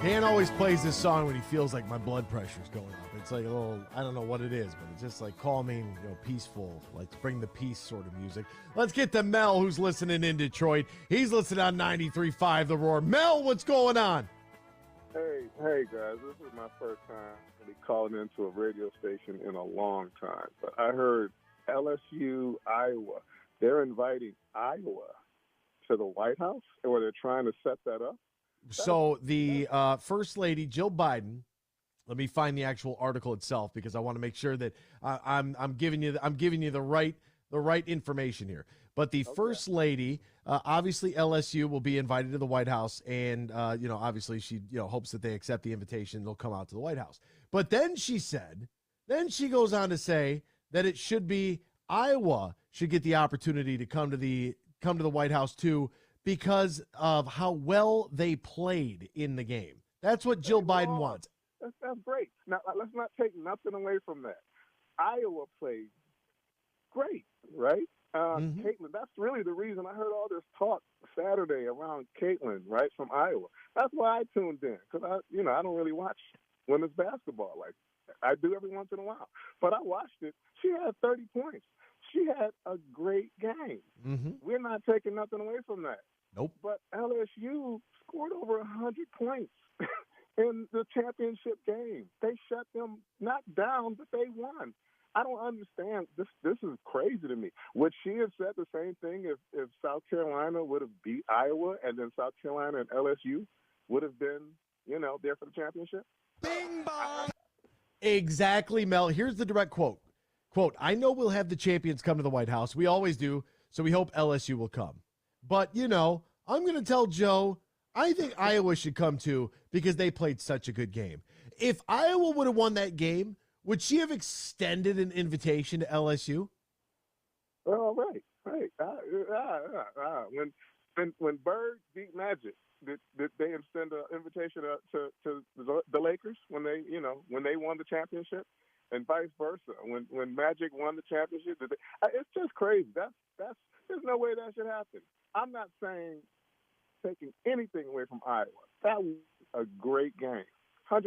Dan always plays this song when he feels like my blood pressure's going up. It's like a little, I don't know what it is, but it's just like calming, peaceful, like bring the peace sort of music. Let's get to Mel, who's listening in Detroit. He's listening on 93.5 The Roar. Mel, what's going on? Hey guys, this is my first time really calling into a radio station in a long time. But I heard LSU, Iowa. They're inviting Iowa to the White House, or they're trying to set that up. So the First Lady, Jill Biden, let me find the actual article itself because I want to make sure that I'm giving you the right information here. But the First Lady, obviously LSU will be invited to the White House, and obviously she hopes that they accept the invitation. They'll come out to the White House. But then she goes on to say that it should be Iowa should get the opportunity to come to the White House too, because of how well they played in the game. That's what Jill Biden wants. That's great. Now, let's not take nothing away from that. Iowa played great, right? Caitlin, that's really the reason I heard all this talk Saturday around Caitlin, right, from Iowa. That's why I tuned in, because I don't really watch women's basketball like that. I do every once in a while. But I watched it. She had 30 points. She had a great game. Mm-hmm. We're not taking nothing away from that. Nope. But LSU scored over 100 points in the championship game. They shut them not down, but they won. I don't understand. This is crazy to me. Would she have said the same thing if South Carolina would have beat Iowa and then South Carolina and LSU would have been, there for the championship? Bing bong. Exactly, Mel. Here's the direct quote. Quote, I know we'll have the champions come to the White House. We always do. So we hope LSU will come. But, I'm going to tell Joe, I think Iowa should come too because they played such a good game. If Iowa would have won that game, would she have extended an invitation to LSU? Oh, right. When Bird beat Magic, did they extend an invitation to the Lakers when they won the championship, and vice versa? When Magic won the championship, it's just crazy. There's no way that should happen. I'm not saying taking anything away from Iowa. That was a great game. 100%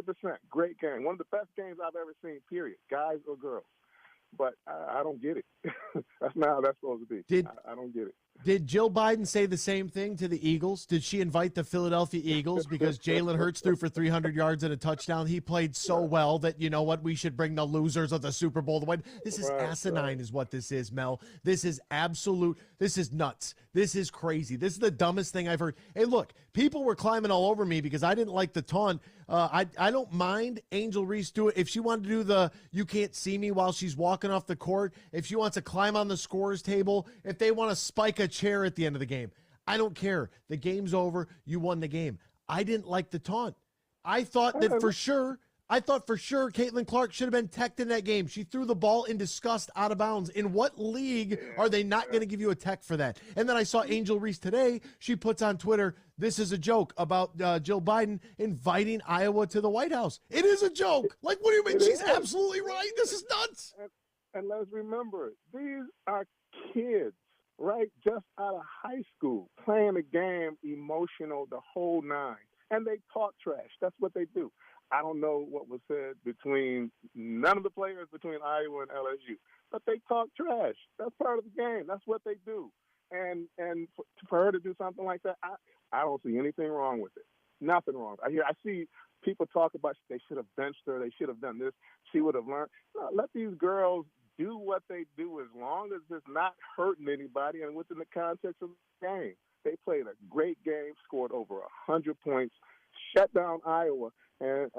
great game. One of the best games I've ever seen, period, guys or girls. But I don't get it. That's not how that's supposed to be. I don't get it. Did Jill Biden say the same thing to the Eagles? Did she invite the Philadelphia Eagles because Jalen Hurts threw for 300 yards and a touchdown? He played so well that, we should bring the losers of the Super Bowl to win. This is asinine is what this is, Mel. This is absolute. This is nuts. This is crazy. This is the dumbest thing I've heard. Hey, look, people were climbing all over me because I didn't like the taunt. I don't mind Angel Reese do it. If she wanted to do the you can't see me while she's walking off the court, if she wants to climb on the scorer's table, if they want to spike a chair at the end of the game, I don't care. The game's over. You won the game. I didn't like the taunt. I thought for sure Caitlin Clark should have been teched in that game. She threw the ball in disgust out of bounds. In what league are they not going to give you a tech for that? And then I saw Angel Reese today. She puts on Twitter, this is a joke about Jill Biden inviting Iowa to the White House. It is a joke. Like, what do you mean? She's absolutely right. This is nuts. And let's remember, these are kids, right, just out of high school, playing a game, emotional, the whole nine. And they talk trash. That's what they do. I don't know what was said between none of the players between Iowa and LSU, but they talk trash. That's part of the game. That's what they do. And for her to do something like that, I don't see anything wrong with it. Nothing wrong. I see people talk about they should have benched her. They should have done this. She would have learned. No, let these girls do what they do as long as it's not hurting anybody and within the context of the game. They played a great game, scored over 100 points, shut down Iowa, and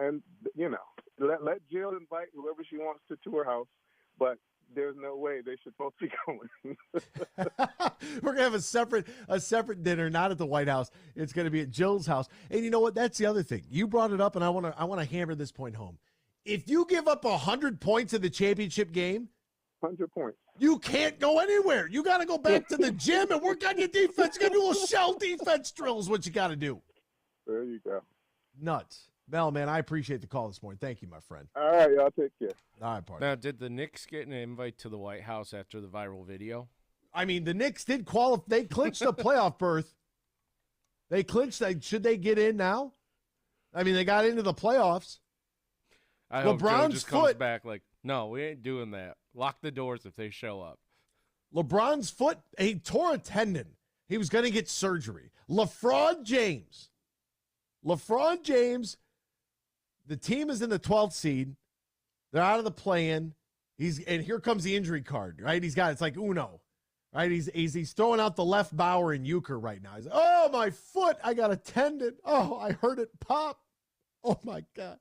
let Jill invite whoever she wants to her house, but there's no way they should both be going. We're gonna have a separate dinner, not at the White House. It's gonna be at Jill's house. And you know what? That's the other thing. You brought it up, and I want to hammer this point home. If you give up 100 points in the championship game, 100 points. You can't go anywhere. You got to go back to the gym and work on your defense. You got to do a little shell defense drills, what you got to do. There you go. Nuts. Mel, man, I appreciate the call this morning. Thank you, my friend. All right, y'all take care. All right, partner. Now, did the Knicks get an invite to the White House after the viral video? I mean, the Knicks did qualify. They clinched a playoff berth. They clinched. Should they get in now? I mean, they got into the playoffs. I hope Joe LeBron's just comes foot back like, no, we ain't doing that. Lock the doors if they show up. LeBron's foot, he tore a tendon. He was going to get surgery. LeBron James, the team is in the 12th seed. They're out of the play-in. And here comes the injury card, right? It's like Uno, right? He's throwing out the left Bauer and Euchre right now. He's like, oh, my foot, I got a tendon. Oh, I heard it pop. Oh, my God.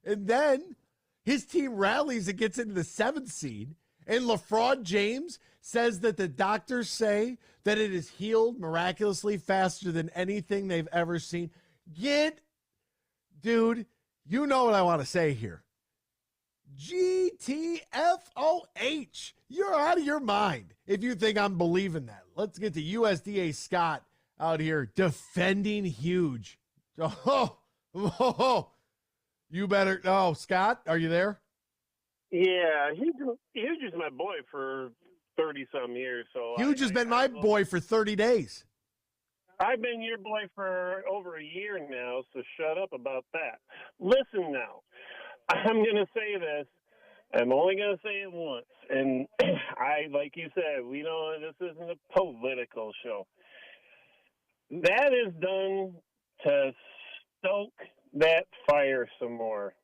And then his team rallies and gets into the 7th seed. And LeBron James says that the doctors say that it is healed miraculously faster than anything they've ever seen. Dude, you know what I want to say here. GTFOH. You're out of your mind if you think I'm believing that. Let's get to USDA Scott out here defending Huge. You better. Oh, Scott, are you there? Yeah, Huge is my boy for 30-some years. So Huge has been my boy for 30 days. I've been your boy for over a year now, so shut up about that. Listen now, I'm going to say this. I'm only going to say it once. And like you said, this isn't a political show. That is done to stoke that fire some more.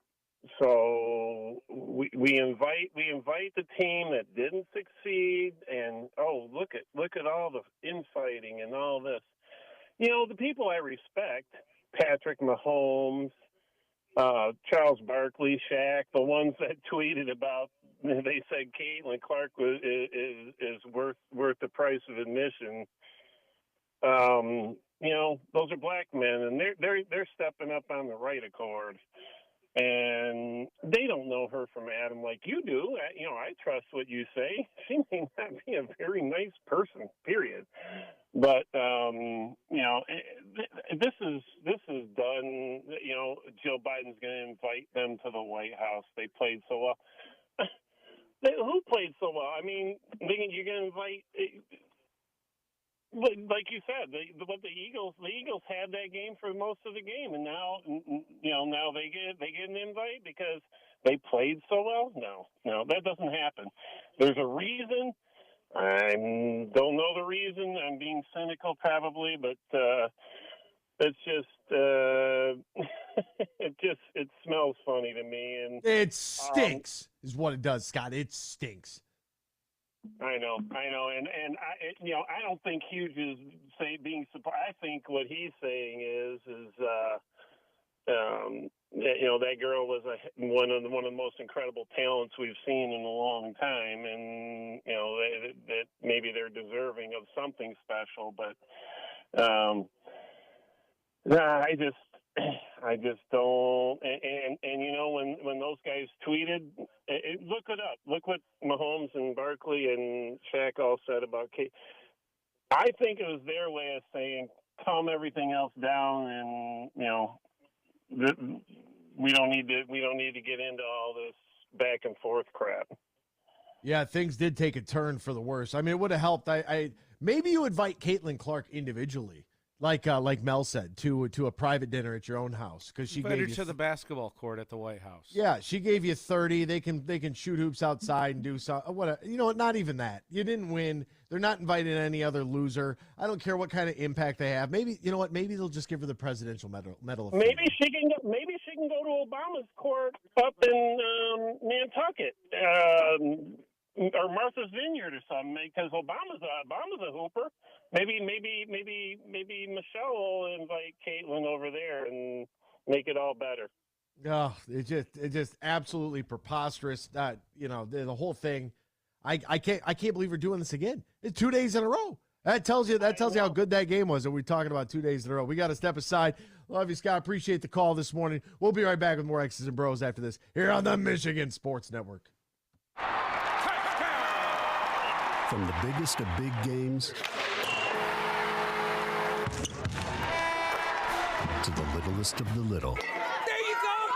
So we invite the team that didn't succeed, and look at all the infighting and all this. The people I respect, Patrick Mahomes, Charles Barkley, Shaq, the ones that tweeted about, they said Caitlin Clark is worth the price of admission. Those are black men, and they're stepping up on the right accord. And they don't know her from Adam like you do. I trust what you say. She may not be a very nice person, period. But, this is done. Joe Biden's going to invite them to the White House. They played so well. Who played so well? I mean, you're going to invite... Like you said, the Eagles had that game for most of the game, and now they get an invite because they played so well. No, that doesn't happen. There's a reason. I don't know the reason. I'm being cynical probably, but it's just it smells funny to me, and it stinks. Is what it does, Scott. It stinks. I know, and I don't think Hughes is being surprised. I think what he's saying is that girl was one of the most incredible talents we've seen in a long time, and that maybe they're deserving of something special. But I just don't. And when those guys tweeted, look it up. Look what Mahomes and Barkley and Shaq all said about Kate. I think it was their way of saying, calm everything else down, and we don't need to get into all this back and forth crap. Yeah, things did take a turn for the worse. I mean, it would have helped. I maybe you invite Caitlin Clark individually. Like Mel said, to a private dinner at your own house, because she Invite gave her to the basketball court at the White House. Yeah, she gave you 30. They can shoot hoops outside and do something. Not even that. You didn't win. They're not inviting any other loser. I don't care what kind of impact they have. Maybe maybe they'll just give her the Presidential Medal of Maybe she can go to Obama's court up in Nantucket. Or Martha's Vineyard or something, because Obama's a hooper. Maybe Michelle will invite Caitlin over there and make it all better. Oh, it's just absolutely preposterous. The whole thing. I can't believe we're doing this again. It's 2 days in a row. That tells you how good that game was that we're talking about 2 days in a row. We got to step aside. Love you, Scott. Appreciate the call this morning. We'll be right back with more X's and Bros after this here on the Michigan Sports Network. From the biggest of big games to the littlest of the little. There you go!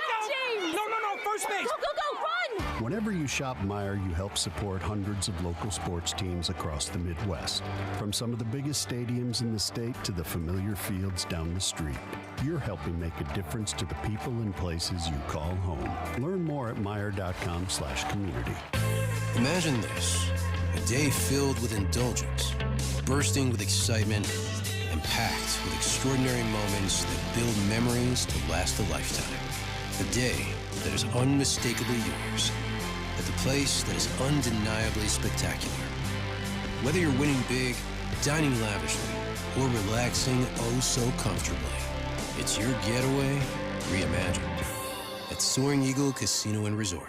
No, first base! Go, run! Whenever you shop Meijer, you help support hundreds of local sports teams across the Midwest. From some of the biggest stadiums in the state to the familiar fields down the street. You're helping make a difference to the people and places you call home. Learn more at Meijer.com/community. Imagine this, a day filled with indulgence, bursting with excitement, and packed with extraordinary moments that build memories to last a lifetime. A day that is unmistakably yours, at the place that is undeniably spectacular. Whether you're winning big, dining lavishly, or relaxing oh so comfortably, it's your getaway reimagined at Soaring Eagle Casino and Resort.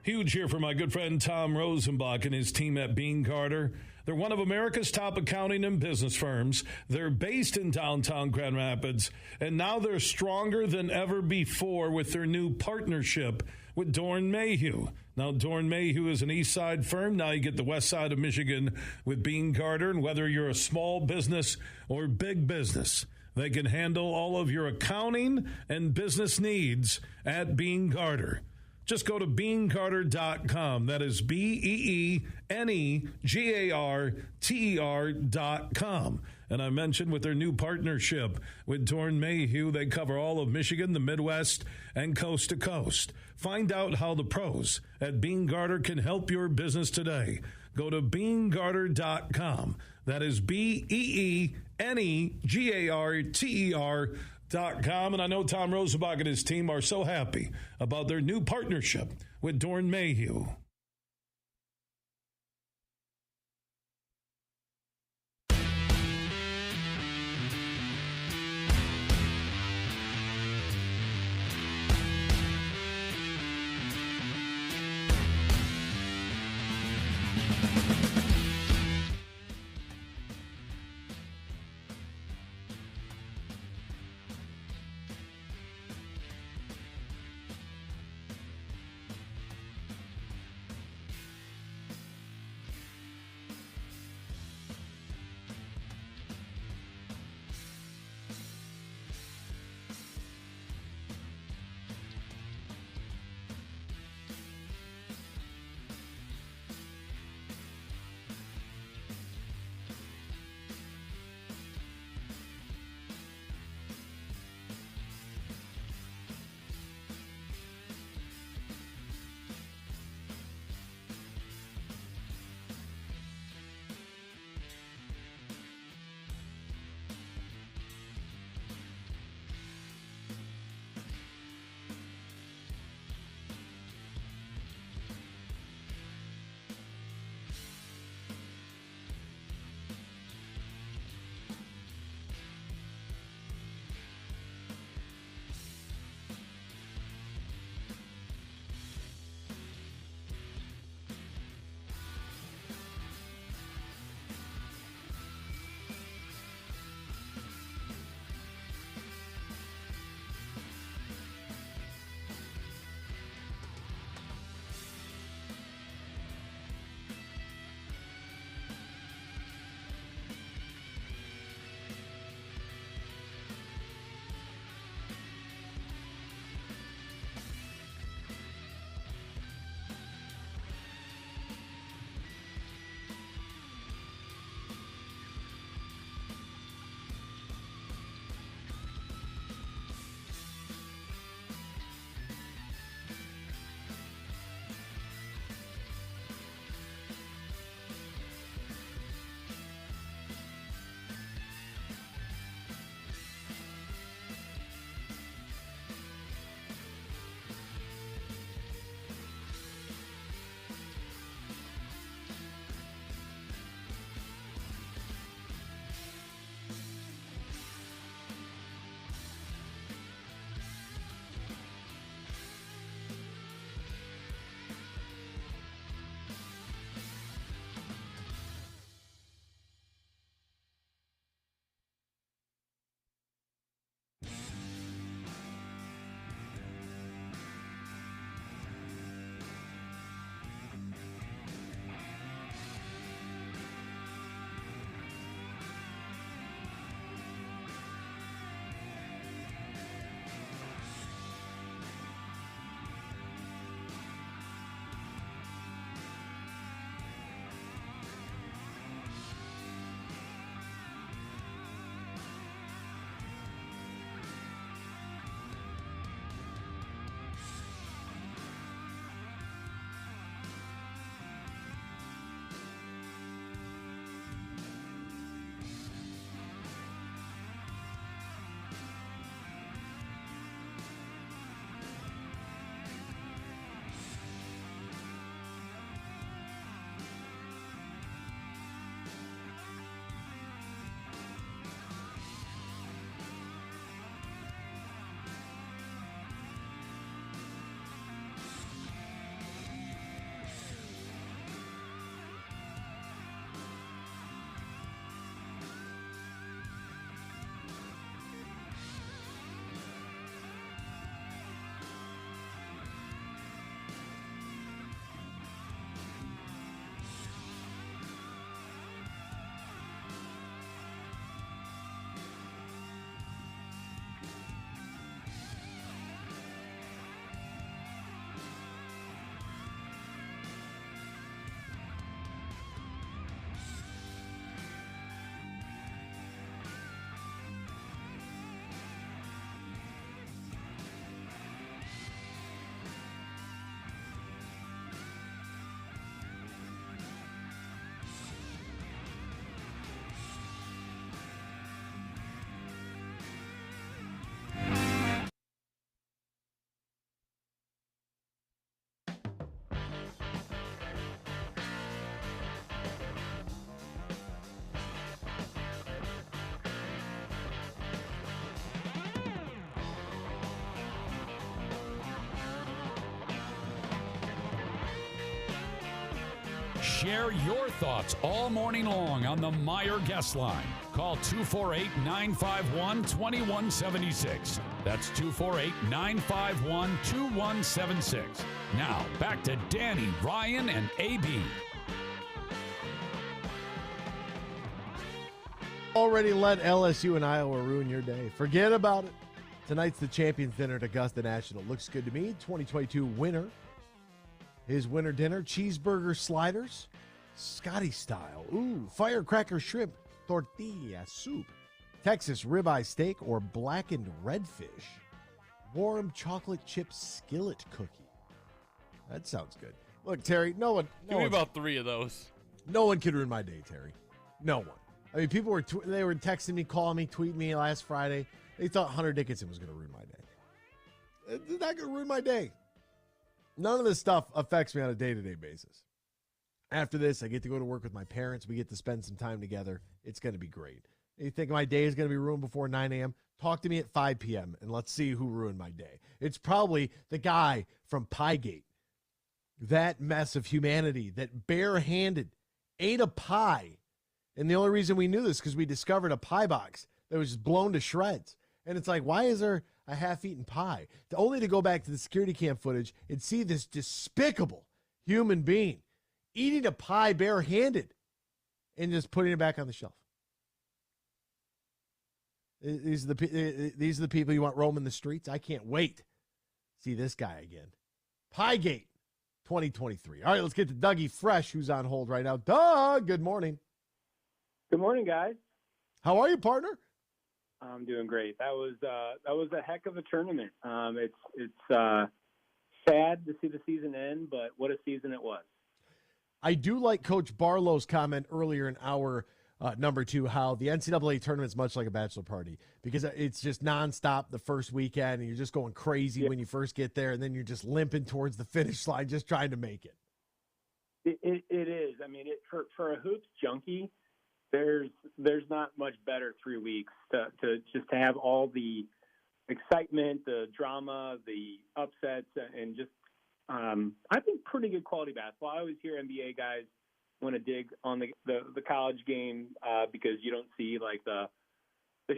Huge here for my good friend Tom Rosenbach and his team at Bean Carter. They're one of America's top accounting and business firms. They're based in downtown Grand Rapids, and now they're stronger than ever before with their new partnership with Dorn Mayhew. Now, Dorn Mayhew is an east side firm. Now you get the west side of Michigan with Bean Carter, and whether you're a small business or big business, they can handle all of your accounting and business needs at Bean Carter. Just go to BeanCarter.com. That is BeanEGarter.com. And I mentioned with their new partnership with Dorn Mayhew, they cover all of Michigan, the Midwest, and coast to coast. Find out how the pros at Bean Carter can help your business today. Go to BeanCarter.com. That is BeanEGarter.com. And I know Tom Rosenbach and his team are so happy about their new partnership with Dorn Mayhew. Share your thoughts all morning long on the Meyer guest line. Call 248-951-2176. That's 248-951-2176. Now, back to Danny, Ryan, and AB. Already let LSU and Iowa ruin your day. Forget about it. Tonight's the Champions Dinner at Augusta National. Looks good to me. 2022 winner. His winter dinner, cheeseburger sliders, Scotty style. Ooh, firecracker shrimp, tortilla soup, Texas ribeye steak, or blackened redfish. Warm chocolate chip skillet cookie. That sounds good. Look, Terry, Give me about 3 of those. No one could ruin my day, Terry. No one. I mean, people were they were texting me, calling me, tweeting me last Friday. They thought Hunter Dickinson was going to ruin my day. It's not going to ruin my day. None of this stuff affects me on a day-to-day basis. After this, I get to go to work with my parents. We get to spend some time together. It's going to be great. You think my day is going to be ruined before 9 a.m.? Talk to me at 5 p.m., and let's see who ruined my day. It's probably the guy from Piegate, that mess of humanity that barehanded ate a pie. And the only reason we knew this because we discovered a pie box that was just blown to shreds. And it's like, why is there a half-eaten pie? Only to go back to the security cam footage and see this despicable human being eating a pie barehanded and just putting it back on the shelf. These are the people you want roaming the streets. I can't wait to see this guy again. Piegate 2023. All right, let's get to Dougie Fresh, who's on hold right now. Doug, good morning. Good morning, guys. How are you, partner? I'm doing great. That was a heck of a tournament. It's sad to see the season end, but what a season it was. I do like Coach Barlow's comment earlier in our number 2, how the NCAA tournament is much like a bachelor party because it's just nonstop the first weekend, and you're just going crazy when you first get there, and then you're just limping towards the finish line, just trying to make it. It is. I mean, for a hoops junkie, there's not much better 3 weeks to just to have all the excitement, the drama, the upsets, and just I think pretty good quality basketball. I always hear NBA guys want to dig on the college game because you don't see like the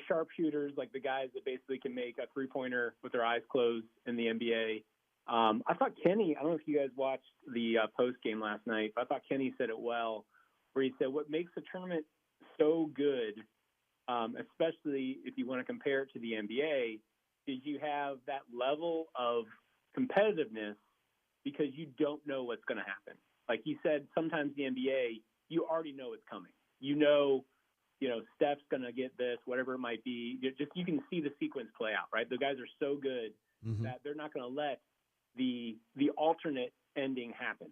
sharpshooters, like the guys that basically can make a 3-pointer with their eyes closed in the NBA. I thought Kenny, I don't know if you guys watched the post game last night, but I thought Kenny said it well, where he said what makes the tournament so good, especially if you want to compare it to the NBA, is you have that level of competitiveness because you don't know what's going to happen. Like he said, sometimes the NBA, you already know it's coming. You know, Steph's going to get this, whatever it might be. You can see the sequence play out, right? The guys are so good that they're not going to let the alternate ending happen.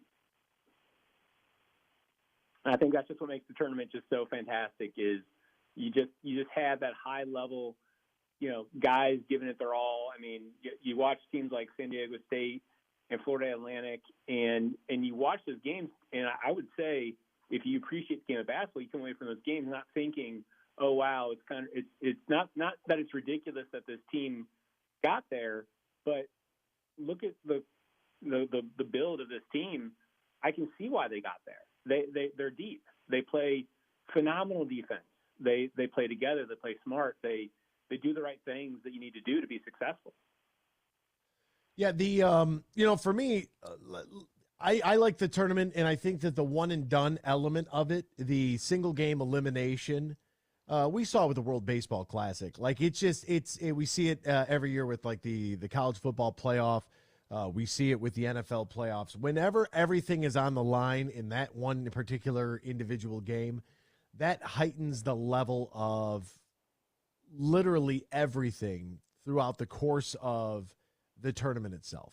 And I think that's just what makes the tournament just so fantastic is you just have that high level, guys giving it their all. I mean, you watch teams like San Diego State and Florida Atlantic, and you watch those games, and I would say if you appreciate the game of basketball, you come away from those games not thinking, oh wow, it's not that it's ridiculous that this team got there, but look at the build of this team. I can see why they got there. They're deep. They play phenomenal defense. They play together. They play smart. They do the right things that you need to do to be successful. Yeah, for me, I like the tournament, and I think that the one and done element of it, the single game elimination, we saw with the World Baseball Classic. Like we see it every year with like the college football playoff. We see it with the NFL playoffs. Whenever everything is on the line in that one particular individual game, that heightens the level of literally everything throughout the course of the tournament itself.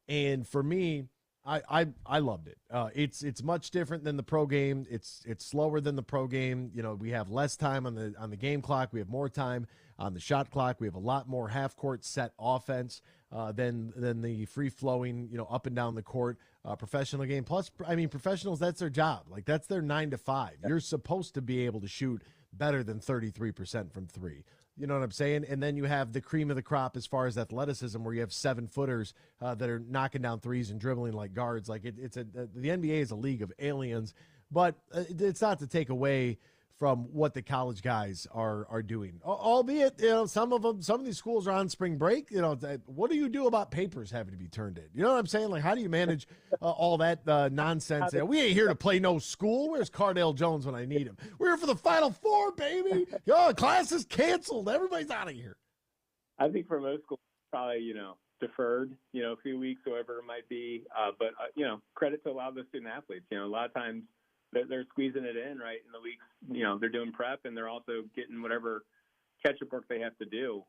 And for me, I loved it. It's much different than the pro game. It's slower than the pro game. We have less time on the game clock. We have more time on the shot clock. We have a lot more half court set offense than the free flowing, up and down the court professional game. Plus, I mean, professionals, that's their job. Like that's their 9 to 5. You're supposed to be able to shoot better than 33% from 3. You know what I'm saying? And then you have the cream of the crop as far as athleticism, where you have 7-footers that are knocking down threes and dribbling like guards. Like the NBA is a league of aliens, but it's not to take away from what the college guys are doing. Albeit, some of these schools are on spring break. What do you do about papers having to be turned in? You know what I'm saying? Like, how do you manage all that nonsense? We ain't here to play no school. Where's Cardale Jones when I need him? We're here for the Final Four, baby. Class is canceled. Everybody's out of here. I think for most schools, probably, deferred, a few weeks, whatever it might be. But credit to a lot of the student athletes. A lot of times, they're squeezing it in right in the weeks. They're doing prep, and they're also getting whatever catch-up work they have to do.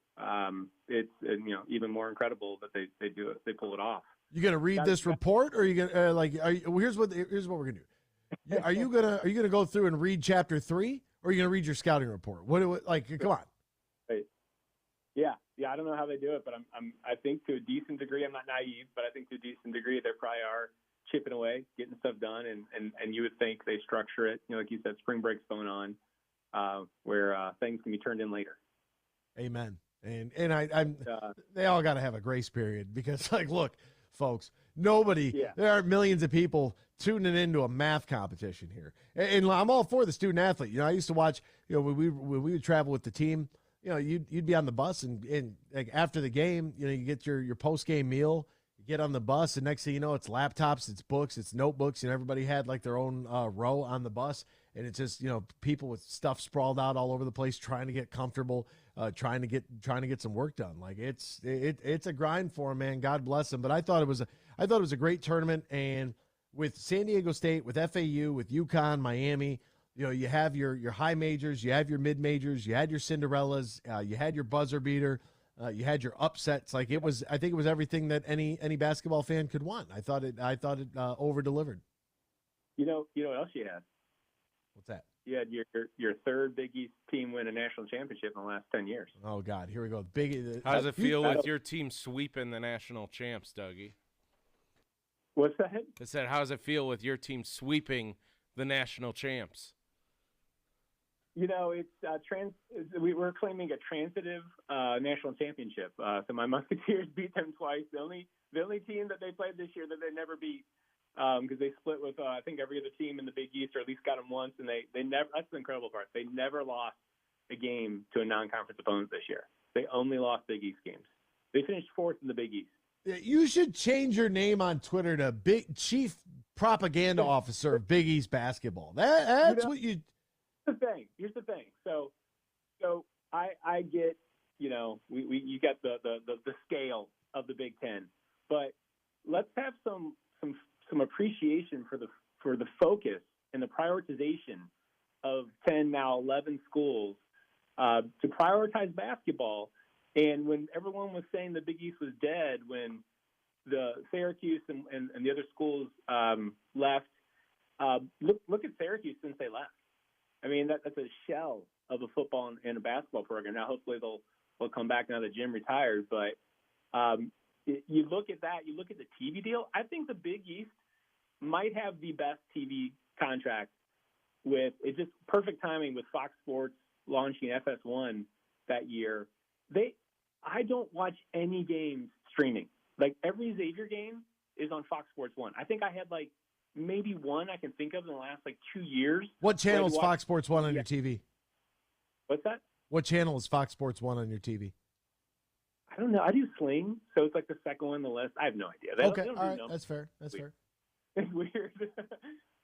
It's even more incredible that they do it. They pull it off. You gonna read this report, or are you gonna here's what we're gonna do. Are you gonna go through and read chapter 3, or are you gonna read your scouting report? Come on. Right. Yeah. I don't know how they do it, but I think to a decent degree, I'm not naive, but I think to a decent degree they probably are chipping away, getting stuff done, and you would think they structure it, like you said, spring break's going on, where things can be turned in later. Amen. And they all got to have a grace period, because, look, folks, there are millions of people tuning into a math competition here, and I'm all for the student athlete. I used to watch, when we would travel with the team, you'd be on the bus, and like after the game, you get your post game meal. Get on the bus, and next thing you know, it's laptops, it's books, it's notebooks, and everybody had like their own row on the bus, and it's just people with stuff sprawled out all over the place, trying to get comfortable, trying to get some work done. Like it's a grind for them, man. God bless them. But I thought it was a great tournament, and with San Diego State, with FAU, with UConn, Miami, you have your high majors, you have your mid majors, you had your Cinderellas, you had your buzzer beater. You had your upsets. I think it was everything that any basketball fan could want. I thought it over delivered. You know what else you had? What's that? You had your third Big East team win a national championship in the last 10 years. Oh God, here we go. How does it feel with your team sweeping the national champs, Dougie? What's that? I said, how does it feel with your team sweeping the national champs? We're claiming a transitive national championship. So my Musketeers beat them twice. The only team that they played this year that they never beat, because they split with I think every other team in the Big East, or at least got them once, and they never. That's the incredible part. They never lost a game to a non-conference opponent this year. They only lost Big East games. They finished 4th in the Big East. You should change your name on Twitter to Chief Propaganda Officer of Big East Basketball. That's what you. Here's the thing. So I get, you got the scale of the Big Ten, but let's have some appreciation for the focus and the prioritization of 10, now 11 schools to prioritize basketball. And when everyone was saying the Big East was dead, when the Syracuse and the other schools left, look at Syracuse since they left. I mean, that's a shell of a football and a basketball program. Now, hopefully they'll come back now that Jim retired. But you look at that, you look at the TV deal. I think the Big East might have the best TV contract with it's just perfect timing with Fox Sports launching FS1 that year. I don't watch any games streaming. Like every Xavier game is on Fox Sports 1. I think I had maybe one I can think of in the last 2 years. What channel is Fox Sports 1 on your TV? What's that? What channel is Fox Sports 1 on your TV? I don't know. I do Sling, so it's the second one on the list. I have no idea. They don't all right. know. That's fair. That's fair. It's weird,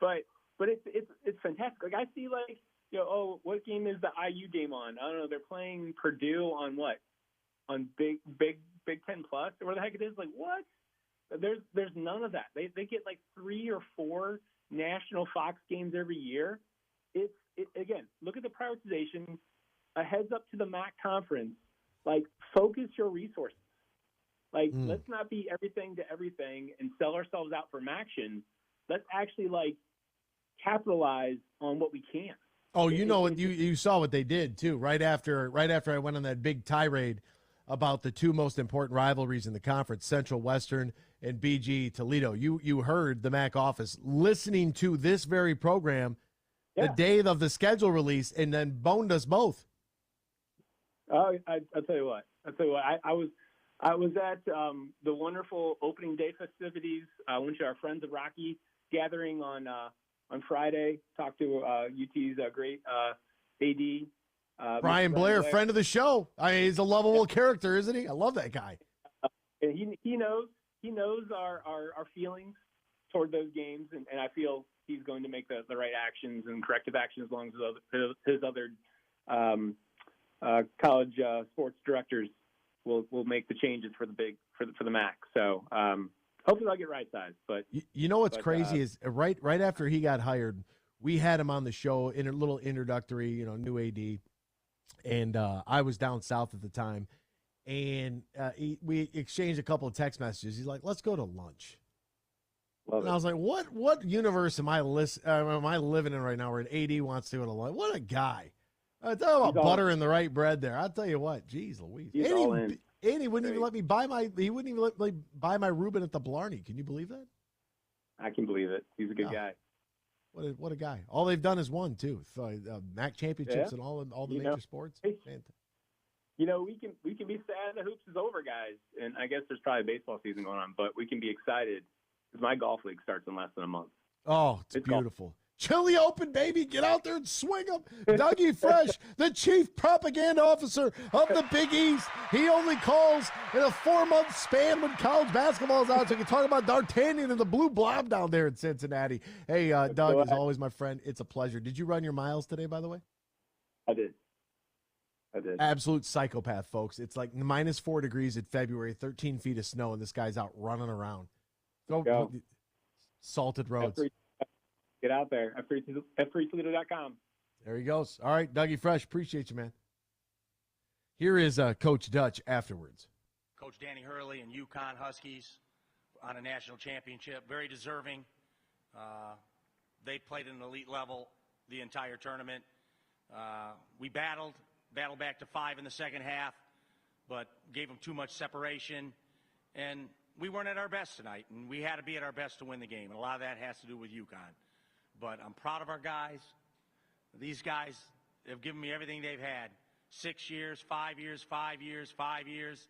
but it's fantastic. I see what game is the IU game on? I don't know. They're playing Purdue on what? On Big Ten Plus or where the heck it is? What? There's none of that. They get 3 or 4 national Fox games every year. Again, look at the prioritization. A heads up to the MAC conference. Focus your resources. Let's not be everything to everything and sell ourselves out for action. Let's actually capitalize on what we can. Oh, you saw what they did too. Right after I went on that big tirade about the 2 most important rivalries in the conference, Central Western and BG Toledo. You heard the MAC office listening to this very program the day of the schedule release, and then boned us both. I'll tell you what. I was at the wonderful opening day festivities. I went to our Friends of Rocky gathering on Friday. Talked to UT's great AD. Brian Blair, friend of the show. He's a lovable character, isn't he? I love that guy. And he knows our feelings toward those games, and I feel he's going to make the right actions and corrective actions as long as his other college sports directors will make the changes for the MAC. So hopefully I'll get right sized. But you know what's crazy is right after he got hired, we had him on the show in a little introductory, new AD, and I was down south at the time, and we exchanged a couple of text messages. He's like, "Let's go to lunch." And I was like, "What universe am I living in right now where an AD wants to go to lunch? What a guy!" I tell about butter and the right bread there. I'll tell you what, geez Louise. And he wouldn't even let me buy my Reuben at the Blarney. Can you believe that? I can believe it. He's a good guy. What a guy. All they've done is won too. MAC championships and all the major sports. We can be sad the hoops is over, guys. And I guess there's probably baseball season going on, but we can be excited because my golf league starts in less than a month. Oh, it's beautiful. Golf. Chili Open, baby. Get out there and swing them. Dougie Fresh, the chief propaganda officer of the Big East. He only calls in a 4-month span when college basketball is out. So you can talk about D'Artagnan and the Blue Blob down there in Cincinnati. Hey, Doug, as always, my friend, it's a pleasure. Did you run your miles today, by the way? I did. Absolute psychopath, folks. It's like -4 degrees in February, 13 feet of snow, and this guy's out running around. Go. Salted roads. Get out there at freetoledo.com. There he goes. All right, Dougie Fresh, appreciate you, man. Here is Coach Dutch afterwards. Coach Danny Hurley and UConn Huskies on a national championship, very deserving. They played at an elite level the entire tournament. We battled back to 5 in the second half, but gave them too much separation. And we weren't at our best tonight, and we had to be at our best to win the game. And a lot of that has to do with UConn. But I'm proud of our guys. These guys have given me everything they've had. 6 years, 5 years, 5 years, 5 years.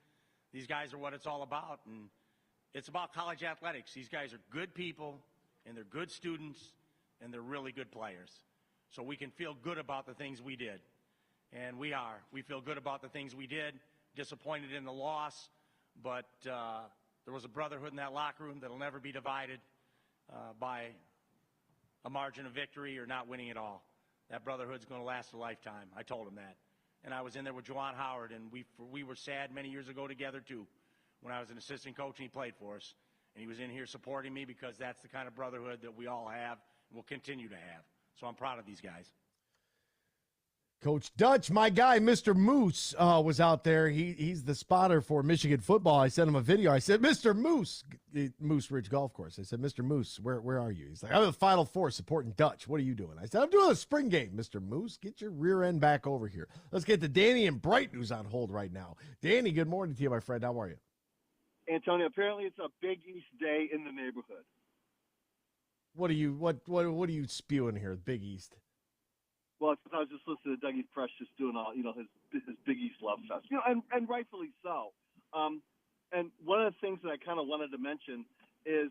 These guys are what it's all about. And it's about college athletics. These guys are good people, and they're good students, and they're really good players. So we can feel good about the things we did. And we are. We feel good about the things we did. Disappointed in the loss. But there was a brotherhood in that locker room that'll never be divided by a margin of victory or not winning at all. That brotherhood's going to last a lifetime. I told him that. And I was in there with Juwan Howard, and we were sad many years ago together, too, when I was an assistant coach and he played for us. And he was in here supporting me because that's the kind of brotherhood that we all have and will continue to have. So I'm proud of these guys. Coach Dutch, my guy, Mr. Moose, was out there. He's the spotter for Michigan football. I sent him a video. I said, Mr. Moose, Moose Ridge Golf Course. I said, Mr. Moose, where are you? He's like, I'm in the Final Four supporting Dutch. What are you doing? I said, I'm doing a spring game, Mr. Moose. Get your rear end back over here. Let's get to Danny and Brighton, who's on hold right now. Danny, good morning to you, my friend. How are you? Antonio, apparently it's a Big East day in the neighborhood. What are you spewing here, Big East? Well, I was just listening to Dougie Fresh just doing all, his Big East love fest, and rightfully so. And one of the things that I kind of wanted to mention is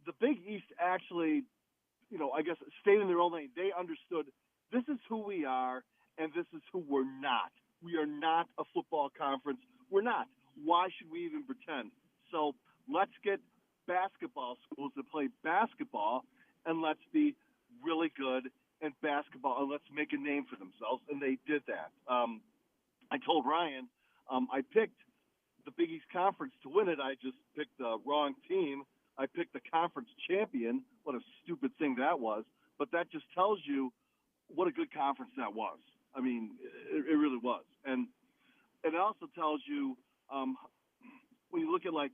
the Big East actually, I guess stayed in their own lane. They understood this is who we are and this is who we're not. We are not a football conference. We're not. Why should we even pretend? So let's get basketball schools that play basketball, and let's be really good in basketball, and let's make a name for themselves, and they did that. I told Ryan I picked the Big East Conference to win it. I just picked the wrong team. I picked the conference champion. What a stupid thing that was. But that just tells you what a good conference that was. I mean, it really was. And it also tells you when you look at, like,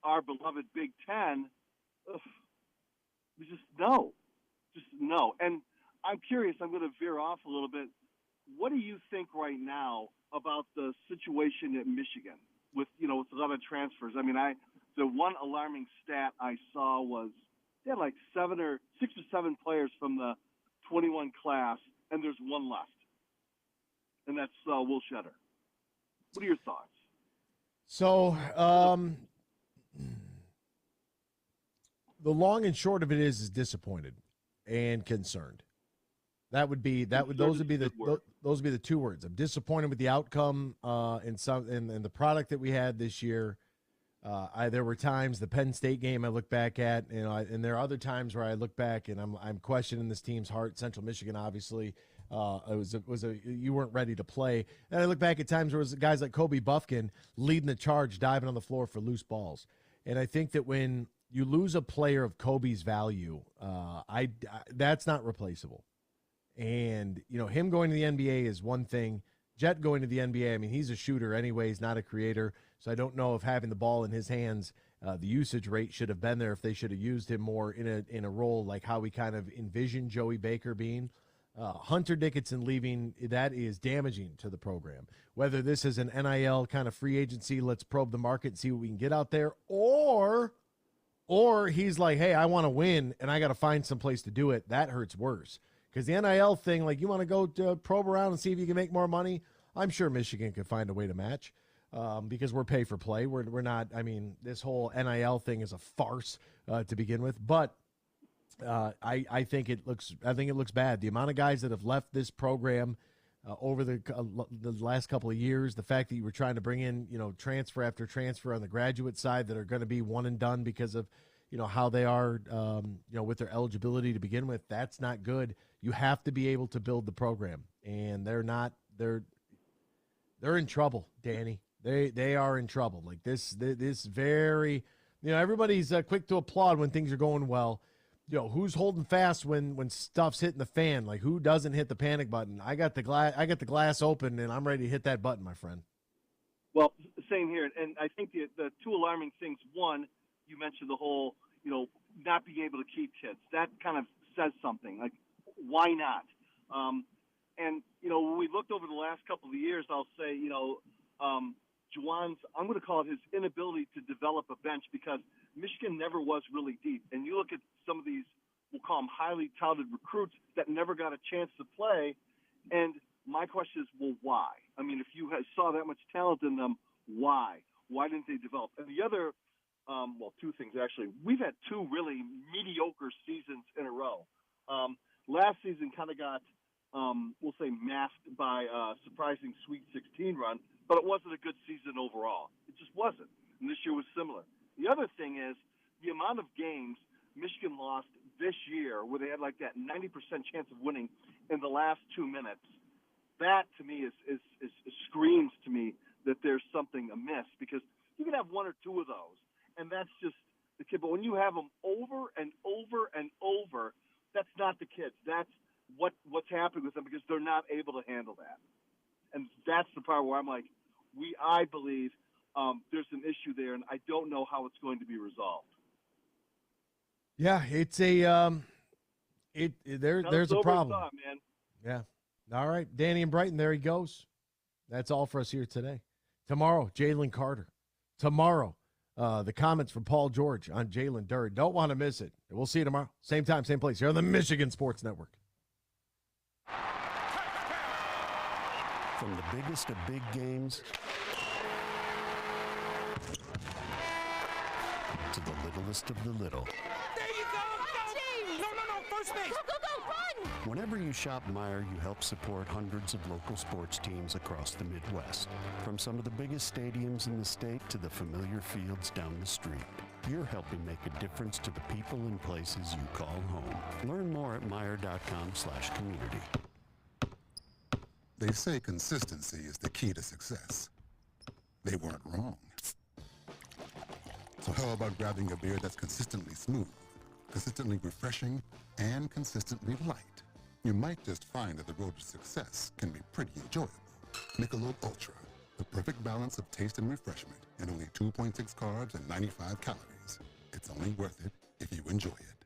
our beloved Big Ten, we just know. Just no. And I'm curious, I'm going to veer off a little bit. What do you think right now about the situation at Michigan with a lot of transfers? I mean, the one alarming stat I saw was they had like 6 or 7 players from the 21 class, and there's one left. And that's Will Shetter. What are your thoughts? So, the long and short of it is disappointed and concerned. Those would be the two words. I'm disappointed with the outcome and the product that we had this year. There were times, the Penn State game I look back at, and there are other times where I look back and I'm questioning this team's heart. Central Michigan, obviously, you weren't ready to play. And I look back at times where it was guys like Kobe Buffkin leading the charge, diving on the floor for loose balls. And I think that when you lose a player of Kobe's value, that's not replaceable. And, him going to the NBA is one thing. Jet going to the NBA, I mean, he's a shooter anyways, not a creator. So I don't know if having the ball in his hands, the usage rate should have been there, if they should have used him more in a role like how we kind of envisioned Joey Baker being. Hunter Dickinson leaving, that is damaging to the program. Whether this is an NIL kind of free agency, let's probe the market and see what we can get out there, or he's like, hey, I want to win, and I got to find some place to do it. That hurts worse. Because the NIL thing, like, you want to go to probe around and see if you can make more money, I'm sure Michigan could find a way to match because we're pay for play. We're not, I mean, this whole NIL thing is a farce to begin with. But I think it looks bad. The amount of guys that have left this program over the last couple of years, the fact that you were trying to bring in, transfer after transfer on the graduate side that are going to be one and done because of, how they are, with their eligibility to begin with, that's not good. You have to be able to build the program, and they're in trouble, Danny. They are in trouble. Like this very, everybody's quick to applaud when things are going well. Who's holding fast when stuff's hitting the fan? Like, who doesn't hit the panic button? I got the glass open, and I'm ready to hit that button, my friend. Well, same here. And I think the two alarming things, one, you mentioned the whole, not being able to keep kids. That kind of says something. Like, why not? And, when we looked over the last couple of years, I'll say, Juwan's, I'm going to call it his inability to develop a bench, because Michigan never was really deep. And you look at some of these, we'll call them highly touted recruits that never got a chance to play. And my question is, well, why? I mean, if you saw that much talent in them, why? Why didn't they develop? And the other, two things, actually. We've had two really mediocre seasons in a row. Last season kind of got, we'll say, masked by a surprising Sweet 16 run, but it wasn't a good season overall. It just wasn't. And this year was similar. The other thing is the amount of games Michigan lost this year where they had like that 90% chance of winning in the last 2 minutes. That, to me, is screams to me that there's something amiss, because you can have one or two of those, and that's just the kid. But when you have them over and over and over, that's not the kids. That's what's happening with them, because they're not able to handle that. And that's the part where I'm like, I believe there's an issue there, and I don't know how it's going to be resolved. Yeah, it's there's a problem. Thought, man. Yeah. All right, Danny and Brighton, there he goes. That's all for us here today. Tomorrow, Jalen Carter. Tomorrow, the comments from Paul George on Jalen Durd. Don't want to miss it. We'll see you tomorrow. Same time, same place here on the Michigan Sports Network. From the biggest of big games to the littlest of the little. There you go! No, first base! Go, run! Whenever you shop Meijer, you help support hundreds of local sports teams across the Midwest. From some of the biggest stadiums in the state to the familiar fields down the street. You're helping make a difference to the people and places you call home. Learn more at Meijer.com/community. They say consistency is the key to success. They weren't wrong. So how about grabbing a beer that's consistently smooth, consistently refreshing, and consistently light? You might just find that the road to success can be pretty enjoyable. Michelob Ultra, the perfect balance of taste and refreshment, and only 2.6 carbs and 95 calories. It's only worth it if you enjoy it.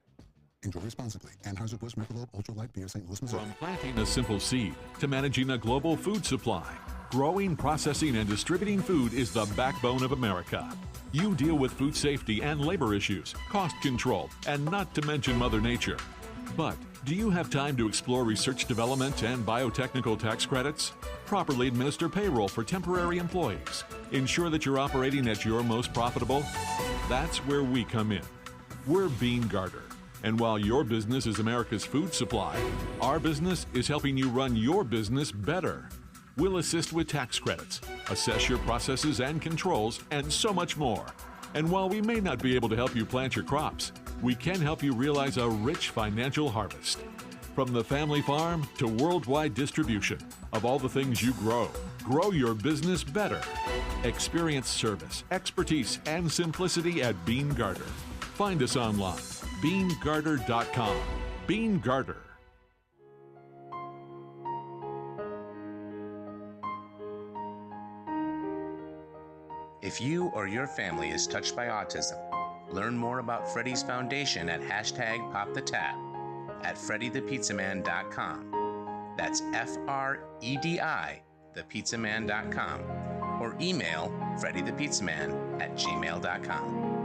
Enjoy responsibly. Anheuser-Busch Michelob Ultra Light Beer, St. Louis, Missouri. From planting a simple seed to managing a global food supply, growing, processing, and distributing food is the backbone of America. You deal with food safety and labor issues, cost control, and not to mention Mother Nature. But do you have time to explore research development and biotechnical tax credits? Properly administer payroll for temporary employees. Ensure that you're operating at your most profitable? That's where we come in. We're Bean Garter. And while your business is America's food supply, our business is helping you run your business better. We'll assist with tax credits, assess your processes and controls, and so much more. And while we may not be able to help you plant your crops, we can help you realize a rich financial harvest. From the family farm to worldwide distribution of all the things you grow, grow your business better. Experience service, expertise, and simplicity at Bean Garter. Find us online, beangarter.com. Bean Garter. If you or your family is touched by autism, learn more about Freddy's Foundation at #PopTheTap at freddythepizzaman.com. That's FREDI, thepizzaman.com. Or email freddythepizzaman@gmail.com.